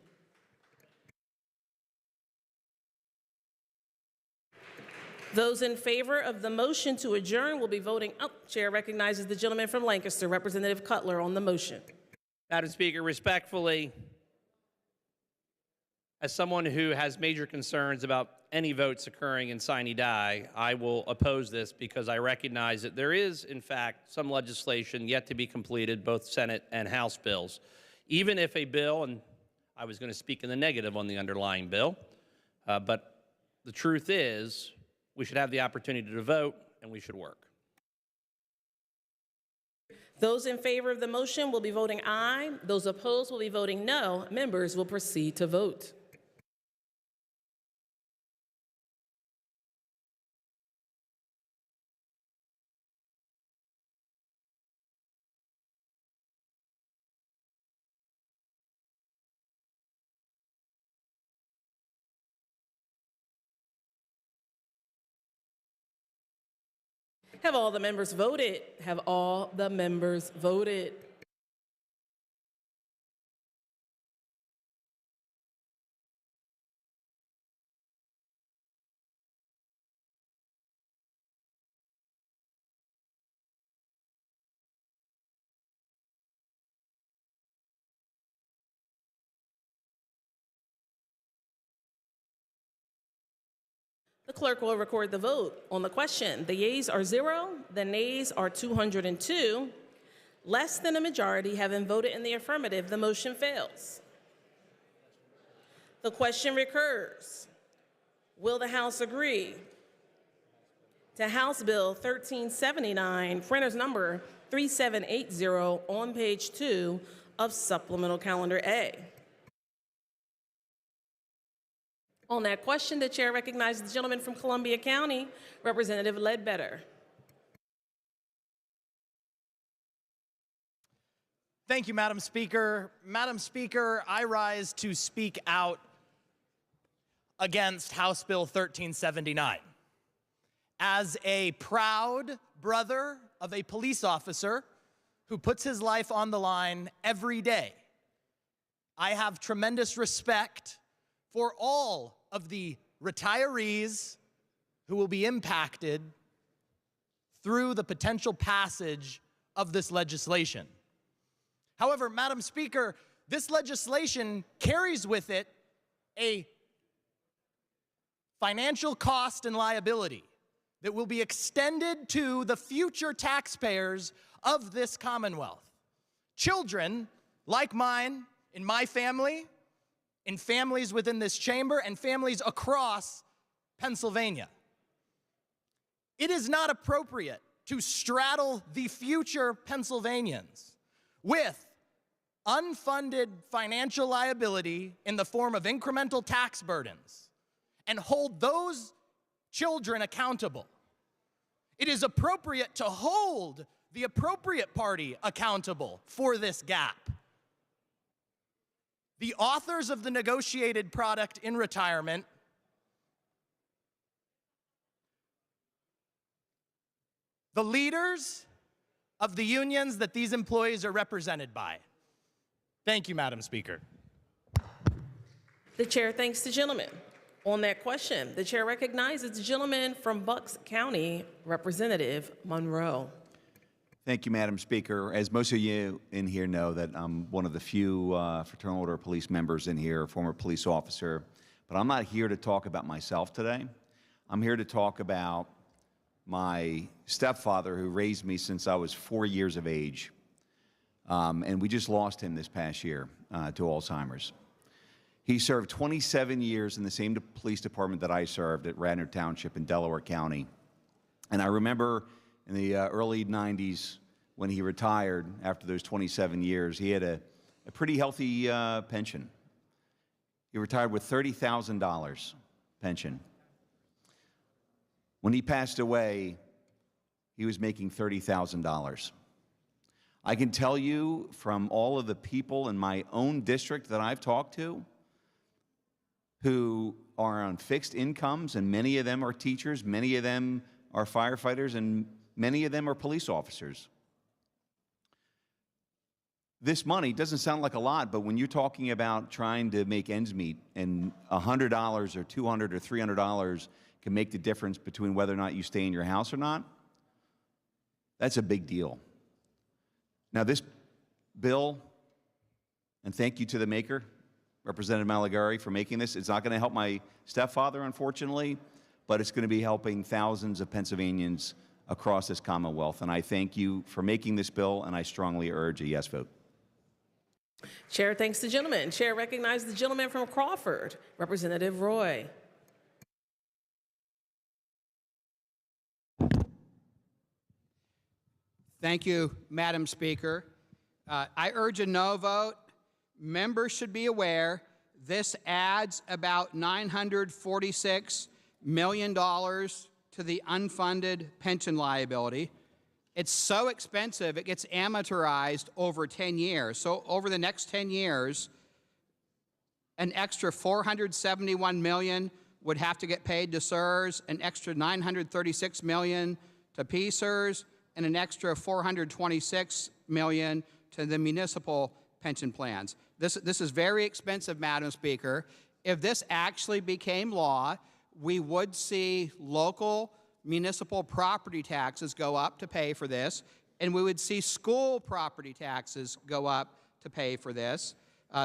Those in favor of the motion to adjourn will be voting. Chair recognizes the gentleman from Lancaster, Representative Cutler, on the motion. Madam Speaker, respectfully, As someone who has major concerns about any votes occurring in sine die, I will oppose this because I recognize that there is, in fact, some legislation yet to be completed, both Senate and House bills. Even if a bill, and I was going to speak in the negative on the underlying bill, but the truth is we should have the opportunity to vote and we should work. Those in favor of the motion will be voting aye. Those opposed will be voting no. Members will proceed to vote. Have all the members voted? Have all the members voted? The clerk will record the vote on the question. The yeas are 0, the nays are 202. Less than a majority having voted in the affirmative, the motion fails. The question recurs. Will the House agree to House Bill 1379, printer's number 3780 on page 2 of Supplemental Calendar A? On that question, the chair recognizes the gentleman from Columbia County, Representative Ledbetter. Thank you, Madam Speaker. Madam Speaker, I rise to speak out against House Bill 1379. As a proud brother of a police officer who puts his life on the line every day, I have tremendous respect for all of the retirees who will be impacted through the potential passage of this legislation. However, Madam Speaker, this legislation carries with it a financial cost and liability that will be extended to the future taxpayers of this Commonwealth. Children like mine, in my family, in families within this chamber, and families across Pennsylvania. It is not appropriate to straddle the future Pennsylvanians with unfunded financial liability in the form of incremental tax burdens and hold those children accountable. It is appropriate to hold the appropriate party accountable for this gap. The authors of the negotiated product in retirement the leaders of the unions that these employees are represented by. Thank you, Madam Speaker. The chair thanks the gentleman. On that question, the chair recognizes the gentleman from Bucks County, Representative Monroe. Thank you, Madam Speaker. As most of you in here know, that I'm one of the few Fraternal Order of Police members in here, former police officer. But I'm not here to talk about myself today. I'm here to talk about my stepfather who raised me since I was 4 years of age. And we just lost him this past year to Alzheimer's. He served 27 years in the same police department that I served at Radnor Township in Delaware County. And I remember in the early 90s when he retired after those 27 years, he had a pretty healthy pension. He retired with $30,000 pension. When he passed away, he was making $30,000. I can tell you from all of the people in my own district that I've talked to who are on fixed incomes, and many of them are teachers, many of them are firefighters, and many of them are police officers. This money doesn't sound like a lot, but when you're talking about trying to make ends meet and $100 or $200 or $300 can make the difference between whether or not you stay in your house or not, that's a big deal. Now this bill, and thank you to the maker, Representative Malagari, for making this. It's not going to help my stepfather, unfortunately, but it's going to be helping thousands of Pennsylvanians across this Commonwealth. And I thank you for making this bill, and I strongly urge a yes vote. Chair thanks the gentleman. Chair recognizes the gentleman from Crawford, Representative Roy. Thank you, Madam Speaker. I urge a no vote. Members should be aware this adds about $946 million to the unfunded pension liability. It's so expensive, it gets amortized over 10 years. So over the next 10 years, an extra $471 million would have to get paid to CSRS, an extra $936 million to PSERS, and an extra $426 million to the municipal pension plans. This is very expensive, Madam Speaker. If this actually became law, we would see local municipal property taxes go up to pay for this, and we would see school property taxes go up to pay for this.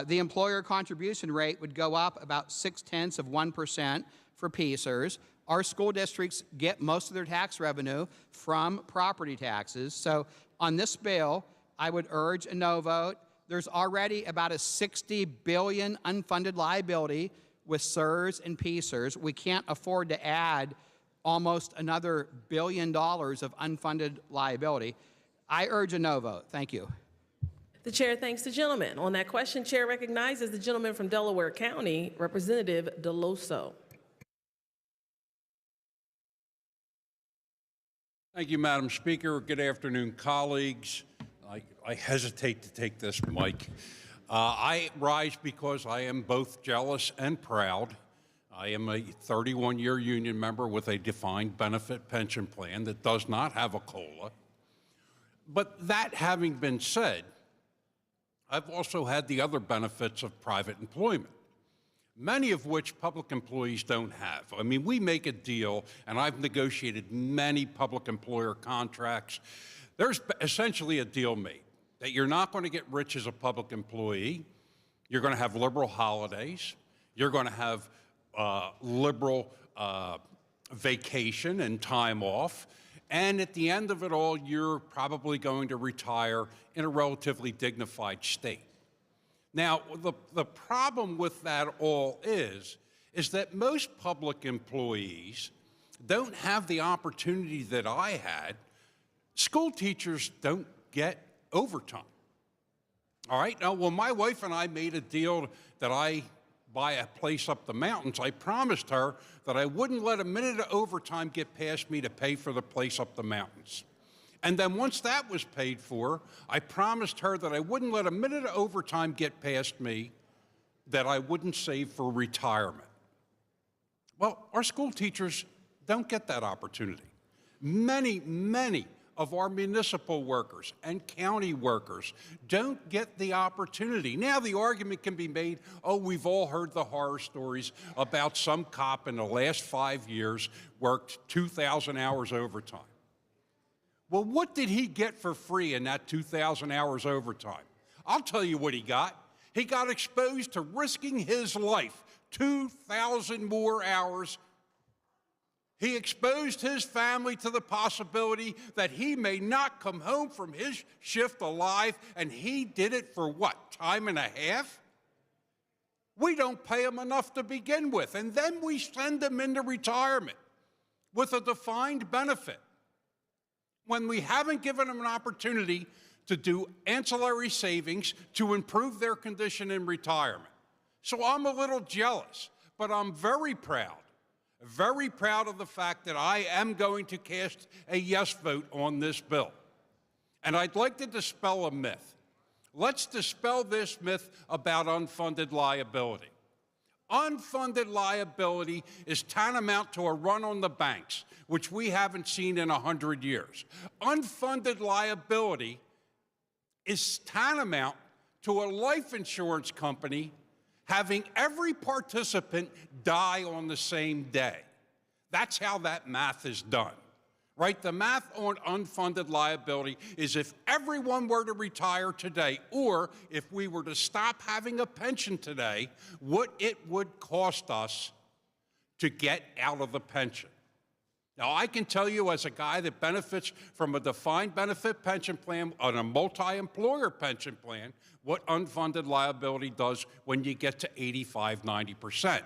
The employer contribution rate would go up about 0.6% for PSERS. Our school districts get most of their tax revenue from property taxes. So on this bill, I would urge a no vote. There's already about a $60 billion unfunded liability with CSRS and PSERS. We can't afford to add almost another $1 billion of unfunded liability. I urge a no vote. Thank you. The chair thanks the gentleman. On that question, chair recognizes the gentleman from Delaware County, Representative Deloso. Thank you, Madam Speaker. Good afternoon, colleagues. I hesitate to take this mic. I rise because I am both jealous and proud. I am a 31-year union member with a defined benefit pension plan that does not have a COLA. But that having been said, I've also had the other benefits of private employment, many of which public employees don't have. I mean, we make a deal, and I've negotiated many public employer contracts. There's essentially a deal made that you're not going to get rich as a public employee. You're going to have liberal holidays. You're going to have liberal vacation and time off. And at the end of it all, you're probably going to retire in a relatively dignified state. Now, the problem with that all is that most public employees don't have the opportunity that I had. School teachers don't get overtime. All right? Now, when my wife and I made a deal that I buy a place up the mountains, I promised her that I wouldn't let a minute of overtime get past me to pay for the place up the mountains. And then once that was paid for, I promised her that I wouldn't let a minute of overtime get past me that I wouldn't save for retirement. Well, our school teachers don't get that opportunity. Many, many of our municipal workers and county workers don't get the opportunity. Now the argument can be made, oh, we've all heard the horror stories about some cop in the last 5 years worked 2,000 hours overtime. Well, what did he get for free in that 2,000 hours overtime? I'll tell you what he got. He got exposed to risking his life, 2,000 more hours. He exposed his family to the possibility that he may not come home from his shift alive, and he did it for what, time and a half? We don't pay him enough to begin with, and then we send him into retirement with a defined benefit when we haven't given them an opportunity to do ancillary savings to improve their condition in retirement. So I'm a little jealous, but I'm very proud of the fact that I am going to cast a yes vote on this bill. And I'd like to dispel a myth. Let's dispel this myth about unfunded liability. Unfunded liability is tantamount to a run on the banks, which we haven't seen in 100 years. Unfunded liability is tantamount to a life insurance company having every participant die on the same day. That's how that math is done. right? The math on unfunded liability is if everyone were to retire today, or if we were to stop having a pension today, what it would cost us to get out of the pension. Now, I can tell you as a guy that benefits from a defined benefit pension plan on a multi-employer pension plan, what unfunded liability does when you get to 85, 90%.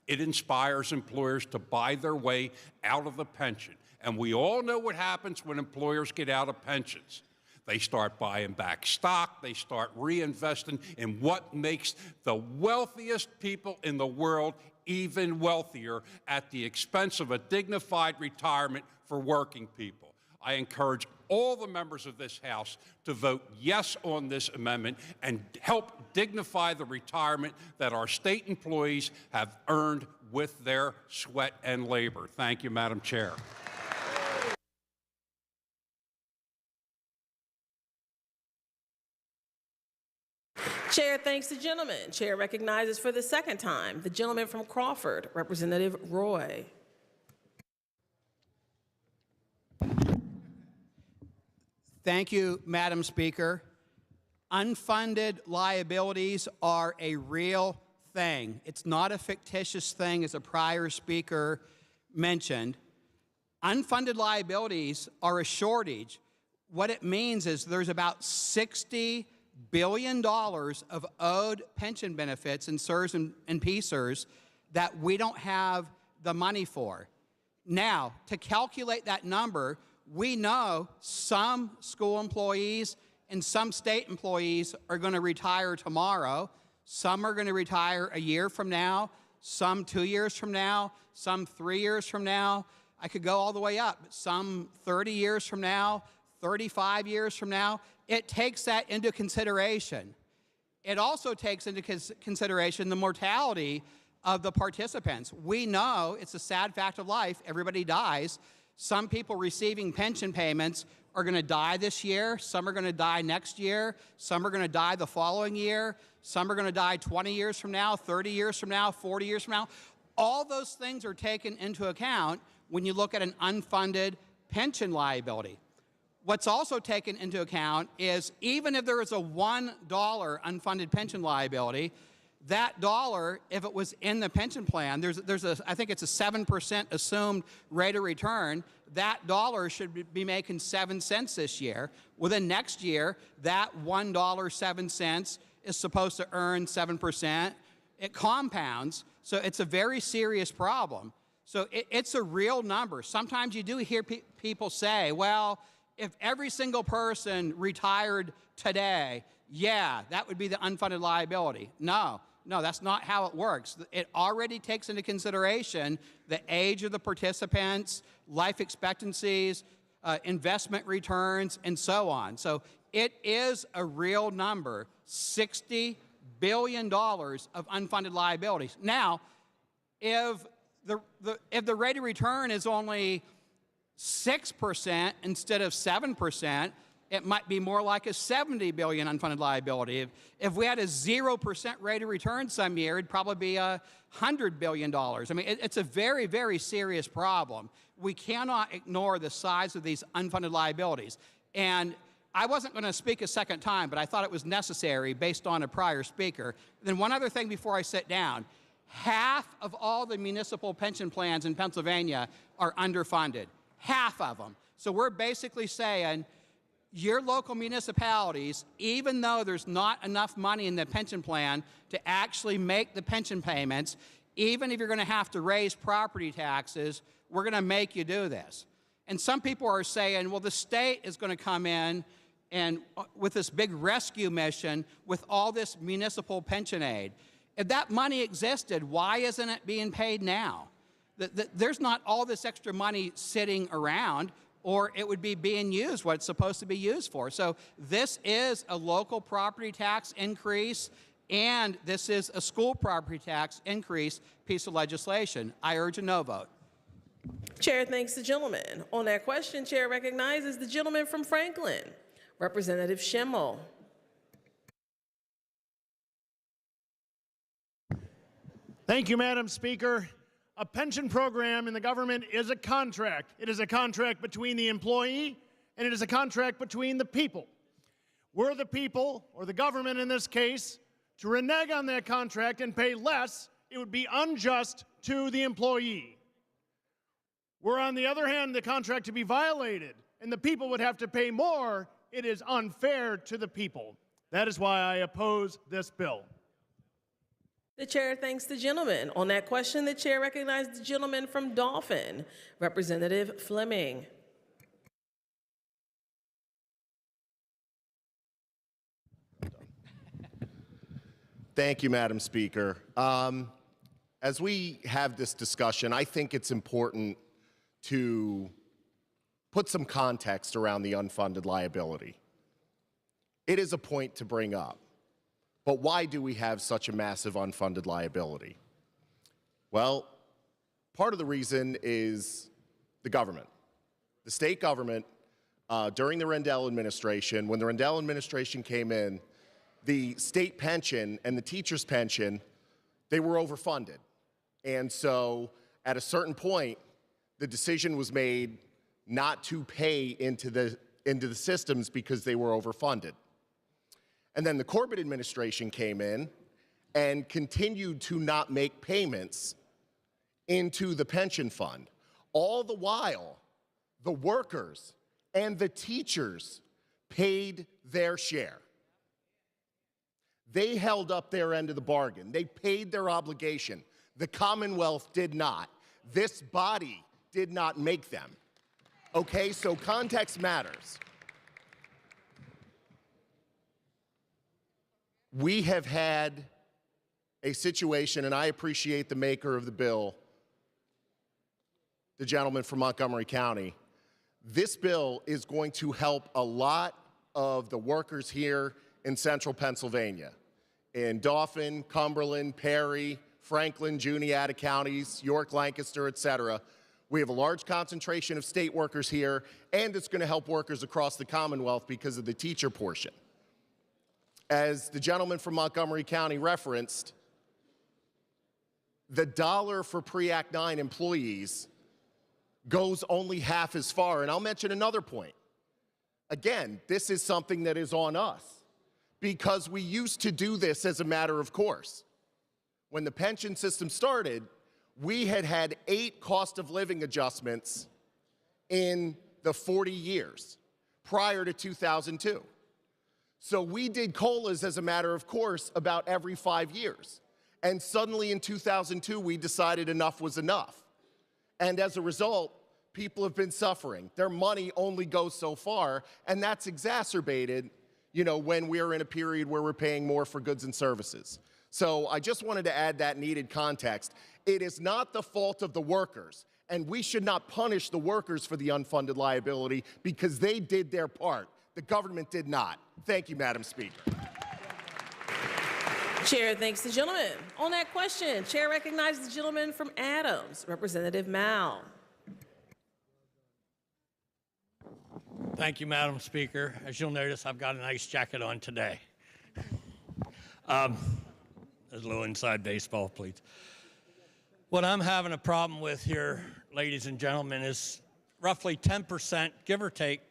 It inspires employers to buy their way out of the pension. And we all know what happens when employers get out of pensions. They start buying back stock. They start reinvesting in what makes the wealthiest people in the world even wealthier at the expense of a dignified retirement for working people. I encourage all the members of this House to vote yes on this amendment and help dignify the retirement that our state employees have earned with their sweat and labor. Thank you, Madam Chair. Chair thanks the gentleman. Chair recognizes for the second time the gentleman from Crawford, Representative Roy. Thank you, Madam Speaker. Unfunded liabilities are a real thing. It's not a fictitious thing, as a prior speaker mentioned. Unfunded liabilities are a shortage. What it means is there's about $60 billion of owed pension benefits in CSRS and PSERS that we don't have the money for. Now, to calculate that number, we know some school employees and some state employees are going to retire tomorrow. Some are going to retire a year from now, some 2 years from now, some 3 years from now. I could go all the way up. Some 30 years from now, 35 years from now. It takes that into consideration. It also takes into consideration the mortality of the participants. We know it's a sad fact of life. Everybody dies. Some people receiving pension payments are going to die this year. Some are going to die next year. Some are going to die the following year. Some are going to die 20 years from now, 30 years from now, 40 years from now. All those things are taken into account when you look at an unfunded pension liability. What's also taken into account is even if there is a $1 unfunded pension liability, that dollar, if it was in the pension plan, I think it's a 7% assumed rate of return, that dollar should be making 7 cents this year. Well, then next year, that $1.07 is supposed to earn 7%. It compounds, so it's a very serious problem. So it's a real number. Sometimes you do hear people say, well, if every single person retired today, yeah, that would be the unfunded liability. No, that's not how it works. It already takes into consideration the age of the participants, life expectancies, investment returns, and so on. So it is a real number, $60 billion of unfunded liabilities. Now, if the rate of return is only 6% instead of 7%, it might be more like a $70 billion unfunded liability. If we had a 0% rate of return some year, it'd probably be $100 billion. I mean, it's a very, very serious problem. We cannot ignore the size of these unfunded liabilities. And I wasn't going to speak a second time, but I thought it was necessary based on a prior speaker. Then one other thing before I sit down. Half of all the municipal pension plans in Pennsylvania are underfunded. Half of them. So we're basically saying your local municipalities, even though there's not enough money in the pension plan to actually make the pension payments, even if you're going to have to raise property taxes, we're going to make you do this. And some people are saying, well, the state is going to come in and with this big rescue mission with all this municipal pension aid. If that money existed, why isn't it being paid now? There's not all this extra money sitting around, or it would be being used what it's supposed to be used for. So this is a local property tax increase, and this is a school property tax increase piece of legislation. I urge a no vote. Chair thanks the gentleman. On that question, Chair recognizes the gentleman from Franklin, Representative Schimmel. Thank you, Madam Speaker. A pension program in the government is a contract. It is a contract between the employee and it is a contract between the people. Were the people, or the government in this case, to renege on that contract and pay less, it would be unjust to the employee. Were, on the other hand, the contract to be violated and the people would have to pay more, it is unfair to the people. That is why I oppose this bill. The chair thanks the gentleman. On that question, the chair recognizes the gentleman from Dauphin, Representative Fleming. Thank you, Madam Speaker. As we have this discussion, I think it's important to put some context around the unfunded liability. It is a point to bring up, but why do we have such a massive unfunded liability? Well, part of the reason is the government. The state government, during the Rendell administration, when the Rendell administration came in, the state pension and the teacher's pension, they were overfunded. And so at a certain point, the decision was made not to pay into the systems because they were overfunded. And then the Corbett administration came in and continued to not make payments into the pension fund. All the while, the workers and the teachers paid their share. They held up their end of the bargain. They paid their obligation. The Commonwealth did not. This body did not make them. Okay, so context matters. We have had a situation, and I appreciate the maker of the bill, the gentleman from Montgomery County. This bill is going to help a lot of the workers here in central Pennsylvania, in Dauphin, Cumberland, Perry, Franklin, Juniata counties, York, Lancaster, et cetera. We have a large concentration of state workers here, and it's going to help workers across the Commonwealth because of the teacher portion. As the gentleman from Montgomery County referenced, the dollar for pre-Act 9 employees goes only half as far. And I'll mention another point. Again, this is something that is on us because we used to do this as a matter of course. When the pension system started, we had had 8 cost of living adjustments in the 40 years prior to 2002. So we did COLAs as a matter of course about every 5 years. And suddenly in 2002, we decided enough was enough. And as a result, people have been suffering. Their money only goes so far, and that's exacerbated, when we're in a period where we're paying more for goods and services. So I just wanted to add that needed context. It is not the fault of the workers, and we should not punish the workers for the unfunded liability because they did their part. The government did not. Thank you, Madam Speaker. Chair thanks the gentleman. On that question, chair recognizes the gentleman from Adams, Representative Mao. Thank you, Madam Speaker. As you'll notice, I've got a nice jacket on today. There's a little inside baseball, please. What I'm having a problem with here, ladies and gentlemen, is roughly 10%, give or take,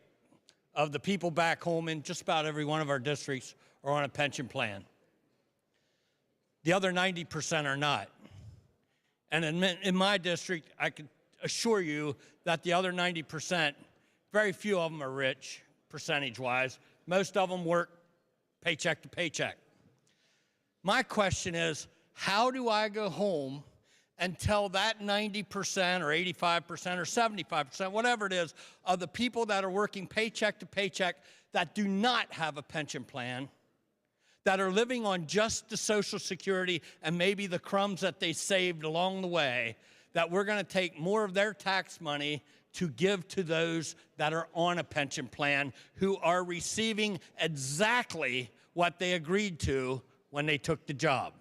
of the people back home in just about every one of our districts are on a pension plan. The other 90% are not. And in my district, I can assure you that the other 90%, very few of them are rich, percentage-wise. Most of them work paycheck to paycheck. My question is, how do I go home and tell that 90% or 85% or 75%, whatever it is, of the people that are working paycheck to paycheck that do not have a pension plan, that are living on just the Social Security and maybe the crumbs that they saved along the way, that we're going to take more of their tax money to give to those that are on a pension plan who are receiving exactly what they agreed to when they took the job.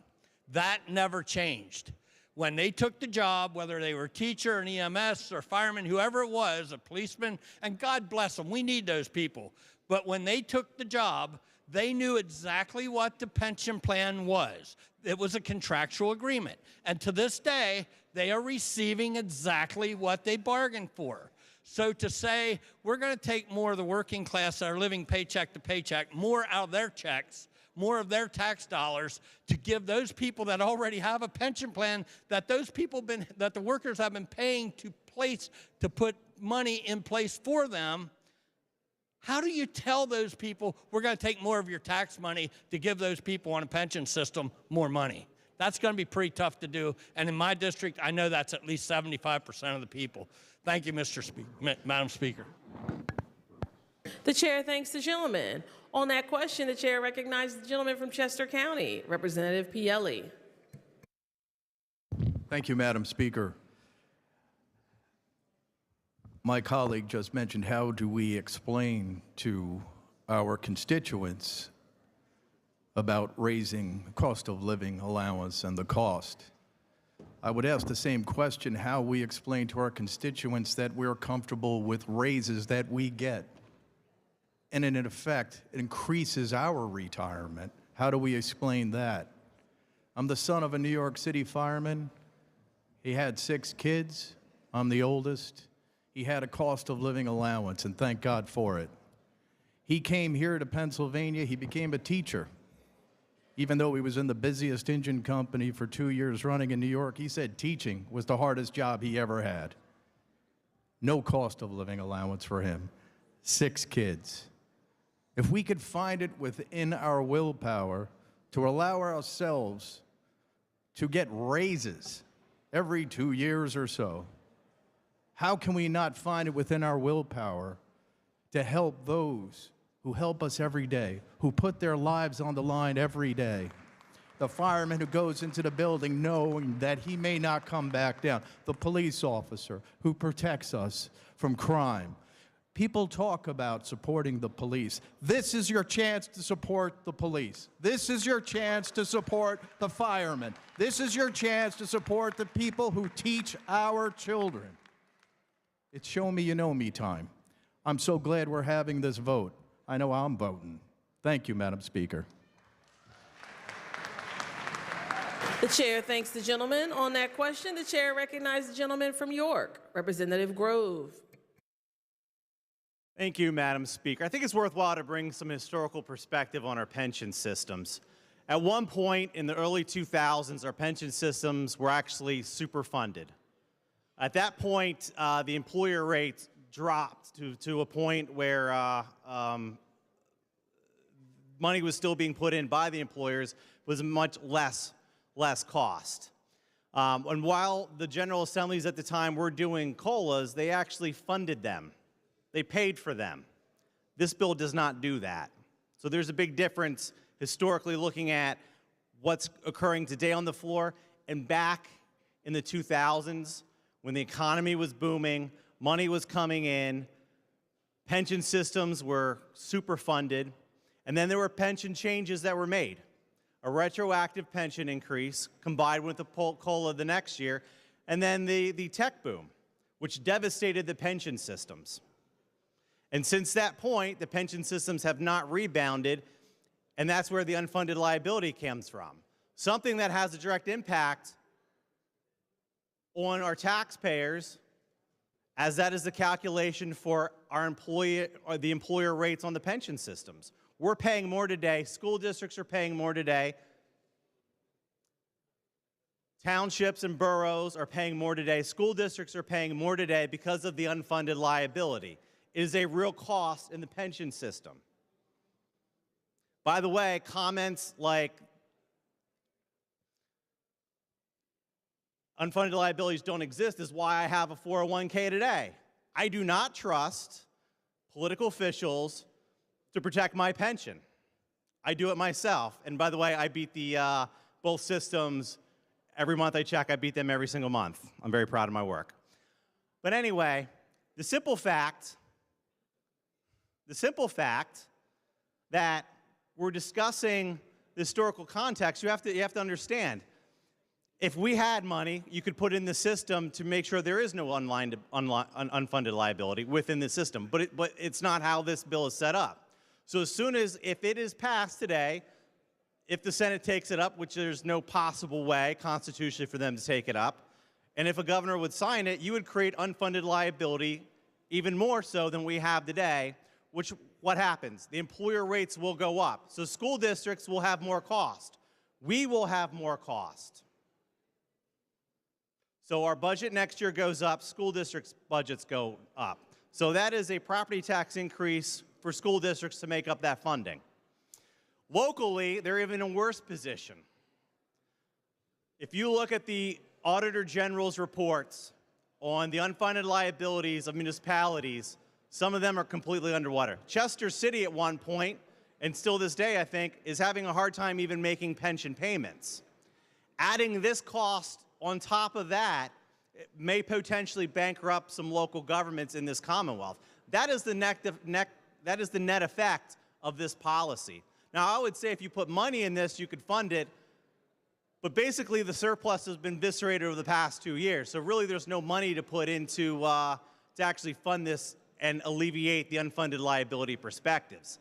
That never changed. When they took the job, whether they were a teacher, an EMS, or fireman, whoever it was, a policeman, and God bless them, we need those people. But when they took the job, They knew exactly what the pension plan was. It was a contractual agreement. And to this day, they are receiving exactly what they bargained for. So to say we're going to take more of the working class that are living paycheck to paycheck, more out of their checks, more of their tax dollars to give those people that already have a pension plan that that the workers have been paying to put money in place for them. How do you tell those people we're going to take more of your tax money to give those people on a pension system more money? That's going to be pretty tough to do. And in my district, I know that's at least 75% of the people. Thank you, Madam Speaker. The chair thanks the gentleman. On that question, the chair recognizes the gentleman from Chester County, Representative Pielli. Thank you, Madam Speaker. My colleague just mentioned, how do we explain to our constituents about raising the cost of living allowance and the cost? I would ask the same question, how we explain to our constituents that we're comfortable with raises that we get. And in effect, it increases our retirement. How do we explain that? I'm the son of a New York City fireman. He had 6 kids. I'm the oldest. He had a cost of living allowance, and thank God for it. He came here to Pennsylvania. He became a teacher. Even though he was in the busiest engine company for 2 years running in New York, he said teaching was the hardest job he ever had. No cost of living allowance for him. 6 kids. If we could find it within our willpower to allow ourselves to get raises every 2 years or so, how can we not find it within our willpower to help those who help us every day, who put their lives on the line every day? The fireman who goes into the building knowing that he may not come back down. The police officer who protects us from crime. People talk about supporting the police. This is your chance to support the police. This is your chance to support the firemen. This is your chance to support the people who teach our children. It's show me you know me time. I'm so glad we're having this vote. I know I'm voting. Thank you, Madam Speaker. The chair thanks the gentleman. On that question, the chair recognizes the gentleman from York, Representative Grove. Thank you, Madam Speaker. I think it's worthwhile to bring some historical perspective on our pension systems. At one point in the early 2000s, our pension systems were actually superfunded. At that point, the employer rates dropped to a point where money was still being put in by the employers, was much less cost. And while the General Assemblies at the time were doing COLAs, they actually funded them. They paid for them. This bill does not do that. So there's a big difference historically looking at what's occurring today on the floor and back in the 2000s when the economy was booming, money was coming in, pension systems were super funded, and then there were pension changes that were made. A retroactive pension increase combined with the COLA the next year, and then the tech boom, which devastated the pension systems. And since that point, the pension systems have not rebounded, and that's where the unfunded liability comes from. Something that has a direct impact on our taxpayers, as that is the calculation for our the employer rates on the pension systems. We're paying more today. School districts are paying more today. Townships and boroughs are paying more today. School districts are paying more today because of the unfunded liability. It is a real cost in the pension system. By the way, comments like unfunded liabilities don't exist is why I have a 401k today. I do not trust political officials to protect my pension. I do it myself. And by the way, I beat both systems every month I check. I beat them every single month. I'm very proud of my work. But anyway, the simple fact that we're discussing the historical context, you have to understand. If we had money, you could put in the system to make sure there is no unfunded liability within the system. But it's not how this bill is set up. So as soon as, if it is passed today, if the Senate takes it up, which there's no possible way constitutionally for them to take it up, and if a governor would sign it, you would create unfunded liability even more so than we have today, which what happens? The employer rates will go up. So school districts will have more cost. We will have more cost. So our budget next year goes up, school districts' budgets go up. So that is a property tax increase for school districts to make up that funding. Locally, they're even in a worse position. If you look at the Auditor General's reports on the unfunded liabilities of municipalities, some of them are completely underwater. Chester City at one point, and still this day I think, is having a hard time even making pension payments. Adding this cost on top of that may potentially bankrupt some local governments in this Commonwealth. That is the net effect of this policy. Now, I would say if you put money in this, you could fund it, but basically the surplus has been eviscerated over the past 2 years. So really there's no money to put into to actually fund this and alleviate the unfunded liability perspectives.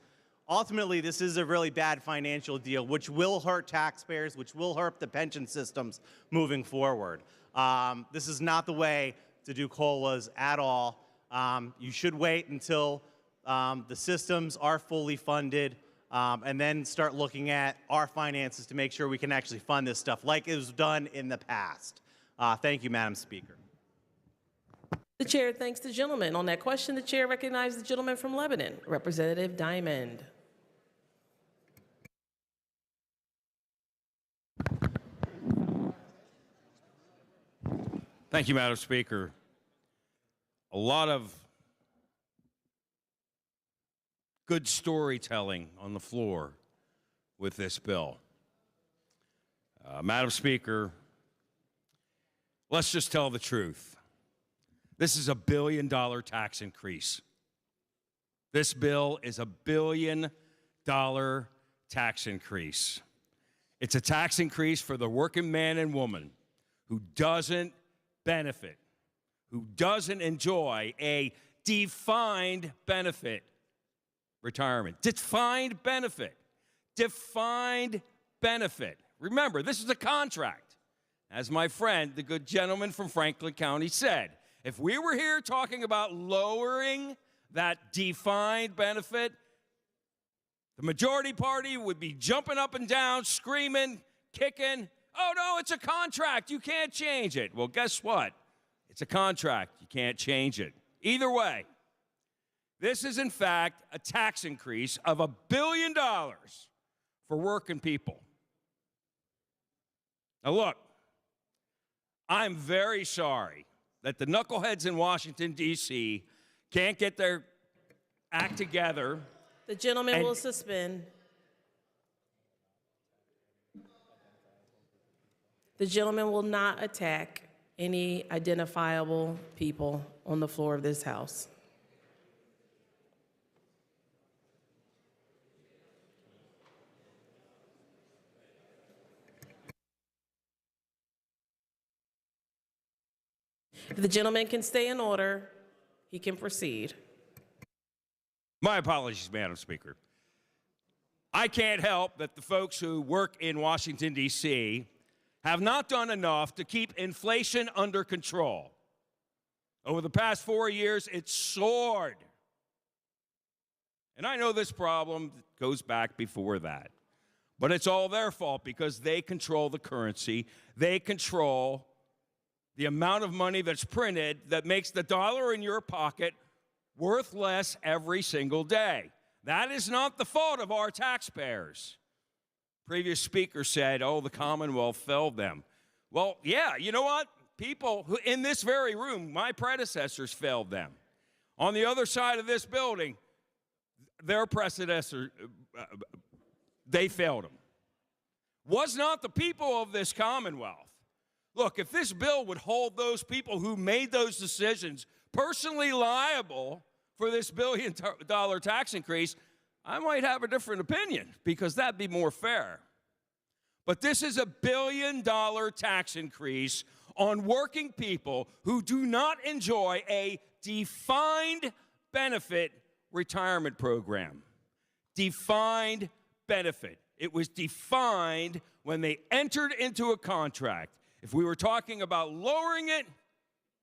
Ultimately, this is a really bad financial deal, which will hurt taxpayers, which will hurt the pension systems moving forward. This is not the way to do COLAs at all. You should wait until the systems are fully funded and then start looking at our finances to make sure we can actually fund this stuff like it was done in the past. Thank you, Madam Speaker. The chair thanks the gentleman. On that question, the chair recognizes the gentleman from Lebanon, Representative Diamond. Thank you, Madam Speaker. A lot of good storytelling on the floor with this bill. Madam Speaker, let's just tell the truth. This is a $1 billion tax increase. This bill is a $1 billion tax increase. It's a tax increase for the working man and woman who doesn't benefit, who doesn't enjoy a defined benefit retirement. Defined benefit. Defined benefit. Remember, this is a contract. As my friend, the good gentleman from Franklin County said, if we were here talking about lowering that defined benefit, the majority party would be jumping up and down, screaming, kicking, oh no, it's a contract, you can't change it. Well, guess what? It's a contract, you can't change it. Either way, this is in fact a tax increase of $1 billion for working people. Now look, I'm very sorry that the knuckleheads in Washington, D.C. can't get their act together. The gentleman will suspend. The gentleman will not attack any identifiable people on the floor of this House. If the gentleman can stay in order, he can proceed. My apologies, Madam Speaker. I can't help that the folks who work in Washington, D.C. have not done enough to keep inflation under control. Over the past 4 years, it's soared. And I know this problem goes back before that. But it's all their fault because they control the currency. They control the amount of money that's printed that makes the dollar in your pocket worth less every single day. That is not the fault of our taxpayers. Previous speaker said, oh, the Commonwealth failed them. Well, yeah, you know what? People who in this very room, my predecessors failed them. On the other side of this building, their predecessor, they failed them. Was not the people of this Commonwealth. Look, if this bill would hold those people who made those decisions personally liable for this $1 billion tax increase, I might have a different opinion because that'd be more fair. But this is a $1 billion tax increase on working people who do not enjoy a defined benefit retirement program. defined benefit. It was defined when they entered into a contract. If we were talking about lowering it,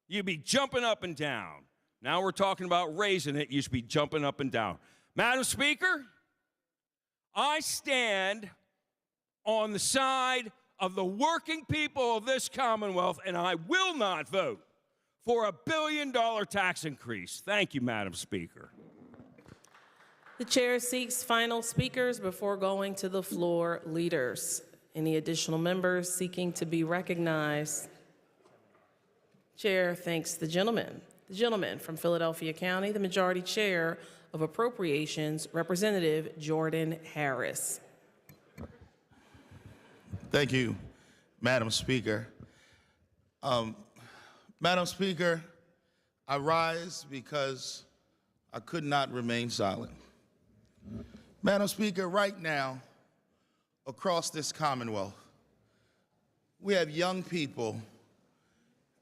you'd be jumping up and down. Now we're talking about raising it, you should be jumping up and down. Madam Speaker, I stand on the side of the working people of this Commonwealth, and I will not vote for a $1 billion tax increase. Thank you, Madam Speaker. The chair seeks final speakers before going to the floor leaders. Any additional members seeking to be recognized? Chair thanks the gentleman. The gentleman from Philadelphia County, the Majority Chair of Appropriations, Representative Jordan Harris. Thank you, Madam Speaker. Madam Speaker, I rise because I could not remain silent. Madam Speaker, right now, across this Commonwealth, we have young people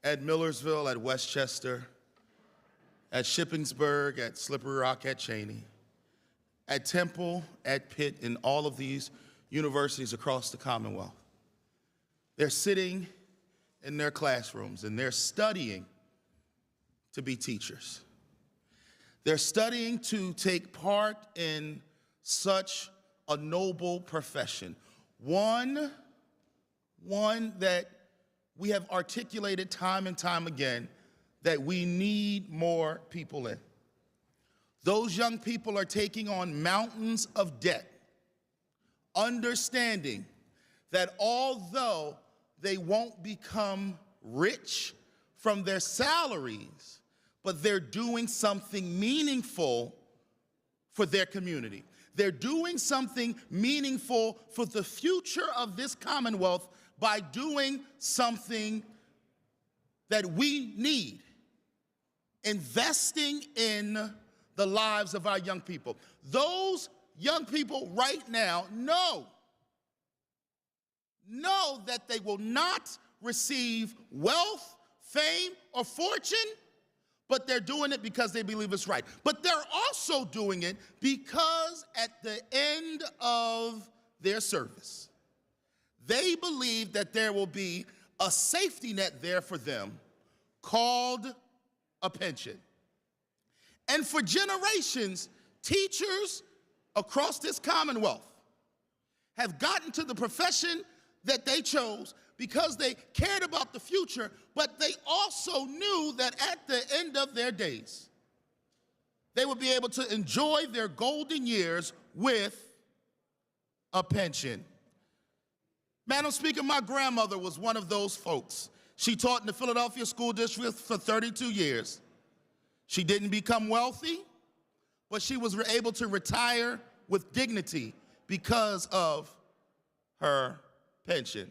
at Millersville, at Westchester, at Shippensburg, at Slippery Rock, at Cheney, at Temple, at Pitt, and all of these universities across the Commonwealth. They're sitting in their classrooms and they're studying to be teachers. They're studying to take part in such a noble profession, one that we have articulated time and time again that we need more people in. Those young people are taking on mountains of debt, understanding that although they won't become rich from their salaries, but they're doing something meaningful for their community. They're doing something meaningful for the future of this Commonwealth by doing something that we need, investing in the lives of our young people. Those young people right now know that they will not receive wealth, fame, or fortune, but they're doing it because they believe it's right. But they're also doing it because at the end of their service, they believe that there will be a safety net there for them called a pension. And for generations, teachers across this Commonwealth have gotten to the profession that they chose because they cared about the future, but they also knew that at the end of their days, they would be able to enjoy their golden years with a pension. Madam Speaker, my grandmother was one of those folks. She taught in the Philadelphia School District for 32 years. She didn't become wealthy, but she was able to retire with dignity because of her pension.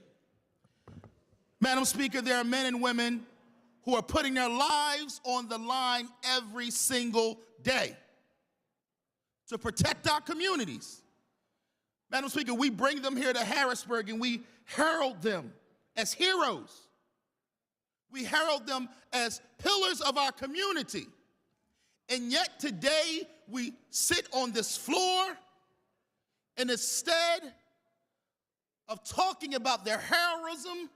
Madam Speaker, there are men and women who are putting their lives on the line every single day to protect our communities. Madam Speaker, we bring them here to Harrisburg and we herald them as heroes. We herald them as pillars of our community. And yet today we sit on this floor and instead of talking about their heroism,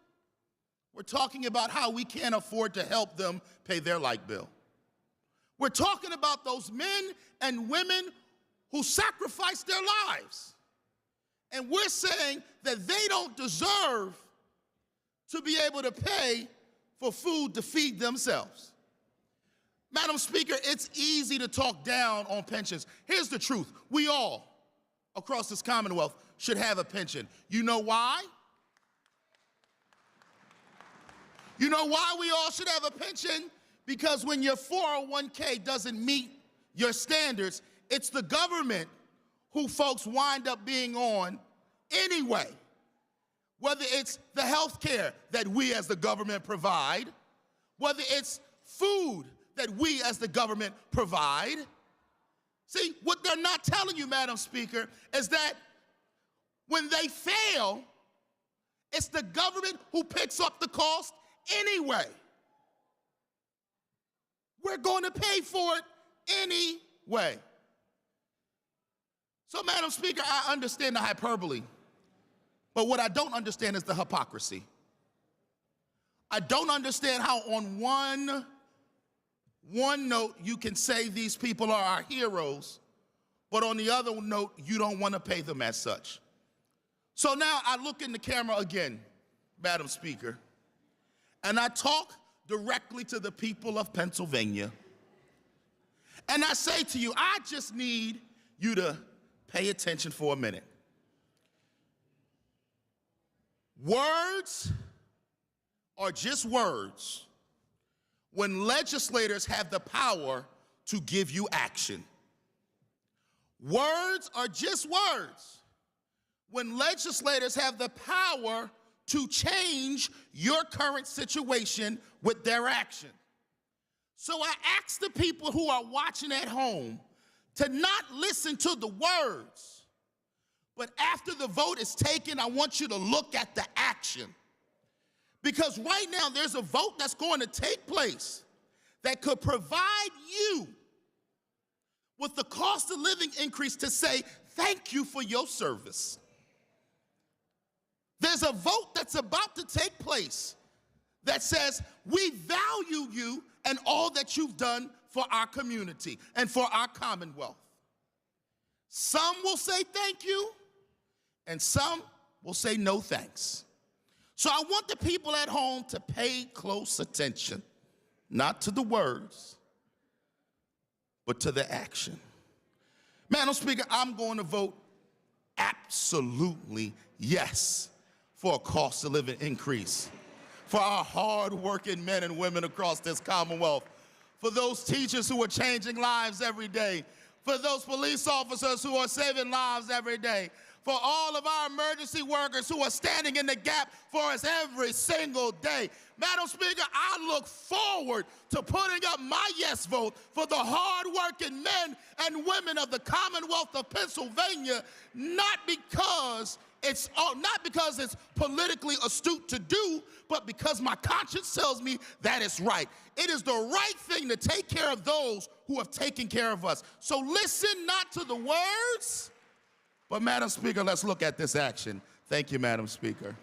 we're talking about how we can't afford to help them pay their light bill. We're talking about those men and women who sacrificed their lives. And we're saying that they don't deserve to be able to pay for food to feed themselves. Madam Speaker, it's easy to talk down on pensions. Here's the truth. We all across this Commonwealth should have a pension. You know why? You know why we all should have a pension? Because when your 401k doesn't meet your standards, it's the government who folks wind up being on anyway. Whether it's the health care that we as the government provide, whether it's food that we as the government provide. See, what they're not telling you, Madam Speaker, is that when they fail, it's the government who picks up the cost anyway. We're going to pay for it anyway. So, Madam Speaker, I understand the hyperbole, but what I don't understand is the hypocrisy. I don't understand how on one note you can say these people are our heroes, but on the other note, you don't want to pay them as such. So now I look in the camera again, Madam Speaker, and I talk directly to the people of Pennsylvania. And I say to you, I just need you to pay attention for a minute. Words are just words when legislators have the power to give you action. Words are just words when legislators have the power to change your current situation with their action. So I ask the people who are watching at home to not listen to the words, but after the vote is taken, I want you to look at the action. Because right now there's a vote that's going to take place that could provide you with the cost of living increase to say, thank you for your service. There's a vote that's about to take place that says, we value you and all that you've done for our community and for our Commonwealth. Some will say thank you, and some will say no thanks. So I want the people at home to pay close attention, not to the words, but to the action. Madam Speaker, I'm going to vote absolutely yes for a cost of living increase for our hard-working men and women across this Commonwealth, for those teachers who are changing lives every day, for those police officers who are saving lives every day, for all of our emergency workers who are standing in the gap for us every single day. Madam Speaker, I look forward to putting up my yes vote for the hard-working men and women of the Commonwealth of Pennsylvania, not because it's politically astute to do, but because my conscience tells me that it's right. It is the right thing to take care of those who have taken care of us. So listen not to the words, but Madam Speaker, let's look at this action. Thank you, Madam Speaker.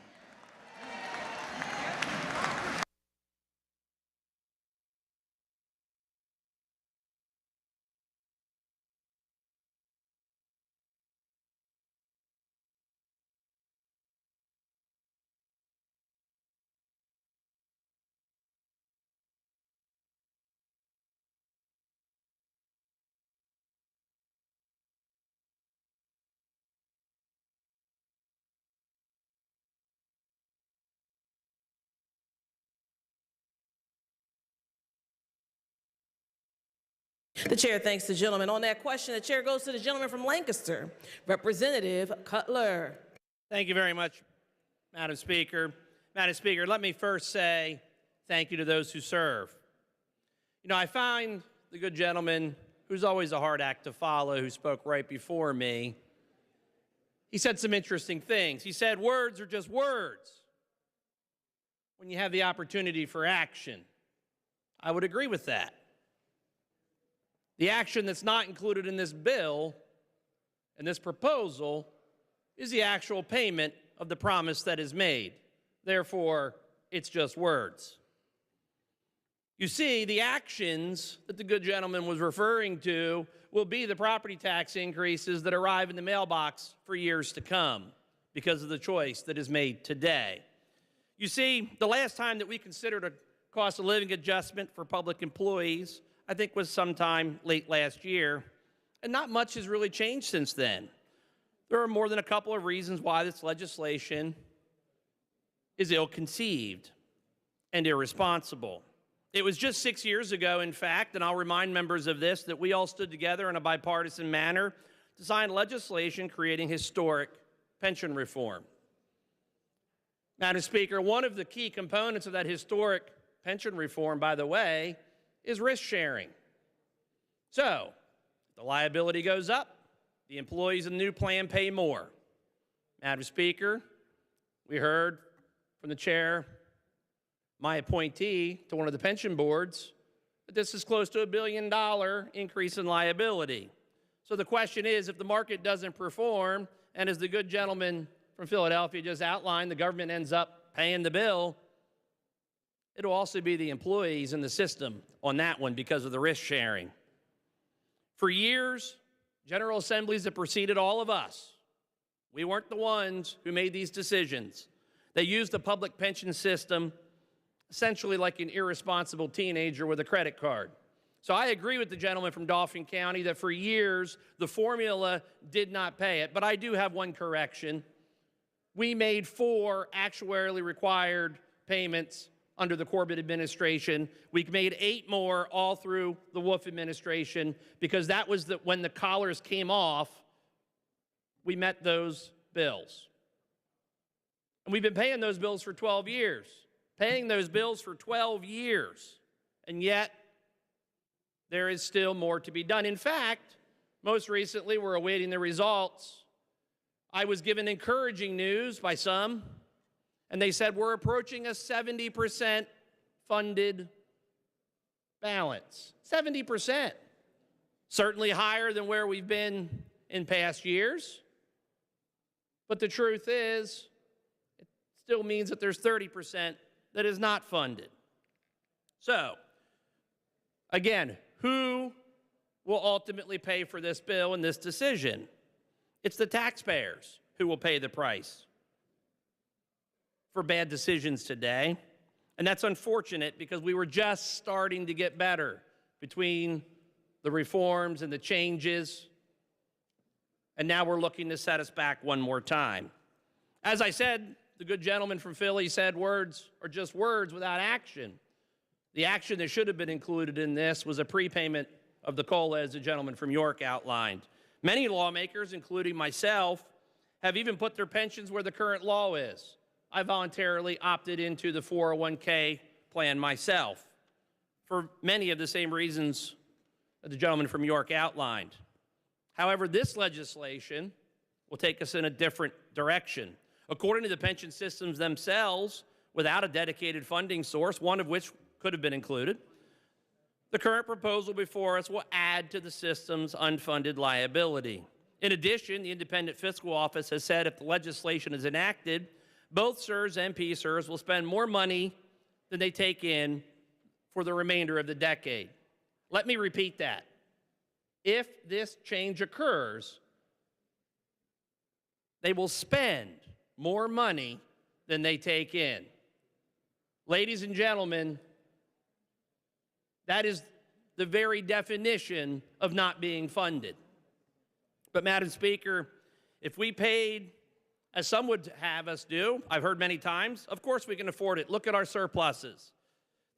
The chair thanks the gentleman. On that question, the chair goes to the gentleman from Lancaster, Representative Cutler. Thank you very much, Madam Speaker. Madam Speaker, let me first say thank you to those who serve. You know, I find the good gentleman, who's always a hard act to follow, who spoke right before me, he said some interesting things. He said words are just words when you have the opportunity for action. I would agree with that. The action that's not included in this bill and this proposal is the actual payment of the promise that is made. Therefore, it's just words. You see, the actions that the good gentleman was referring to will be the property tax increases that arrive in the mailbox for years to come because of the choice that is made today. You see, the last time that we considered a cost of living adjustment for public employees, I think was sometime late last year, and not much has really changed since then. There are more than a couple of reasons why this legislation is ill-conceived and irresponsible. It was just 6 years ago, in fact, and I'll remind members of this, that we all stood together in a bipartisan manner to sign legislation creating historic pension reform. Madam Speaker, one of the key components of that historic pension reform, by the way, is risk sharing. So, the liability goes up, the employees in the new plan pay more. Madam Speaker, we heard from the chair, my appointee to one of the pension boards, that this is close to $1 billion increase in liability. So the question is, if the market doesn't perform, and as the good gentleman from Philadelphia just outlined, the government ends up paying the bill, it'll also be the employees in the system on that one because of the risk sharing. For years, General Assemblies have preceded all of us. We weren't the ones who made these decisions. They used the public pension system essentially like an irresponsible teenager with a credit card. So I agree with the gentleman from Dauphin County that for years the formula did not pay it. But I do have one correction. We made 4 actuarially required payments under the Corbett administration. We made 8 more all through the Wolf administration because that was when the collars came off, we met those bills. And we've been paying those bills for 12 years. Paying those bills for 12 years. And yet, there is still more to be done. In fact, most recently, we're awaiting the results. I was given encouraging news by some, and they said we're approaching a 70% funded balance. 70%. Certainly higher than where we've been in past years. But the truth is, it still means that there's 30% that is not funded. So, again, who will ultimately pay for this bill and this decision? It's the taxpayers who will pay the price for bad decisions today. And that's unfortunate because we were just starting to get better between the reforms and the changes. And now we're looking to set us back one more time. As I said, the good gentleman from Philly said words are just words without action. The action that should have been included in this was a prepayment of the COLA, as the gentleman from York outlined. Many lawmakers, including myself, have even put their pensions where the current law is. I voluntarily opted into the 401k plan myself for many of the same reasons that the gentleman from York outlined. However, this legislation will take us in a different direction. According to the pension systems themselves, without a dedicated funding source, one of which could have been included, the current proposal before us will add to the system's unfunded liability. In addition, the Independent Fiscal Office has said if the legislation is enacted, both CSRS and PSRS will spend more money than they take in for the remainder of the decade. Let me repeat that. If this change occurs, they will spend more money than they take in. Ladies and gentlemen, that is the very definition of not being funded. But, Madam Speaker, if we paid, as some would have us do, I've heard many times, of course we can afford it. Look at our surpluses.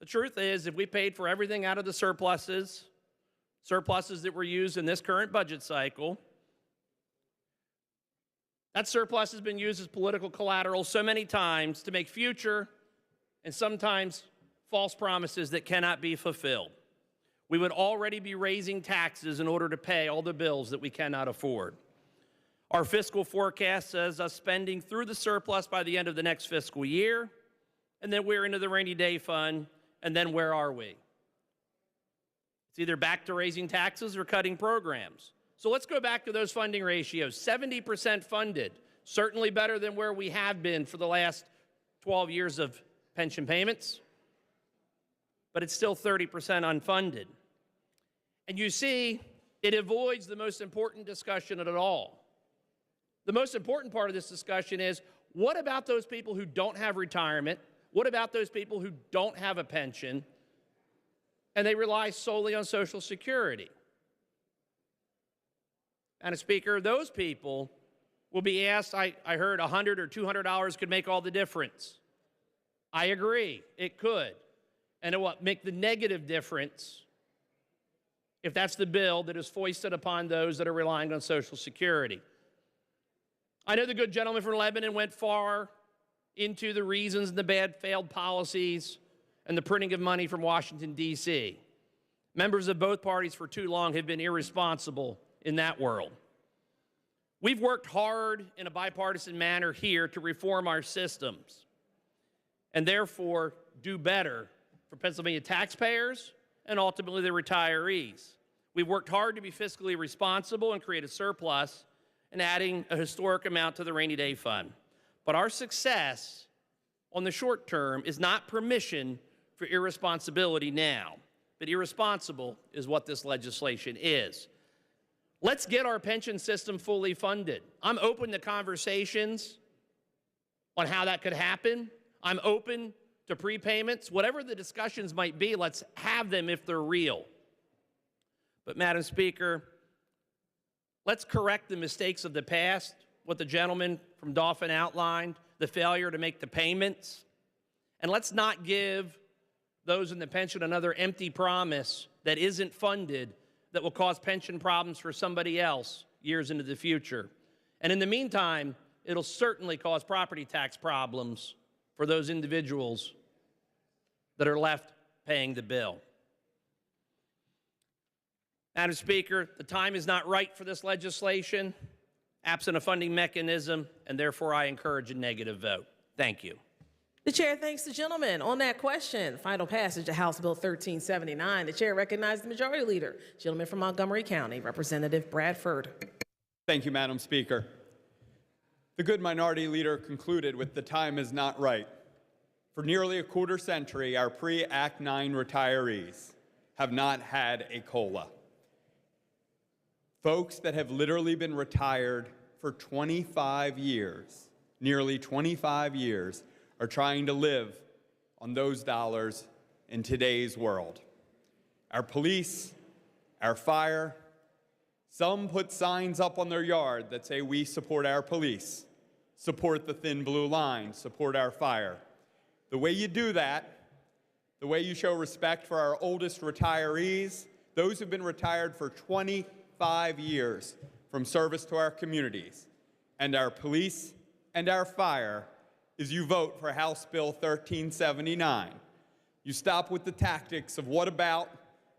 The truth is, if we paid for everything out of the surpluses that were used in this current budget cycle, that surplus has been used as political collateral so many times to make future and sometimes false promises that cannot be fulfilled. We would already be raising taxes in order to pay all the bills that we cannot afford. Our fiscal forecast says us spending through the surplus by the end of the next fiscal year, and then we're into the rainy day fund, and then where are we? It's either back to raising taxes or cutting programs. So let's go back to those funding ratios. 70% funded, certainly better than where we have been for the last 12 years of pension payments, but it's still 30% unfunded. And you see, it avoids the most important discussion of it all. The most important part of this discussion is, what about those people who don't have retirement? What about those people who don't have a pension and they rely solely on Social Security? And, Speaker, those people will be asked, I heard $100 or $200 could make all the difference. I agree, it could. And it will make the negative difference if that's the bill that is foisted upon those that are relying on Social Security. I know the good gentleman from Lebanon went far into the reasons and the bad failed policies and the printing of money from Washington, D.C. Members of both parties for too long have been irresponsible in that world. We've worked hard in a bipartisan manner here to reform our systems and therefore do better for Pennsylvania taxpayers and ultimately the retirees. We've worked hard to be fiscally responsible and create a surplus and adding a historic amount to the rainy day fund. But our success on the short term is not permission for irresponsibility now. But irresponsible is what this legislation is. Let's get our pension system fully funded. I'm open to conversations on how that could happen. I'm open to prepayments. Whatever the discussions might be, let's have them if they're real. But Madam Speaker, let's correct the mistakes of the past, what the gentleman from Dauphin outlined, the failure to make the payments. And let's not give those in the pension another empty promise that isn't funded that will cause pension problems for somebody else years into the future. And in the meantime, it'll certainly cause property tax problems for those individuals that are left paying the bill. Madam Speaker, the time is not right for this legislation, absent a funding mechanism, and therefore I encourage a negative vote. Thank you. The chair thanks the gentleman. On that question, final passage of House Bill 1379, the chair recognizes the majority leader, gentleman from Montgomery County, Representative Bradford. Thank you, Madam Speaker. The good minority leader concluded with the time is not right. For nearly a quarter century, our pre-Act 9 retirees have not had a COLA. Folks that have literally been retired for 25 years, nearly 25 years, are trying to live on those dollars in today's world. Our police, our fire, some put signs up on their yard that say we support our police, support the thin blue line, support our fire. The way you do that, the way you show respect for our oldest retirees, those who've been retired for 25 years from service to our communities, and our police and our fire, is you vote for House Bill 1379. You stop with the tactics of what about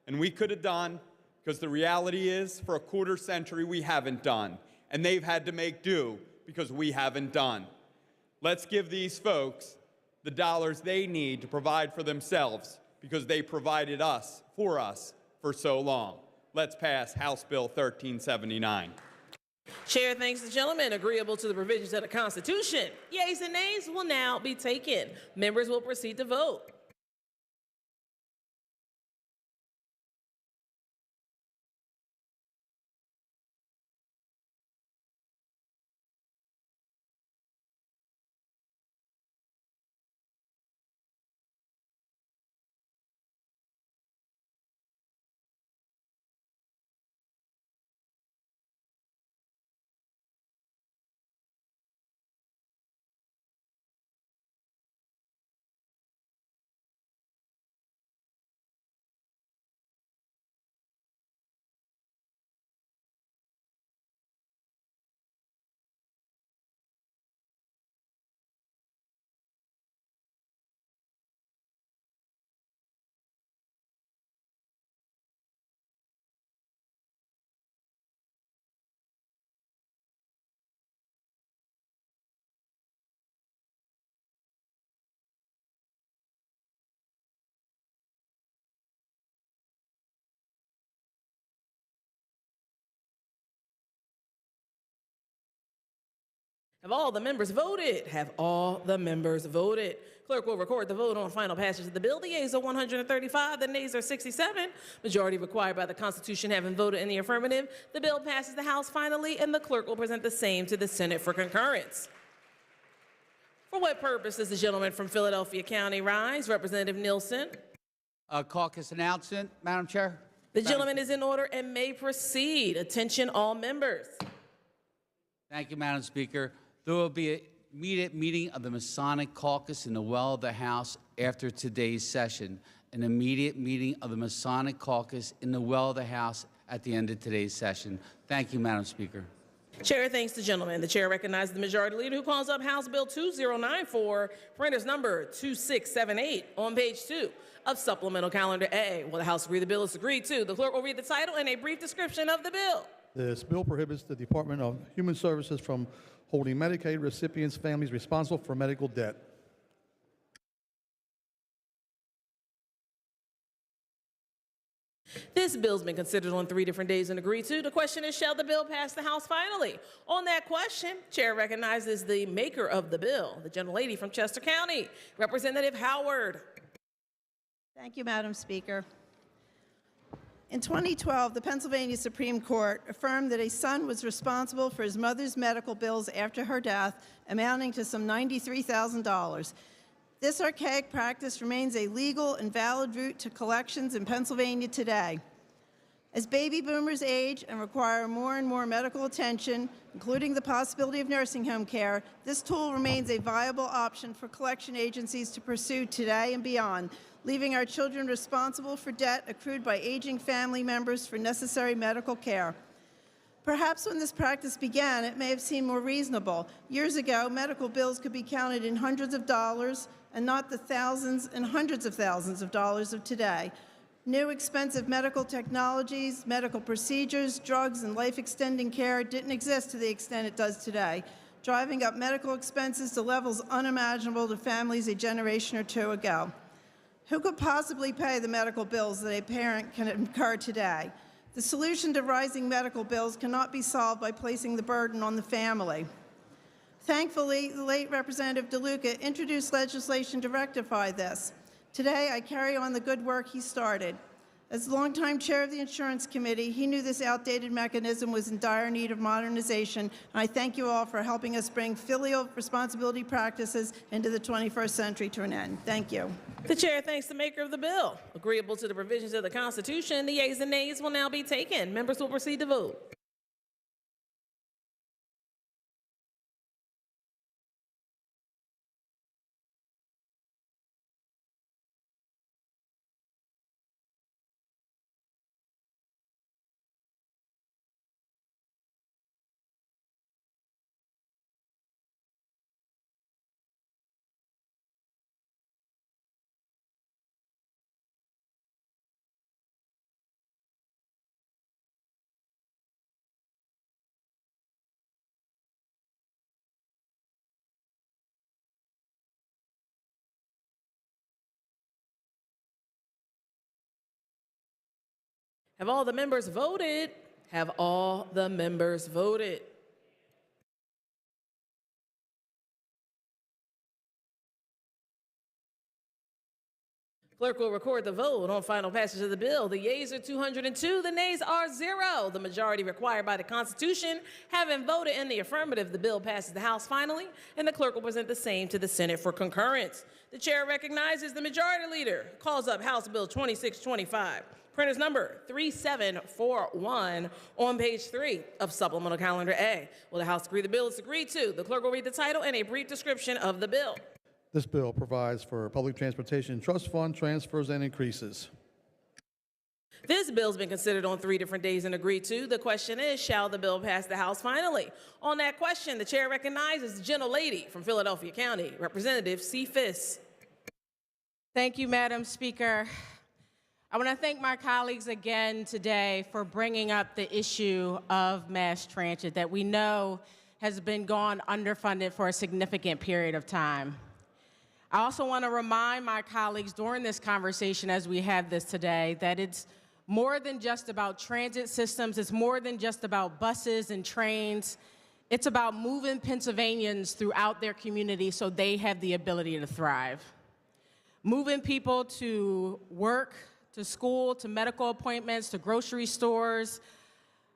and we could have done, because the reality is for a quarter century we haven't done, and they've had to make do because we haven't done. Let's give these folks the dollars they need to provide for themselves because they provided us for so long. Let's pass House Bill 1379. Chair thanks the gentleman. Agreeable to the provisions of the Constitution, yeas and nays will now be taken. Members will proceed to vote. Have all the members voted? Have all the members voted? Clerk will record the vote on final passage of the bill. The yeas are 135, the nays are 67. Majority required by the Constitution having voted in the affirmative. The bill passes the House finally, and the clerk will present the same to the Senate for concurrence. For what purpose does the gentleman from Philadelphia County rise? Representative Nielsen. Caucus announcement, Madam Chair. The gentleman is in order and may proceed. Attention all members. Thank you, Madam Speaker. There will be an immediate meeting of the Masonic Caucus in the well of the House after today's session. An immediate meeting of the Masonic Caucus in the well of the House at the end of today's session. Thank you, Madam Speaker. Chair thanks the gentleman. The chair recognizes the majority leader who calls up House Bill 2094, printers number 2678, on page 2 of Supplemental Calendar A. Will the House agree the bill is agreed to? The clerk will read the title and a brief description of the bill. This bill prohibits the Department of Human Services from holding Medicaid recipients' families responsible for medical debt. This bill's been considered on 3 different days and agreed to. The question is, shall the bill pass the House finally? On that question, Chair recognizes the maker of the bill, the gentlelady from Chester County, Representative Howard. Thank you, Madam Speaker. In 2012, the Pennsylvania Supreme Court affirmed that a son was responsible for his mother's medical bills after her death, amounting to some $93,000. This archaic practice remains a legal and valid route to collections in Pennsylvania today. As baby boomers age and require more and more medical attention, including the possibility of nursing home care, this tool remains a viable option for collection agencies to pursue today and beyond, leaving our children responsible for debt accrued by aging family members for necessary medical care. Perhaps when this practice began, it may have seemed more reasonable. Years ago, medical bills could be counted in hundreds of dollars and not the thousands and hundreds of thousands of dollars of today. New expensive medical technologies, medical procedures, drugs, and life-extending care didn't exist to the extent it does today, driving up medical expenses to levels unimaginable to families a generation or two ago. Who could possibly pay the medical bills that a parent can incur today? The solution to rising medical bills cannot be solved by placing the burden on the family. Thankfully, the late Representative DeLuca introduced legislation to rectify this. Today, I carry on the good work he started. As longtime chair of the Insurance Committee, he knew this outdated mechanism was in dire need of modernization, and I thank you all for helping us bring filial responsibility practices into the 21st century to an end. Thank you. The chair thanks the maker of the bill. Agreeable to the provisions of the Constitution, the yeas and nays will now be taken. Members will proceed to vote. Have all the members voted? Have all the members voted? Clerk will record the vote on final passage of the bill. The yeas are 202, the nays are 0. The majority required by the Constitution having voted in the affirmative, the bill passes the House finally, and the clerk will present the same to the Senate for concurrence. The chair recognizes the majority leader, calls up House Bill 2625. Printer's number 3741 on page 3 of Supplemental Calendar A. Will the House agree the bill is agreed to? The clerk will read the title and a brief description of the bill. This bill provides for public transportation trust fund transfers and increases. This bill's been considered on 3 different days and agreed to. The question is, shall the bill pass the House finally? On that question, the chair recognizes the gentlelady from Philadelphia County, Representative C. Fiss. Thank you, Madam Speaker. I want to thank my colleagues again today for bringing up the issue of mass transit that we know has been gone underfunded for a significant period of time. I also want to remind my colleagues during this conversation as we have this today that it's more than just about transit systems, it's more than just about buses and trains. It's about moving Pennsylvanians throughout their community so they have the ability to thrive. Moving people to work, to school, to medical appointments, to grocery stores,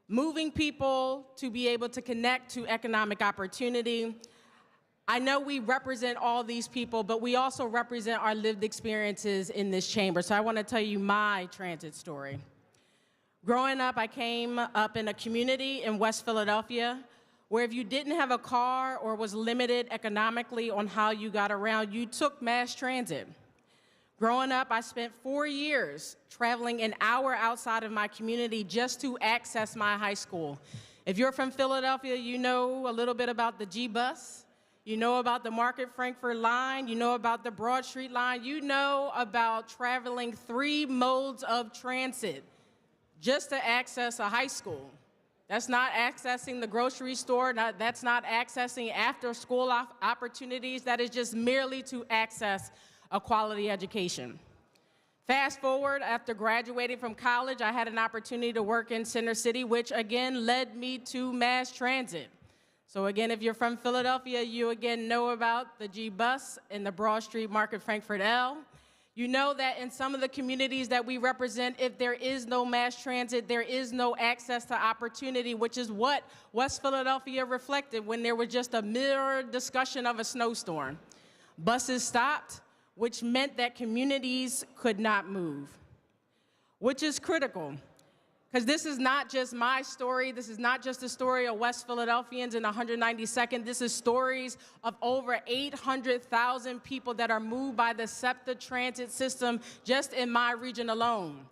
moving people to be able to connect to economic opportunity. I know we represent all these people, but we also represent our lived experiences in this chamber. So I want to tell you my transit story. Growing up, I came up in a community in West Philadelphia where if you didn't have a car or was limited economically on how you got around, you took mass transit. Growing up, I spent 4 years traveling an hour outside of my community just to access my high school. If you're from Philadelphia, you know a little bit about the G-Bus. You know about the Market-Frankford line. You know about the Broad Street line. You know about traveling 3 modes of transit just to access a high school. That's not accessing the grocery store. That's not accessing after-school opportunities. That is just merely to access a quality education. Fast forward, after graduating from college, I had an opportunity to work in Center City, which again led me to mass transit. So again, if you're from Philadelphia, you again know about the G Bus and the Broad Street Market Frankfurt L. You know that in some of the communities that we represent, if there is no mass transit, there is no access to opportunity, which is what West Philadelphia reflected when there was just a mere discussion of a snowstorm. Buses stopped, which meant that communities could not move, which is critical. Because this is not just my story. This is not just the story of West Philadelphians in 192nd. This is stories of over 800,000 people that are moved by the SEPTA transit system just in my region alone.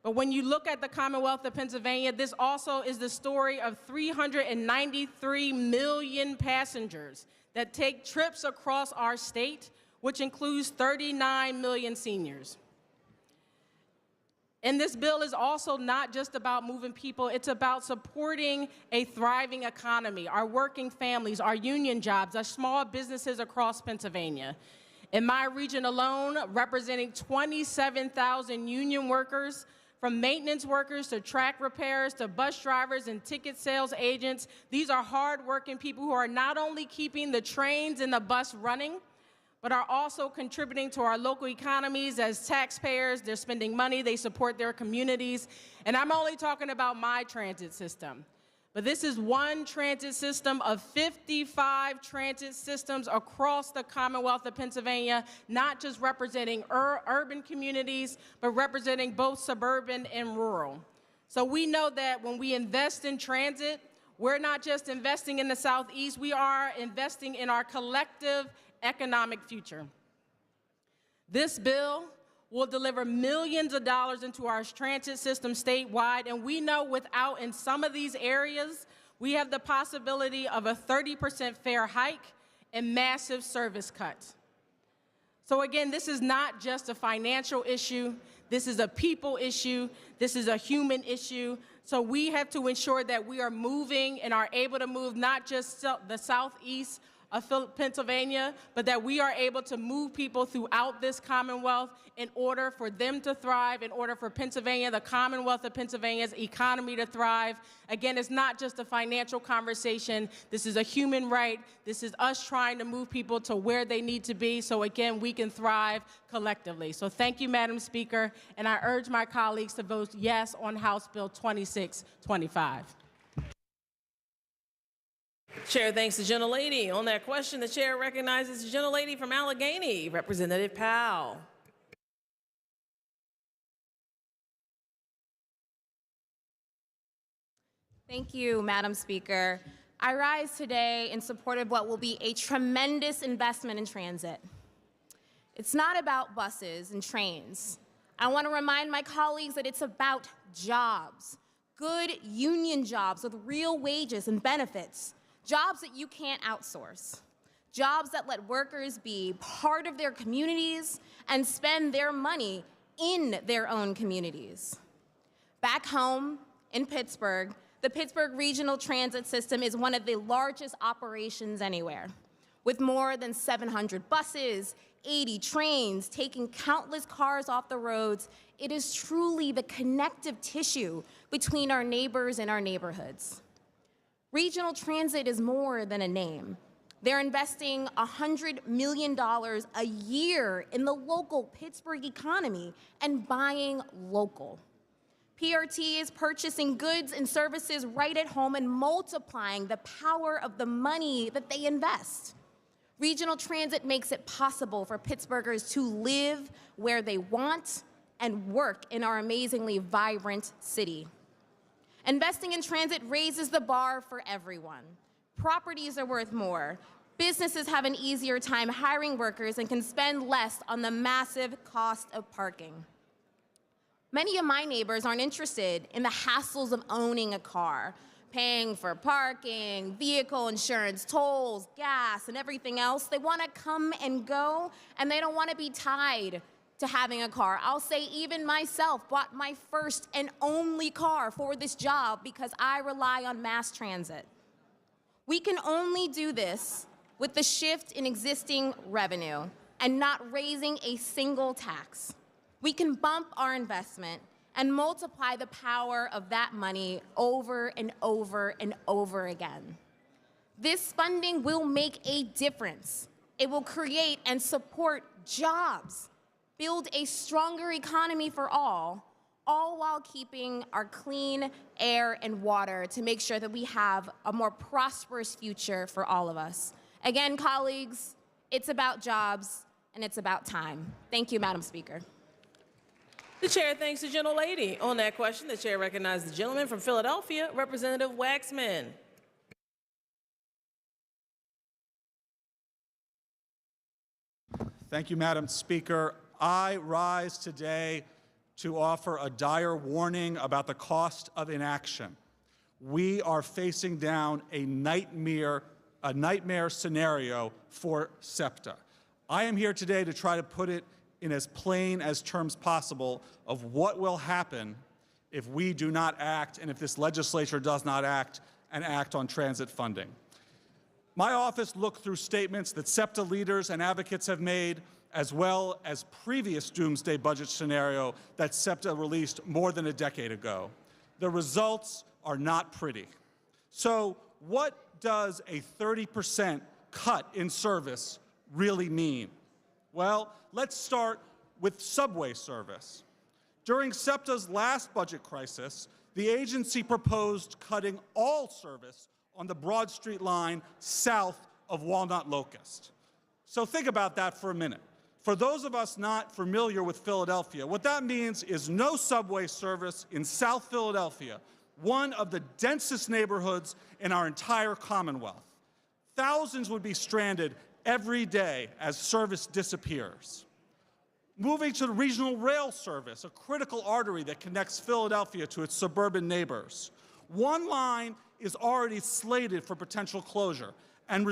But when you look at the Commonwealth of Pennsylvania, this also is the story of 393 million passengers that take trips across our state, which includes 39 million seniors. And this bill is also not just about moving people, it's about supporting a thriving economy, our working families, our union jobs, our small businesses across Pennsylvania. In my region alone, representing 27,000 union workers, from maintenance workers to track repairers to bus drivers and ticket sales agents, these are hardworking people who are not only keeping the trains and the bus running, but are also contributing to our local economies as taxpayers. They're spending money, they support their communities. And I'm only talking about my transit system. But this is one transit system of 55 transit systems across the Commonwealth of Pennsylvania, not just representing urban communities, but representing both suburban and rural. So we know that when we invest in transit, we're not just investing in the Southeast, we are investing in our collective economic future. This bill will deliver millions of dollars into our transit system statewide, and we know without, in some of these areas, we have the possibility of a 30% fare hike and massive service cuts. So again, this is not just a financial issue, this is a people issue, this is a human issue. So we have to ensure that we are moving and are able to move not just the Southeast of Pennsylvania, but that we are able to move people throughout this Commonwealth in order for them to thrive, in order for Pennsylvania, the Commonwealth of Pennsylvania's economy to thrive. Again, it's not just a financial conversation. This is a human right. This is us trying to move people to where they need to be so, again, we can thrive collectively. So thank you, Madam Speaker, and I urge my colleagues to vote yes on House Bill 2625. Chair thanks the gentlelady. On that question, the chair recognizes the gentlelady from Allegheny, Representative Powell. Thank you, Madam Speaker. I rise today in support of what will be a tremendous investment in transit. It's not about buses and trains. I want to remind my colleagues that it's about jobs, good union jobs with real wages and benefits, jobs that you can't outsource, jobs that let workers be part of their communities and spend their money in their own communities. Back home in Pittsburgh, the Pittsburgh Regional Transit System is one of the largest operations anywhere, with more than 700 buses, 80 trains, taking countless cars off the roads. It is truly the connective tissue between our neighbors and our neighborhoods. Regional Transit is more than a name. They're investing $100 million a year in the local Pittsburgh economy and buying local. PRT is purchasing goods and services right at home and multiplying the power of the money that they invest. Regional Transit makes it possible for Pittsburghers to live where they want and work in our amazingly vibrant city. Investing in transit raises the bar for everyone. Properties are worth more. Businesses have an easier time hiring workers and can spend less on the massive cost of parking. Many of my neighbors aren't interested in the hassles of owning a car, paying for parking, vehicle insurance, tolls, gas, and everything else. They want to come and go, and they don't want to be tied to having a car. I'll say even myself bought my first and only car for this job because I rely on mass transit. We can only do this with the shift in existing revenue and not raising a single tax. we can bump our investment and multiply the power of that money over and over and over again. This funding will make a difference. It will create and support jobs, build a stronger economy for all while keeping our clean air and water to make sure that we have a more prosperous future for all of us. Again, colleagues, it's about jobs and it's about time. Thank you, Madam Speaker. The chair thanks the gentlelady. On that question, the chair recognizes the gentleman from Philadelphia, Representative Waxman. Thank you, Madam Speaker. I rise today to offer a dire warning about the cost of inaction. We are facing down a nightmare scenario for SEPTA. I am here today to try to put it in as plain as terms possible of what will happen if we do not act and if this legislature does not act and act on transit funding. My office looked through statements that SEPTA leaders and advocates have made, as well as previous doomsday budget scenario that SEPTA released more than a decade ago. The results are not pretty. So what does a 30% cut in service really mean? Well, let's start with subway service. During SEPTA's last budget crisis, the agency proposed cutting all service on the Broad Street line south of Walnut Locust. So think about that for a minute. For those of us not familiar with Philadelphia, what that means is no subway service in South Philadelphia, one of the densest neighborhoods in our entire Commonwealth. Thousands would be stranded every day as service disappears. Moving to the regional rail service, a critical artery that connects Philadelphia to its suburban neighbors. One line is already slated for potential closure and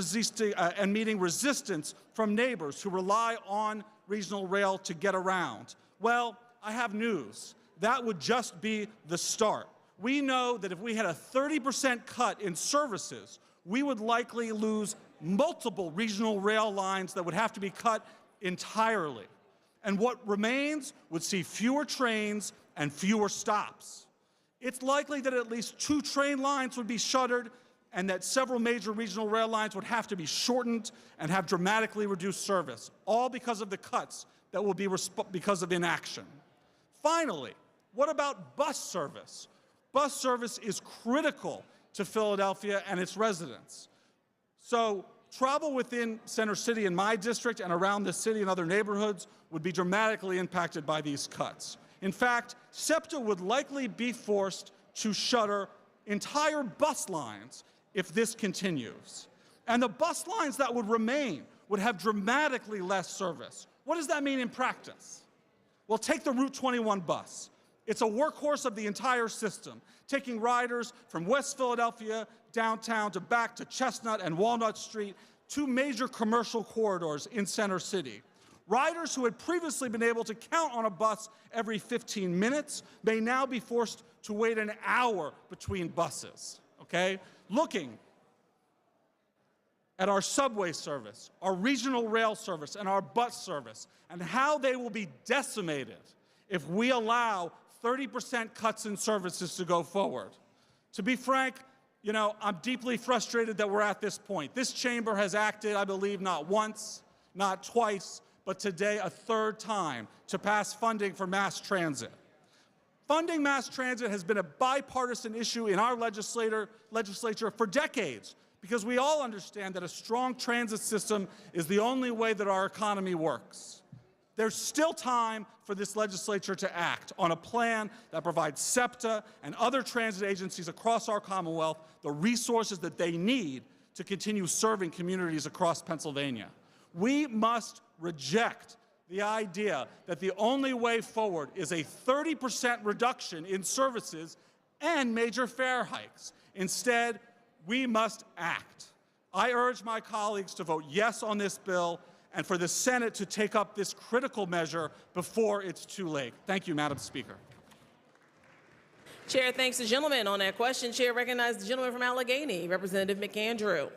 meeting resistance from neighbors who rely on regional rail to get around. Well, I have news. That would just be the start. We know that if we had a 30% cut in services, we would likely lose multiple regional rail lines that would have to be cut entirely. And what remains would see fewer trains and fewer stops. It's likely that at least 2 train lines would be shuttered and that several major regional rail lines would have to be shortened and have dramatically reduced service, all because of the cuts that will be because of inaction. Finally, what about bus service? Bus service is critical to Philadelphia and its residents. So travel within Center City in my district and around the city and other neighborhoods would be dramatically impacted by these cuts. In fact, SEPTA would likely be forced to shutter entire bus lines if this continues. And the bus lines that would remain would have dramatically less service. What does that mean in practice? Well, take the Route 21 bus. It's a workhorse of the entire system, taking riders from West Philadelphia downtown to back to Chestnut and Walnut Street, 2 major commercial corridors in Center City. Riders who had previously been able to count on a bus every 15 minutes may now be forced to wait an hour between buses, okay? Looking at our subway service, our regional rail service, and our bus service, and how they will be decimated if we allow 30% cuts in services to go forward. To be frank, you know, I'm deeply frustrated that we're at this point. This chamber has acted, I believe, not once, not twice, but today a 3rd time to pass funding for mass transit. Funding mass transit has been a bipartisan issue in our legislature for decades, because we all understand that a strong transit system is the only way that our economy works. There's still time for this legislature to act on a plan that provides SEPTA and other transit agencies across our Commonwealth the resources that they need to continue serving communities across Pennsylvania. We must reject the idea that the only way forward is a 30% reduction in services and major fare hikes. Instead, we must act. I urge my colleagues to vote yes on this bill and for the Senate to take up this critical measure before it's too late. Thank you, Madam Speaker. Chair thanks the gentleman. On that question, Chair recognizes the gentleman from Allegheny, Representative McAndrew.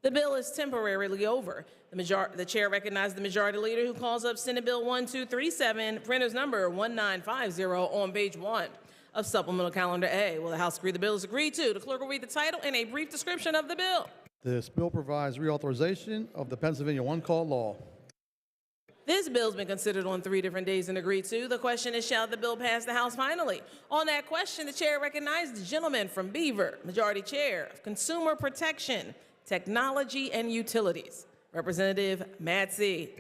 The bill is temporarily over. The chair recognizes the majority leader who calls up Senate Bill 1237, printer's number 1950 on page 1 of Supplemental Calendar A. Will the House agree the bill is agreed to? The clerk will read the title and a brief description of the bill. This bill provides reauthorization of the Pennsylvania one-call law. This bill's been considered on 3 different days and agreed to. The question is, shall the bill pass the House finally? On that question, the chair recognizes the gentleman from Beaver, Majority Chair of Consumer Protection, Technology and Utilities, Representative Matsy.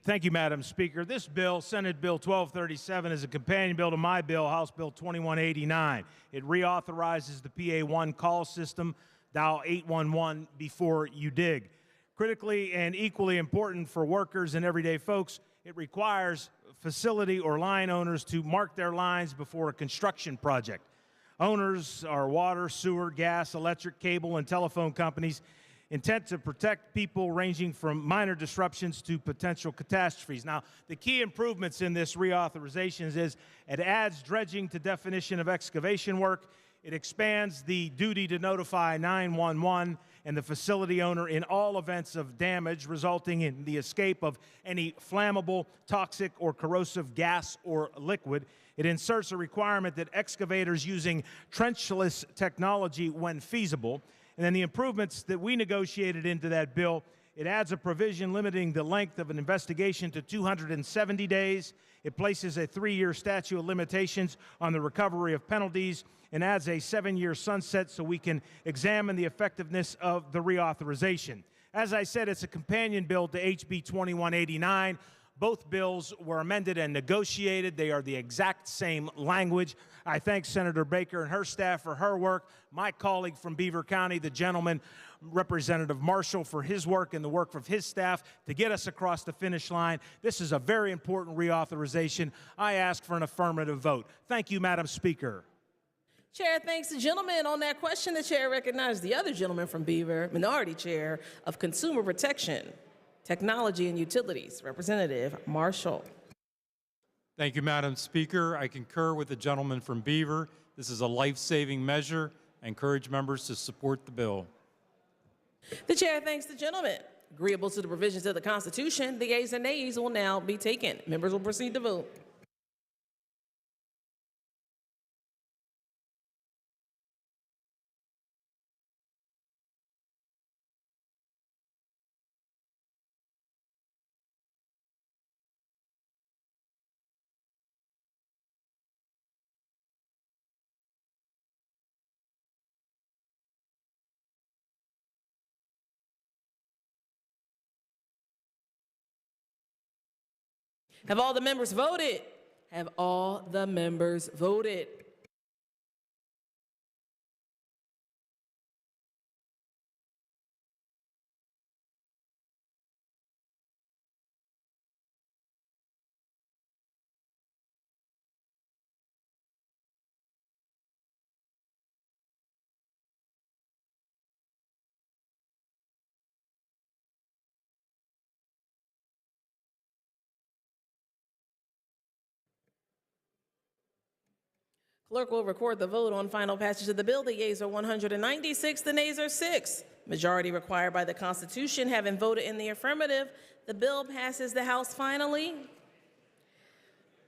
Thank you, Madam Speaker. This bill, Senate Bill 1237, is a companion bill to my bill, House Bill 2189. It reauthorizes the PA1 call system, dial 811 before you dig. Critically and equally important for workers and everyday folks, it requires facility or line owners to mark their lines before a construction project. Owners are water, sewer, gas, electric, cable, and telephone companies intent to protect people ranging from minor disruptions to potential catastrophes. Now, the key improvements in this reauthorization is it adds dredging to definition of excavation work. It expands the duty to notify 911 and the facility owner in all events of damage resulting in the escape of any flammable, toxic, or corrosive gas or liquid. It inserts a requirement that excavators using trenchless technology when feasible. And then the improvements that we negotiated into that bill, it adds a provision limiting the length of an investigation to 270 days. It places a 3-year statute of limitations on the recovery of penalties and adds a 7-year sunset so we can examine the effectiveness of the reauthorization. As I said, it's a companion bill to HB 2189. Both bills were amended and negotiated. They are the exact same language. I thank Senator Baker and her staff for her work, my colleague from Beaver County, the gentleman, Representative Marshall, for his work and the work of his staff to get us across the finish line. This is a very important reauthorization. I ask for an affirmative vote. Thank you, Madam Speaker. Chair thanks the gentleman. On that question, the chair recognizes the other gentleman from Beaver, Minority Chair of Consumer Protection, Technology and Utilities, Representative Marshall. Thank you, Madam Speaker. I concur with the gentleman from Beaver. This is a life-saving measure. I encourage members to support the bill. The chair thanks the gentleman. Agreeable to the provisions of the Constitution, the yeas and nays will now be taken. Members will proceed to vote. Have all the members voted? Have all the members voted? Clerk will record the vote on final passage of the bill. The yeas are 196, the nays are 6. Majority required by the Constitution having voted in the affirmative, the bill passes the House finally.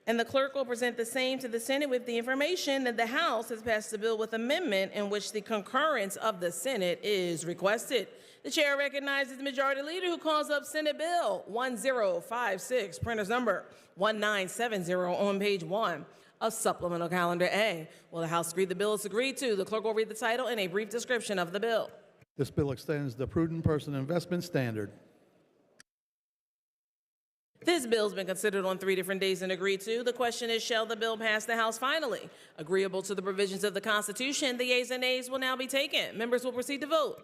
And the clerk will present the same to the Senate with the information that the House has passed the bill with amendment in which the concurrence of the Senate is requested. The chair recognizes the majority leader who calls up Senate Bill 1056, printer's number 1970 on page 1 of Supplemental Calendar A. Will the House agree the bill is agreed to? The clerk will read the title and a brief description of the bill. This bill extends the prudent person investment standard. This bill has been considered on 3 different days and agreed to. The question is, shall the bill pass the House finally? Agreeable to the provisions of the Constitution, the yeas and nays will now be taken. Members will proceed to vote.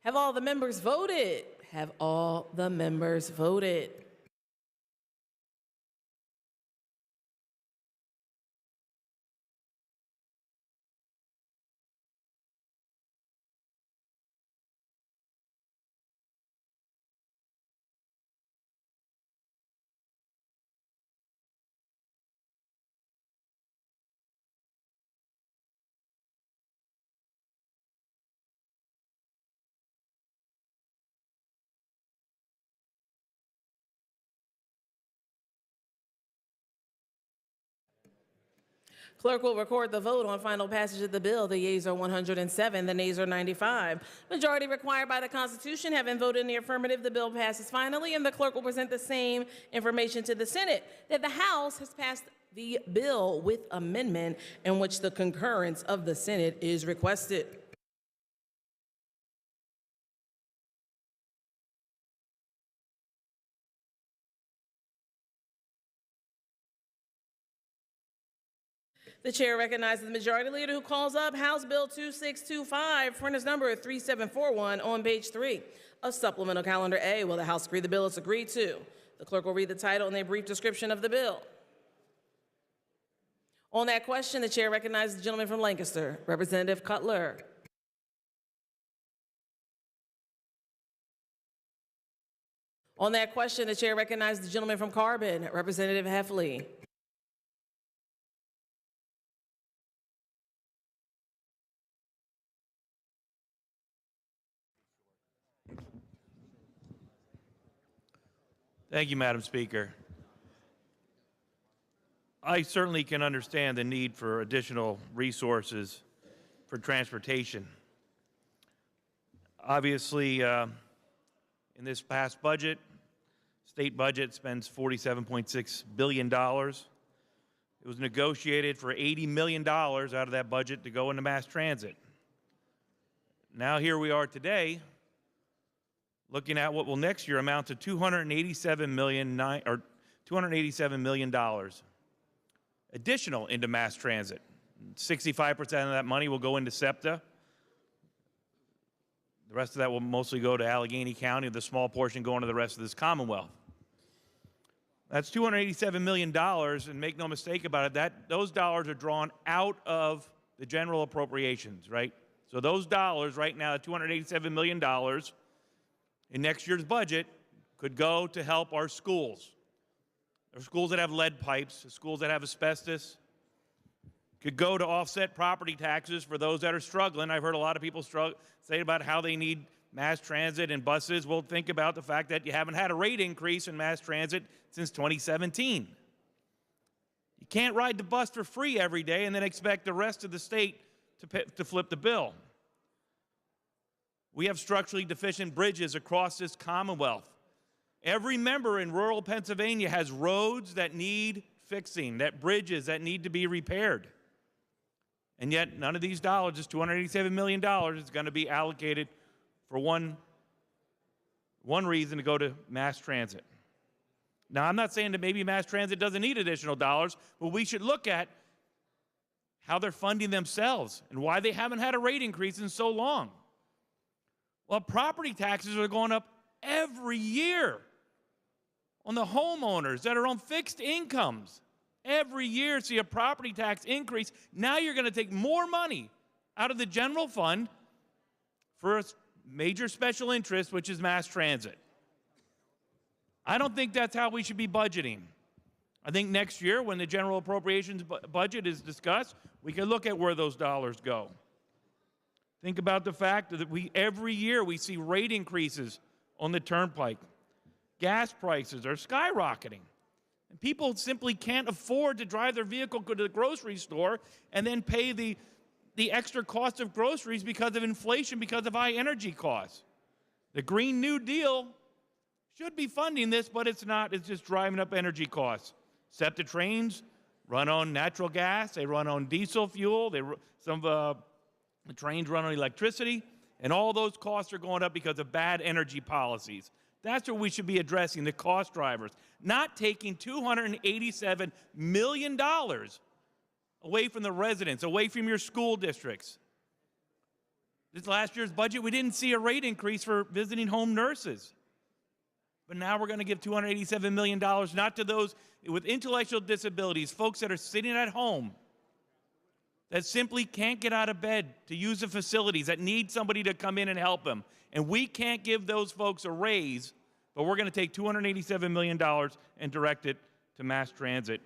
Have all the members voted? Have all the members voted? Clerk will record the vote on final passage of the bill. The yeas are 107, the nays are 95. Majority required by the Constitution having voted in the affirmative, the bill passes finally, and the clerk will present the same information to the Senate, that the House has passed the bill with amendment in which the concurrence of the Senate is requested. The chair recognizes the majority leader who calls up House Bill 2625, printers number 3741 on page 3 of Supplemental Calendar A. Will the House agree the bill is agreed to? The clerk will read the title and a brief description of the bill. On that question, the chair recognizes the gentleman from Lancaster, Representative Cutler. On that question, the chair recognizes the gentleman from Carbon, Representative Heffley. Thank you, Madam Speaker. I certainly can understand the need for additional resources for transportation. Obviously, in this past budget, state budget spends $47.6 billion. It was negotiated for $80 million out of that budget to go into mass transit. Now here we are today, looking at what will next year amount to $287 million additional into mass transit. 65% of that money will go into SEPTA. The rest of that will mostly go to Allegheny County, with the small portion going to the rest of this Commonwealth. That's $287 million, and make no mistake about it, those dollars are drawn out of the general appropriations, right? So those dollars right now, $287 million in next year's budget, could go to help our schools. There are schools that have lead pipes, schools that have asbestos. Could go to offset property taxes for those that are struggling. I've heard a lot of people say about how they need mass transit and buses. Well, think about the fact that you haven't had a rate increase in mass transit since 2017. You can't ride the bus for free every day and then expect the rest of the state to flip the bill. We have structurally deficient bridges across this Commonwealth. Every member in rural Pennsylvania has roads that need fixing, that bridges that need to be repaired. And yet none of these dollars, this $287 million, is going to be allocated for one reason, to go to mass transit. Now, I'm not saying that maybe mass transit doesn't need additional dollars, but we should look at how they're funding themselves and why they haven't had a rate increase in so long. Well, property taxes are going up every year on the homeowners that are on fixed incomes. Every year see a property tax increase. Now you're going to take more money out of the general fund for a major special interest, which is mass transit. I don't think that's how we should be budgeting. I think next year, when the general appropriations budget is discussed, we can look at where those dollars go. Think about the fact that every year we see rate increases on the turnpike. Gas prices are skyrocketing. And people simply can't afford to drive their vehicle to the grocery store and then pay the extra cost of groceries because of inflation, because of high energy costs. The Green New Deal should be funding this, but it's not. It's just driving up energy costs. SEPTA trains run on natural gas. They run on diesel fuel. The trains run on electricity, and all those costs are going up because of bad energy policies. That's what we should be addressing, the cost drivers, not taking $287 million away from the residents, away from your school districts. This last year's budget, we didn't see a rate increase for visiting home nurses. But now we're going to give $287 million not to those with intellectual disabilities, folks that are sitting at home that simply can't get out of bed to use the facilities, that need somebody to come in and help them. And we can't give those folks a raise, but we're going to take $287 million and direct it to mass transit.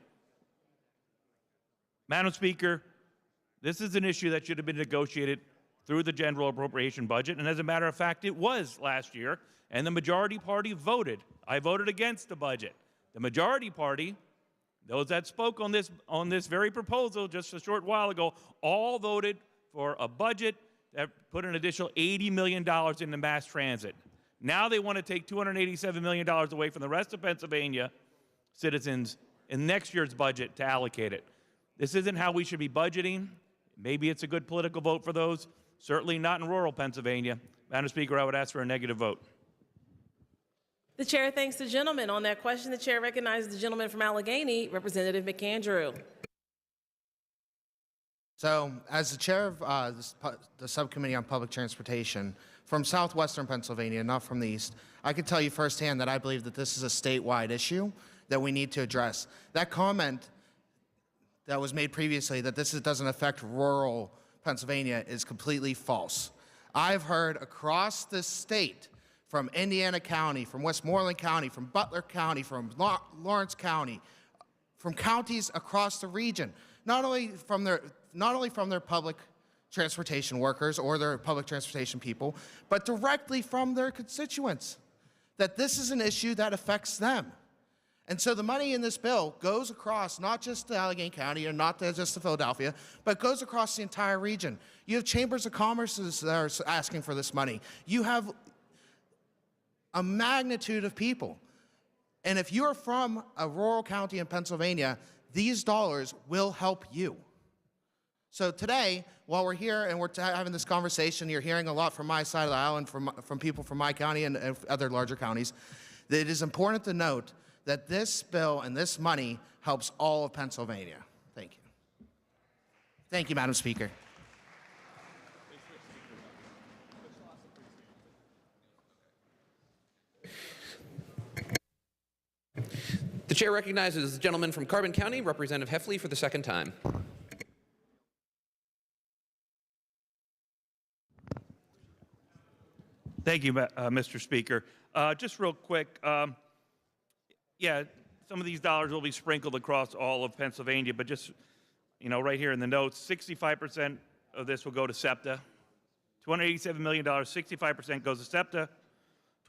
Madam Speaker, this is an issue that should have been negotiated through the general appropriation budget, and as a matter of fact, it was last year, and the majority party voted. I voted against the budget. The majority party, those that spoke on this very proposal just a short while ago, all voted for a budget that put an additional $80 million into mass transit. Now they want to take $287 million away from the rest of Pennsylvania citizens in next year's budget to allocate it. This isn't how we should be budgeting. Maybe it's a good political vote for those. Certainly not in rural Pennsylvania. Madam Speaker, I would ask for a negative vote. The chair thanks the gentleman. On that question, the chair recognizes the gentleman from Allegheny, Representative McAndrew. So, as the chair of the Subcommittee on Public Transportation from southwestern Pennsylvania, not from the east, I can tell you firsthand that I believe that this is a statewide issue that we need to address. That comment that was made previously, that this doesn't affect rural Pennsylvania, is completely false. I've heard across the state, from Indiana County, from Westmoreland County, from Butler County, from Lawrence County, from counties across the region, not only from their public transportation workers or their public transportation people, but directly from their constituents, that this is an issue that affects them. And so the money in this bill goes across not just to Allegheny County and not just to Philadelphia, but goes across the entire region. You have chambers of commerce that are asking for this money. You have a magnitude of people. And if you're from a rural county in Pennsylvania, these dollars will help you. So today, while we're here and we're having this conversation, you're hearing a lot from my side of the aisle and from people from my county and other larger counties, that it is important to note that this bill and this money helps all of Pennsylvania. Thank you. Thank you, Madam Speaker. The chair recognizes the gentleman from Carbon County, Representative Heffley, for the second time. Thank you, Mr. Speaker. Just real quick, yeah, some of these dollars will be sprinkled across all of Pennsylvania, but just, right here in the notes, 65% of this will go to SEPTA. $287 million, 65% goes to SEPTA,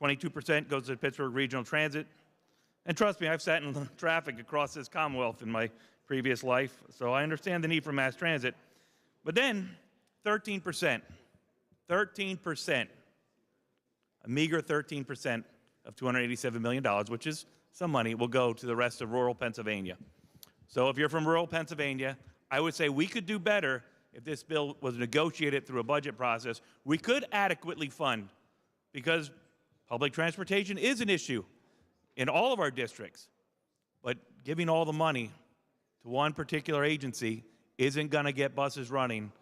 22% goes to Pittsburgh Regional Transit. And trust me, I've sat in traffic across this Commonwealth in my previous life, so I understand the need for mass transit. But then 13%, a meager 13% of $287 million, which is some money, will go to the rest of rural Pennsylvania. So if you're from rural Pennsylvania, I would say we could do better if this bill was negotiated through a budget process. We could adequately fund, because public transportation is an issue in all of our districts. But giving all the money to one particular agency isn't going to get buses running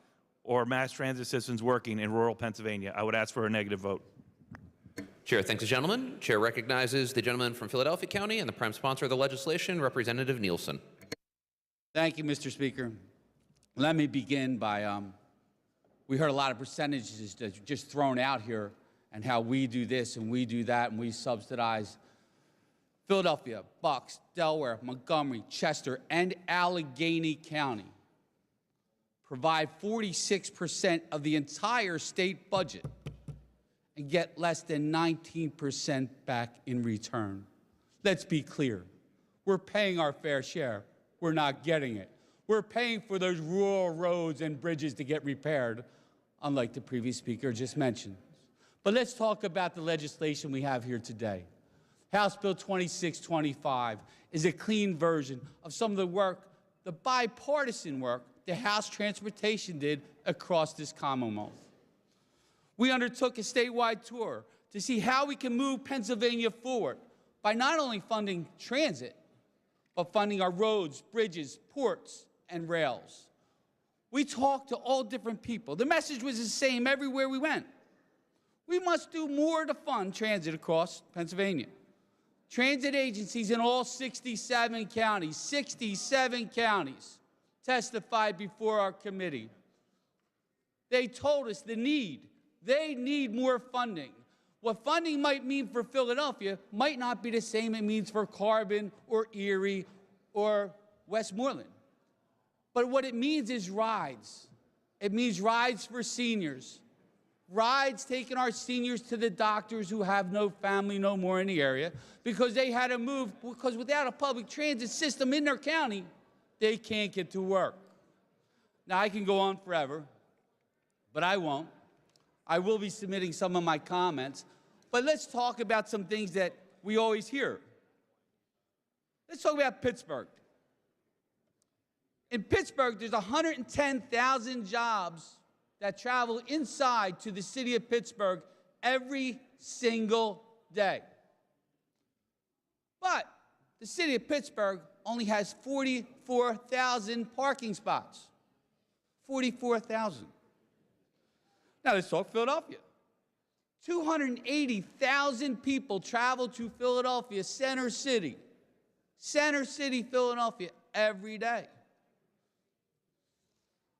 or mass transit systems working in rural Pennsylvania. I would ask for a negative vote. Chair thanks the gentleman. Chair recognizes the gentleman from Philadelphia County and the prime sponsor of the legislation, Representative Nielsen. Thank you, Mr. Speaker. Let me begin by, we heard a lot of percentages that just thrown out here and how we do this and we do that and we subsidize Philadelphia, Bucks, Delaware, Montgomery, Chester, and Allegheny County provide 46% of the entire state budget and get less than 19% back in return. Let's be clear. We're paying our fair share. We're not getting it. We're paying for those rural roads and bridges to get repaired, unlike the previous speaker just mentioned. But let's talk about the legislation we have here today. House Bill 2625 is a clean version of some of the work, the bipartisan work, the House Transportation did across this Commonwealth. We undertook a statewide tour to see how we can move Pennsylvania forward by not only funding transit, but funding our roads, bridges, ports, and rails. We talked to all different people. The message was the same everywhere we went. We must do more to fund transit across Pennsylvania. Transit agencies in all 67 counties testified before our committee. They told us the need. They need more funding. What funding might mean for Philadelphia might not be the same it means for Carbon or Erie or Westmoreland. But what it means is rides. It means rides for seniors. Rides taking our seniors to the doctors who have no family no more in the area because they had to move, because without a public transit system in their county, they can't get to work. Now, I can go on forever, but I won't. I will be submitting some of my comments, but let's talk about some things that we always hear. Let's talk about Pittsburgh. In Pittsburgh, there's 110,000 jobs that travel inside to the city of Pittsburgh every single day. But the city of Pittsburgh only has 44,000 parking spots. 44,000. Now let's talk Philadelphia. 280,000 people travel to Philadelphia, Center City, Philadelphia, every day.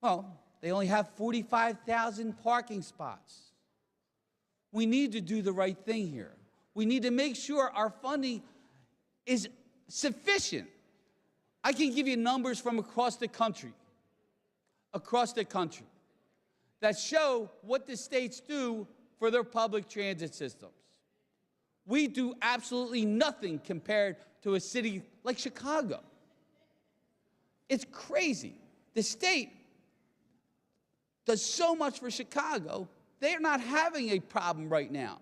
Well, they only have 45,000 parking spots. We need to do the right thing here. We need to make sure our funding is sufficient. I can give you numbers from across the country, that show what the states do for their public transit systems. We do absolutely nothing compared to a city like Chicago. It's crazy. The state does so much for Chicago, they're not having a problem right now.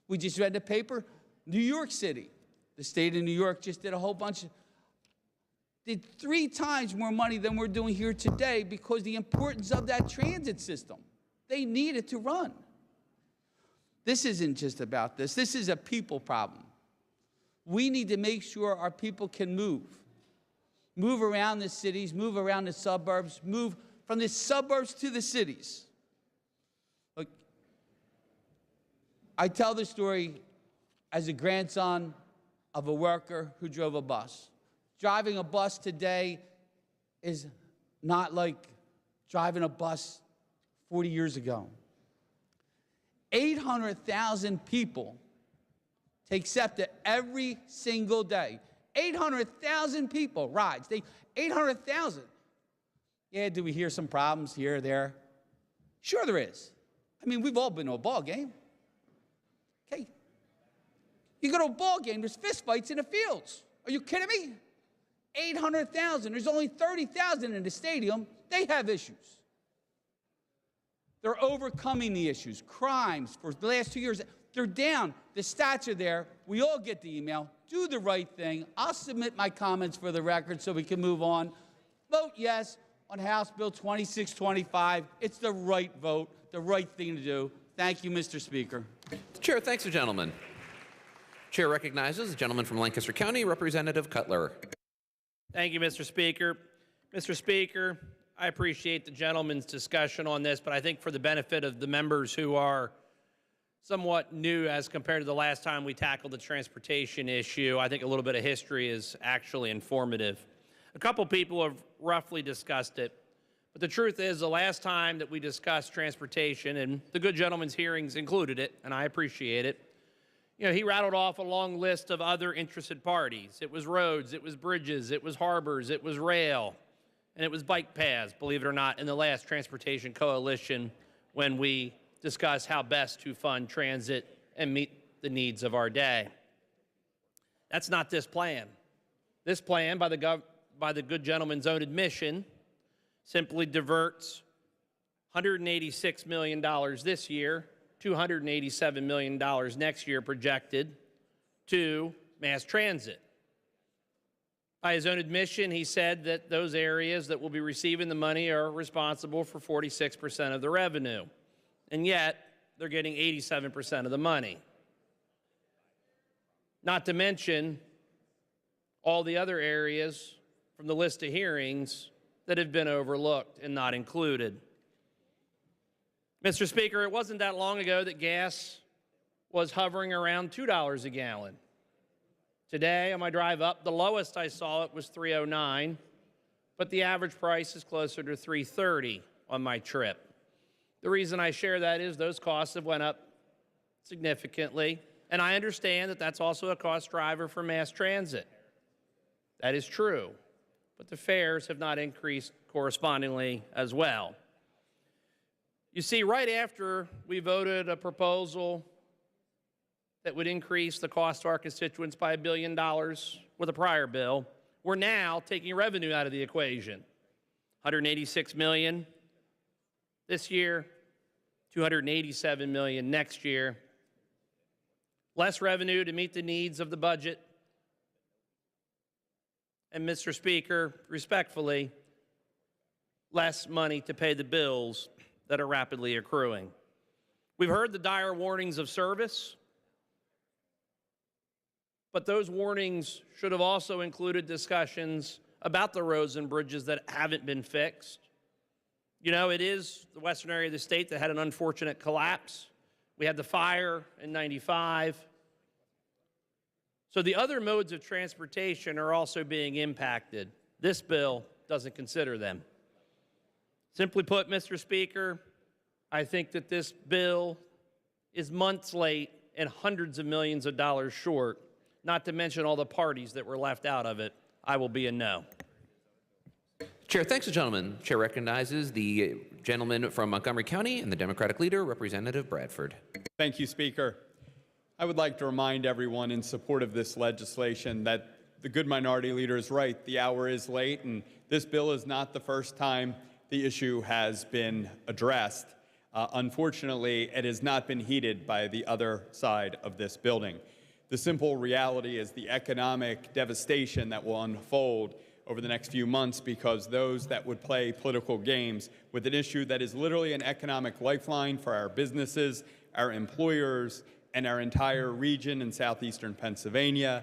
We just read the paper, New York City. The state of New York just did a whole bunch did 3 times more money than we're doing here today because the importance of that transit system. They need it to run. This isn't just about this. This is a people problem. We need to make sure our people can move around the cities, move around the suburbs, move from the suburbs to the cities. Look, I tell the story as a grandson of a worker who drove a bus. Driving a bus today is not like driving a bus 40 years ago. 800,000 people take SEPTA every single day. 800,000 people rides. 800,000. Yeah, do we hear some problems here or there? Sure there is. I mean, we've all been to a ball game. Okay. You go to a ball game, there's fistfights in the fields. Are you kidding me? 800,000. There's only 30,000 in the stadium. They have issues. They're overcoming the issues. Crimes for the last 2 years, they're down. The stats are there. We all get the email. Do the right thing. I'll submit my comments for the record so we can move on. Vote yes on House Bill 2625. It's the right vote, the right thing to do. Thank you, Mr. Speaker. The chair thanks the gentleman. Chair recognizes the gentleman from Lancaster County, Representative Cutler. Thank you, Mr. Speaker. Mr. Speaker, I appreciate the gentleman's discussion on this, but I think for the benefit of the members who are somewhat new as compared to the last time we tackled the transportation issue, I think a little bit of history is actually informative. A couple people have roughly discussed it, but the truth is the last time that we discussed transportation, and the good gentleman's hearings included it, and I appreciate it, you know, he rattled off a long list of other interested parties. It was roads, it was bridges, it was harbors, it was rail, and it was bike paths, believe it or not, in the last Transportation Coalition when we discussed how best to fund transit and meet the needs of our day. That's not this plan. This plan, by the good gentleman's own admission, simply diverts $186 million this year, $287 million next year projected to mass transit. By his own admission, he said that those areas that will be receiving the money are responsible for 46% of the revenue, and yet they're getting 87% of the money. Not to mention all the other areas from the list of hearings that have been overlooked and not included. Mr. Speaker, it wasn't that long ago that gas was hovering around $2 a gallon. Today, on my drive up, the lowest I saw it was $309, but the average price is closer to $330 on my trip. The reason I share that is those costs have went up significantly, and I understand that that's also a cost driver for mass transit. That is true, but the fares have not increased correspondingly as well. You see, right after we voted a proposal that would increase the cost to our constituents by $1 billion with a prior bill, we're now taking revenue out of the equation. $186 million this year, $287 million next year. Less revenue to meet the needs of the budget. And Mr. Speaker, respectfully, less money to pay the bills that are rapidly accruing. We've heard the dire warnings of service, but those warnings should have also included discussions about the roads and bridges that haven't been fixed. You know, it is the western area of the state that had an unfortunate collapse. We had the fire in '95. So the other modes of transportation are also being impacted. This bill doesn't consider them. Simply put, Mr. Speaker, I think that this bill is months late and hundreds of millions of dollars short, not to mention all the parties that were left out of it. I will be a no. Chair thanks the gentleman. Chair recognizes the gentleman from Montgomery County and the Democratic leader, Representative Bradford. Thank you, Speaker. I would like to remind everyone in support of this legislation that the good minority leader is right. The hour is late, and this bill is not the first time the issue has been addressed. Unfortunately, it has not been heeded by the other side of this building. The simple reality is the economic devastation that will unfold over the next few months because those that would play political games with an issue that is literally an economic lifeline for our businesses, our employers, and our entire region in southeastern Pennsylvania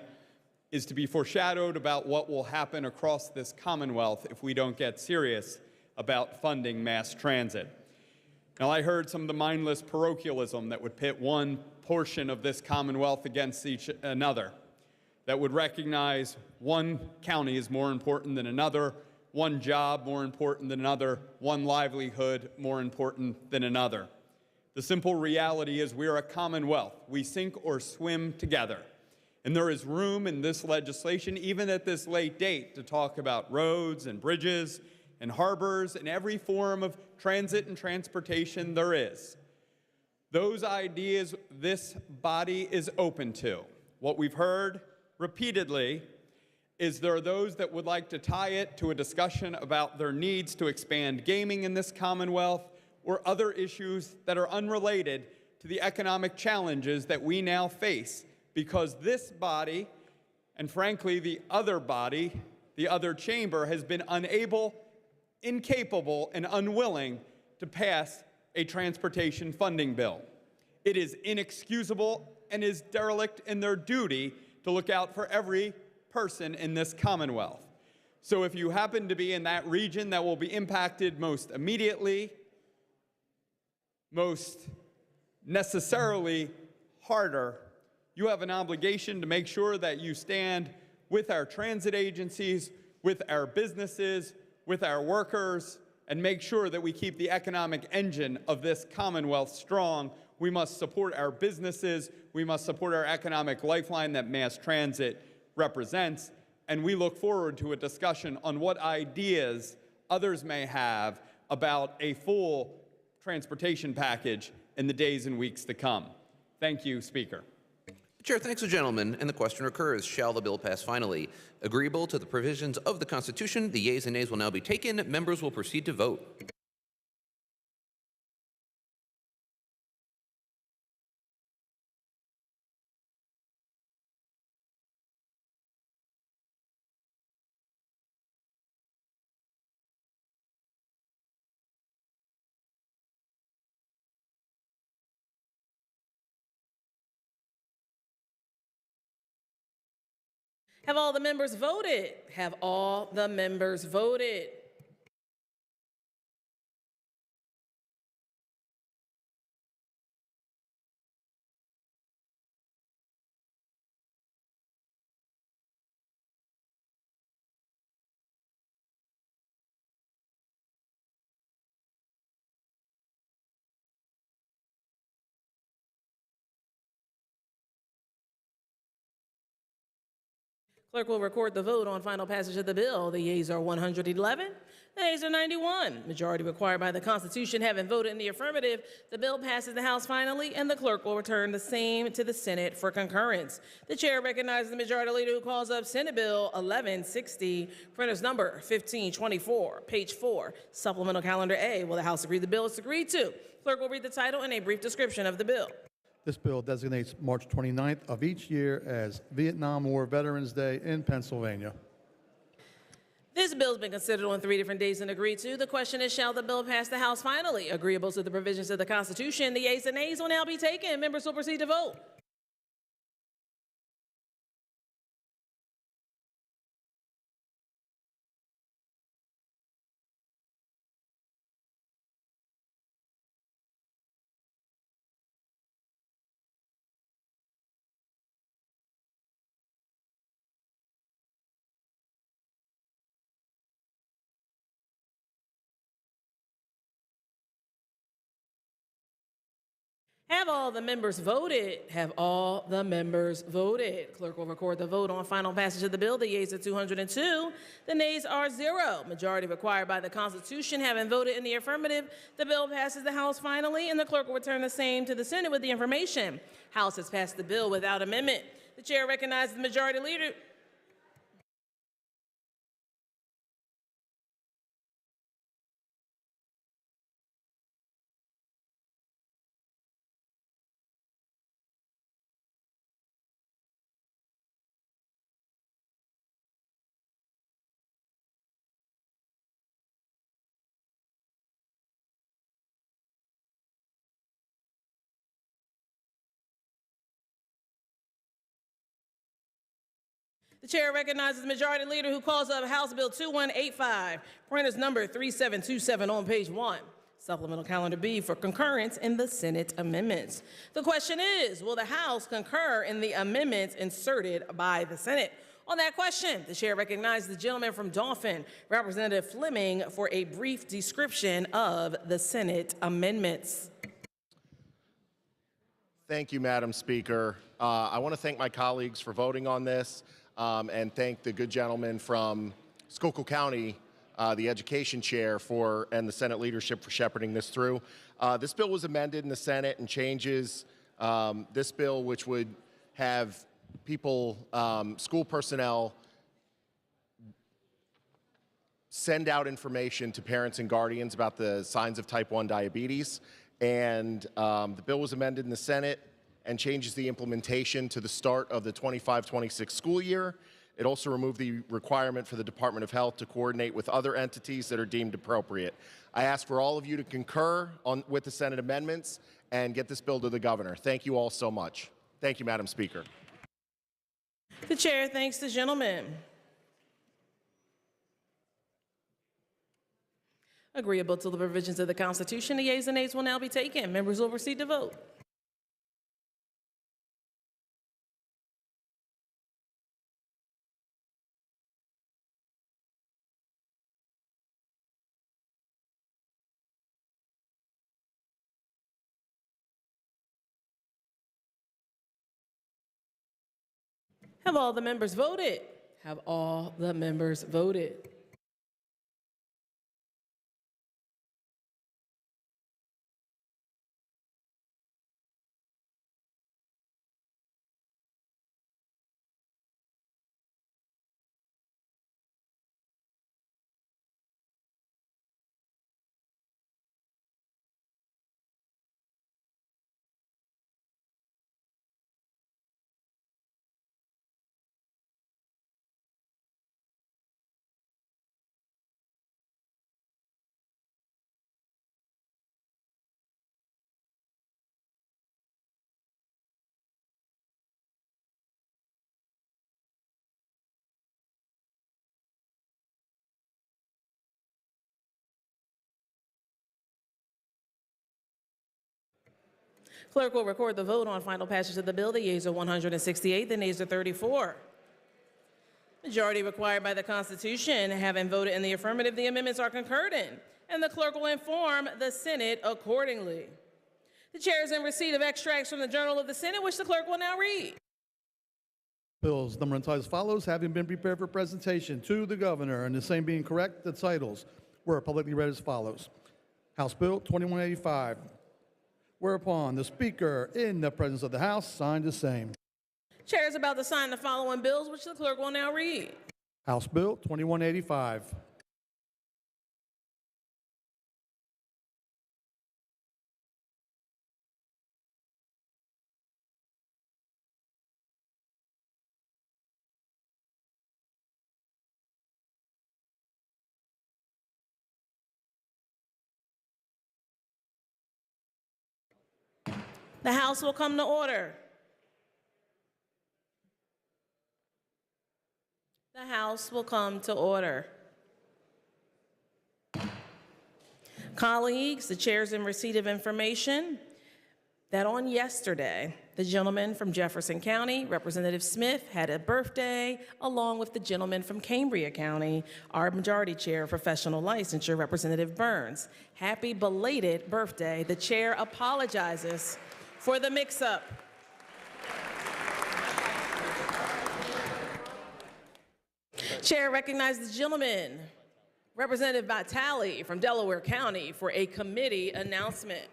is to be foreshadowed about what will happen across this Commonwealth if we don't get serious about funding mass transit. Now, I heard some of the mindless parochialism that would pit one portion of this Commonwealth against another, that would recognize one county is more important than another, one job more important than another, one livelihood more important than another. The simple reality is we are a Commonwealth. We sink or swim together. And there is room in this legislation, even at this late date, to talk about roads and bridges and harbors and every form of transit and transportation there is. Those ideas this body is open to. What we've heard repeatedly is there are those that would like to tie it to a discussion about their needs to expand gaming in this Commonwealth or other issues that are unrelated to the economic challenges that we now face because this body, and frankly the other body, the other chamber, has been unable, incapable, and unwilling to pass a transportation funding bill. It is inexcusable and is derelict in their duty to look out for every person in this Commonwealth. So if you happen to be in that region that will be impacted most immediately, most necessarily harder, you have an obligation to make sure that you stand with our transit agencies, with our businesses, with our workers, and make sure that we keep the economic engine of this Commonwealth strong. We must support our businesses. We must support our economic lifeline that mass transit represents. And we look forward to a discussion on what ideas others may have about a full transportation package in the days and weeks to come. Thank you, Speaker. The chair thanks the gentleman, and the question recurs, shall the bill pass finally? Agreeable to the provisions of the Constitution, the yeas and nays will now be taken. Members will proceed to vote. Have all the members voted? Have all the members voted? Clerk will record the vote on final passage of the bill. The yeas are 111, the nays are 91. Majority required by the Constitution having voted in the affirmative, the bill passes the House finally, and the clerk will return the same to the Senate for concurrence. The chair recognizes the Majority Leader who calls up Senate Bill 1160, printer's number 1524, page 4, supplemental calendar A. Will the House agree the bill is agreed to? Clerk will read the title and a brief description of the bill. This bill designates March 29th of each year as Vietnam War Veterans Day in Pennsylvania. This bill has been considered on 3 different days and agreed to. The question is, shall the bill pass the House finally? Agreeable to the provisions of the Constitution, the yeas and nays will now be taken. Members will proceed to vote. Have all the members voted? Have all the members voted? Clerk will record the vote on final passage of the bill. The yeas are 202, the nays are 0. Majority required by the Constitution having voted in the affirmative, the bill passes the House finally, and the clerk will return the same to the Senate with the information. House has passed the bill without amendment. The chair recognizes the Majority Leader. The chair recognizes the Majority Leader who calls up House Bill 2185, printer's number 3727 on page 1, supplemental calendar B for concurrence in the Senate amendments. The question is, will the House concur in the amendments inserted by the Senate? On that question, the chair recognizes the gentleman from Dauphin, Representative Fleming, for a brief description of the Senate amendments. Thank you, Madam Speaker. I want to thank my colleagues for voting on this. And thank the good gentleman from Schuylkill County, the education chair, and the Senate leadership for shepherding this through. This bill was amended in the Senate and changes this bill, which would have people, school personnel, send out information to parents and guardians about the signs of type 1 diabetes. And the bill was amended in the Senate and changes the implementation to the start of the 25-26 school year. It also removed the requirement for the Department of Health to coordinate with other entities that are deemed appropriate. I ask for all of you to concur with the Senate amendments and get this bill to the governor. Thank you all so much. Thank you, Madam Speaker. The chair thanks the gentleman. Agreeable to the provisions of the Constitution, the yeas and nays will now be taken. Members will proceed to vote. Have all the members voted? Have all the members voted? Clerk will record the vote on final passage of the bill. The yeas are 168, the nays are 34. Majority required by the Constitution having voted in the affirmative, the amendments are concurred in, and the clerk will inform the Senate accordingly. The chair is in receipt of extracts from the Journal of the Senate, which the clerk will now read. Bills, number and titles as follows, having been prepared for presentation to the governor, and the same being correct, the titles were publicly read as follows. House Bill 2185, whereupon the Speaker, in the presence of the House, signed the same. Chair is about to sign the following bills, which the clerk will now read. House Bill 2185. The House will come to order. The House will come to order. Colleagues, the chair is in receipt of information that on yesterday, the gentleman from Jefferson County, Representative Smith, had a birthday, along with the gentleman from Cambria County, our Majority Chair of Professional Licensure, Representative Burns. Happy belated birthday. The chair apologizes for the mix-up. Chair recognizes the gentleman, Representative Vitale from Delaware County, for a committee announcement.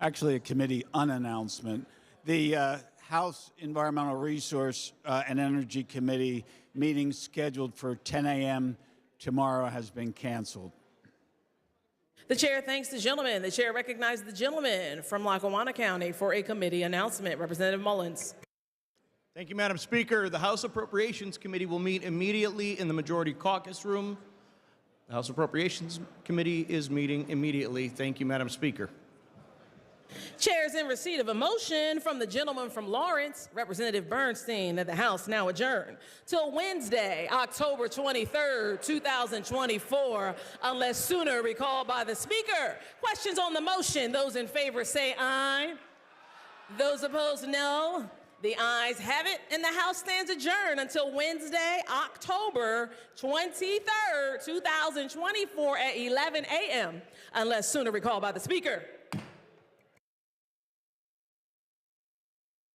Actually, a committee unannouncement. The House Environmental Resource and Energy Committee meeting scheduled for 10 a.m. tomorrow has been canceled. The chair thanks the gentleman. The chair recognizes the gentleman from Lackawanna County for a committee announcement. Representative Mullins. Thank you, Madam Speaker. The House Appropriations Committee will meet immediately in the Majority Caucus Room. The House Appropriations Committee is meeting immediately. Thank you, Madam Speaker. Chair is in receipt of a motion from the gentleman from Lawrence, Representative Bernstein, that the House now adjourn till Wednesday, October 23rd, 2024, unless sooner recalled by the Speaker. Questions on the motion? Those in favor say aye. Those opposed, no. The ayes have it, and the House stands adjourned until Wednesday, October 23rd, 2024 at 11 a.m., unless sooner recalled by the Speaker.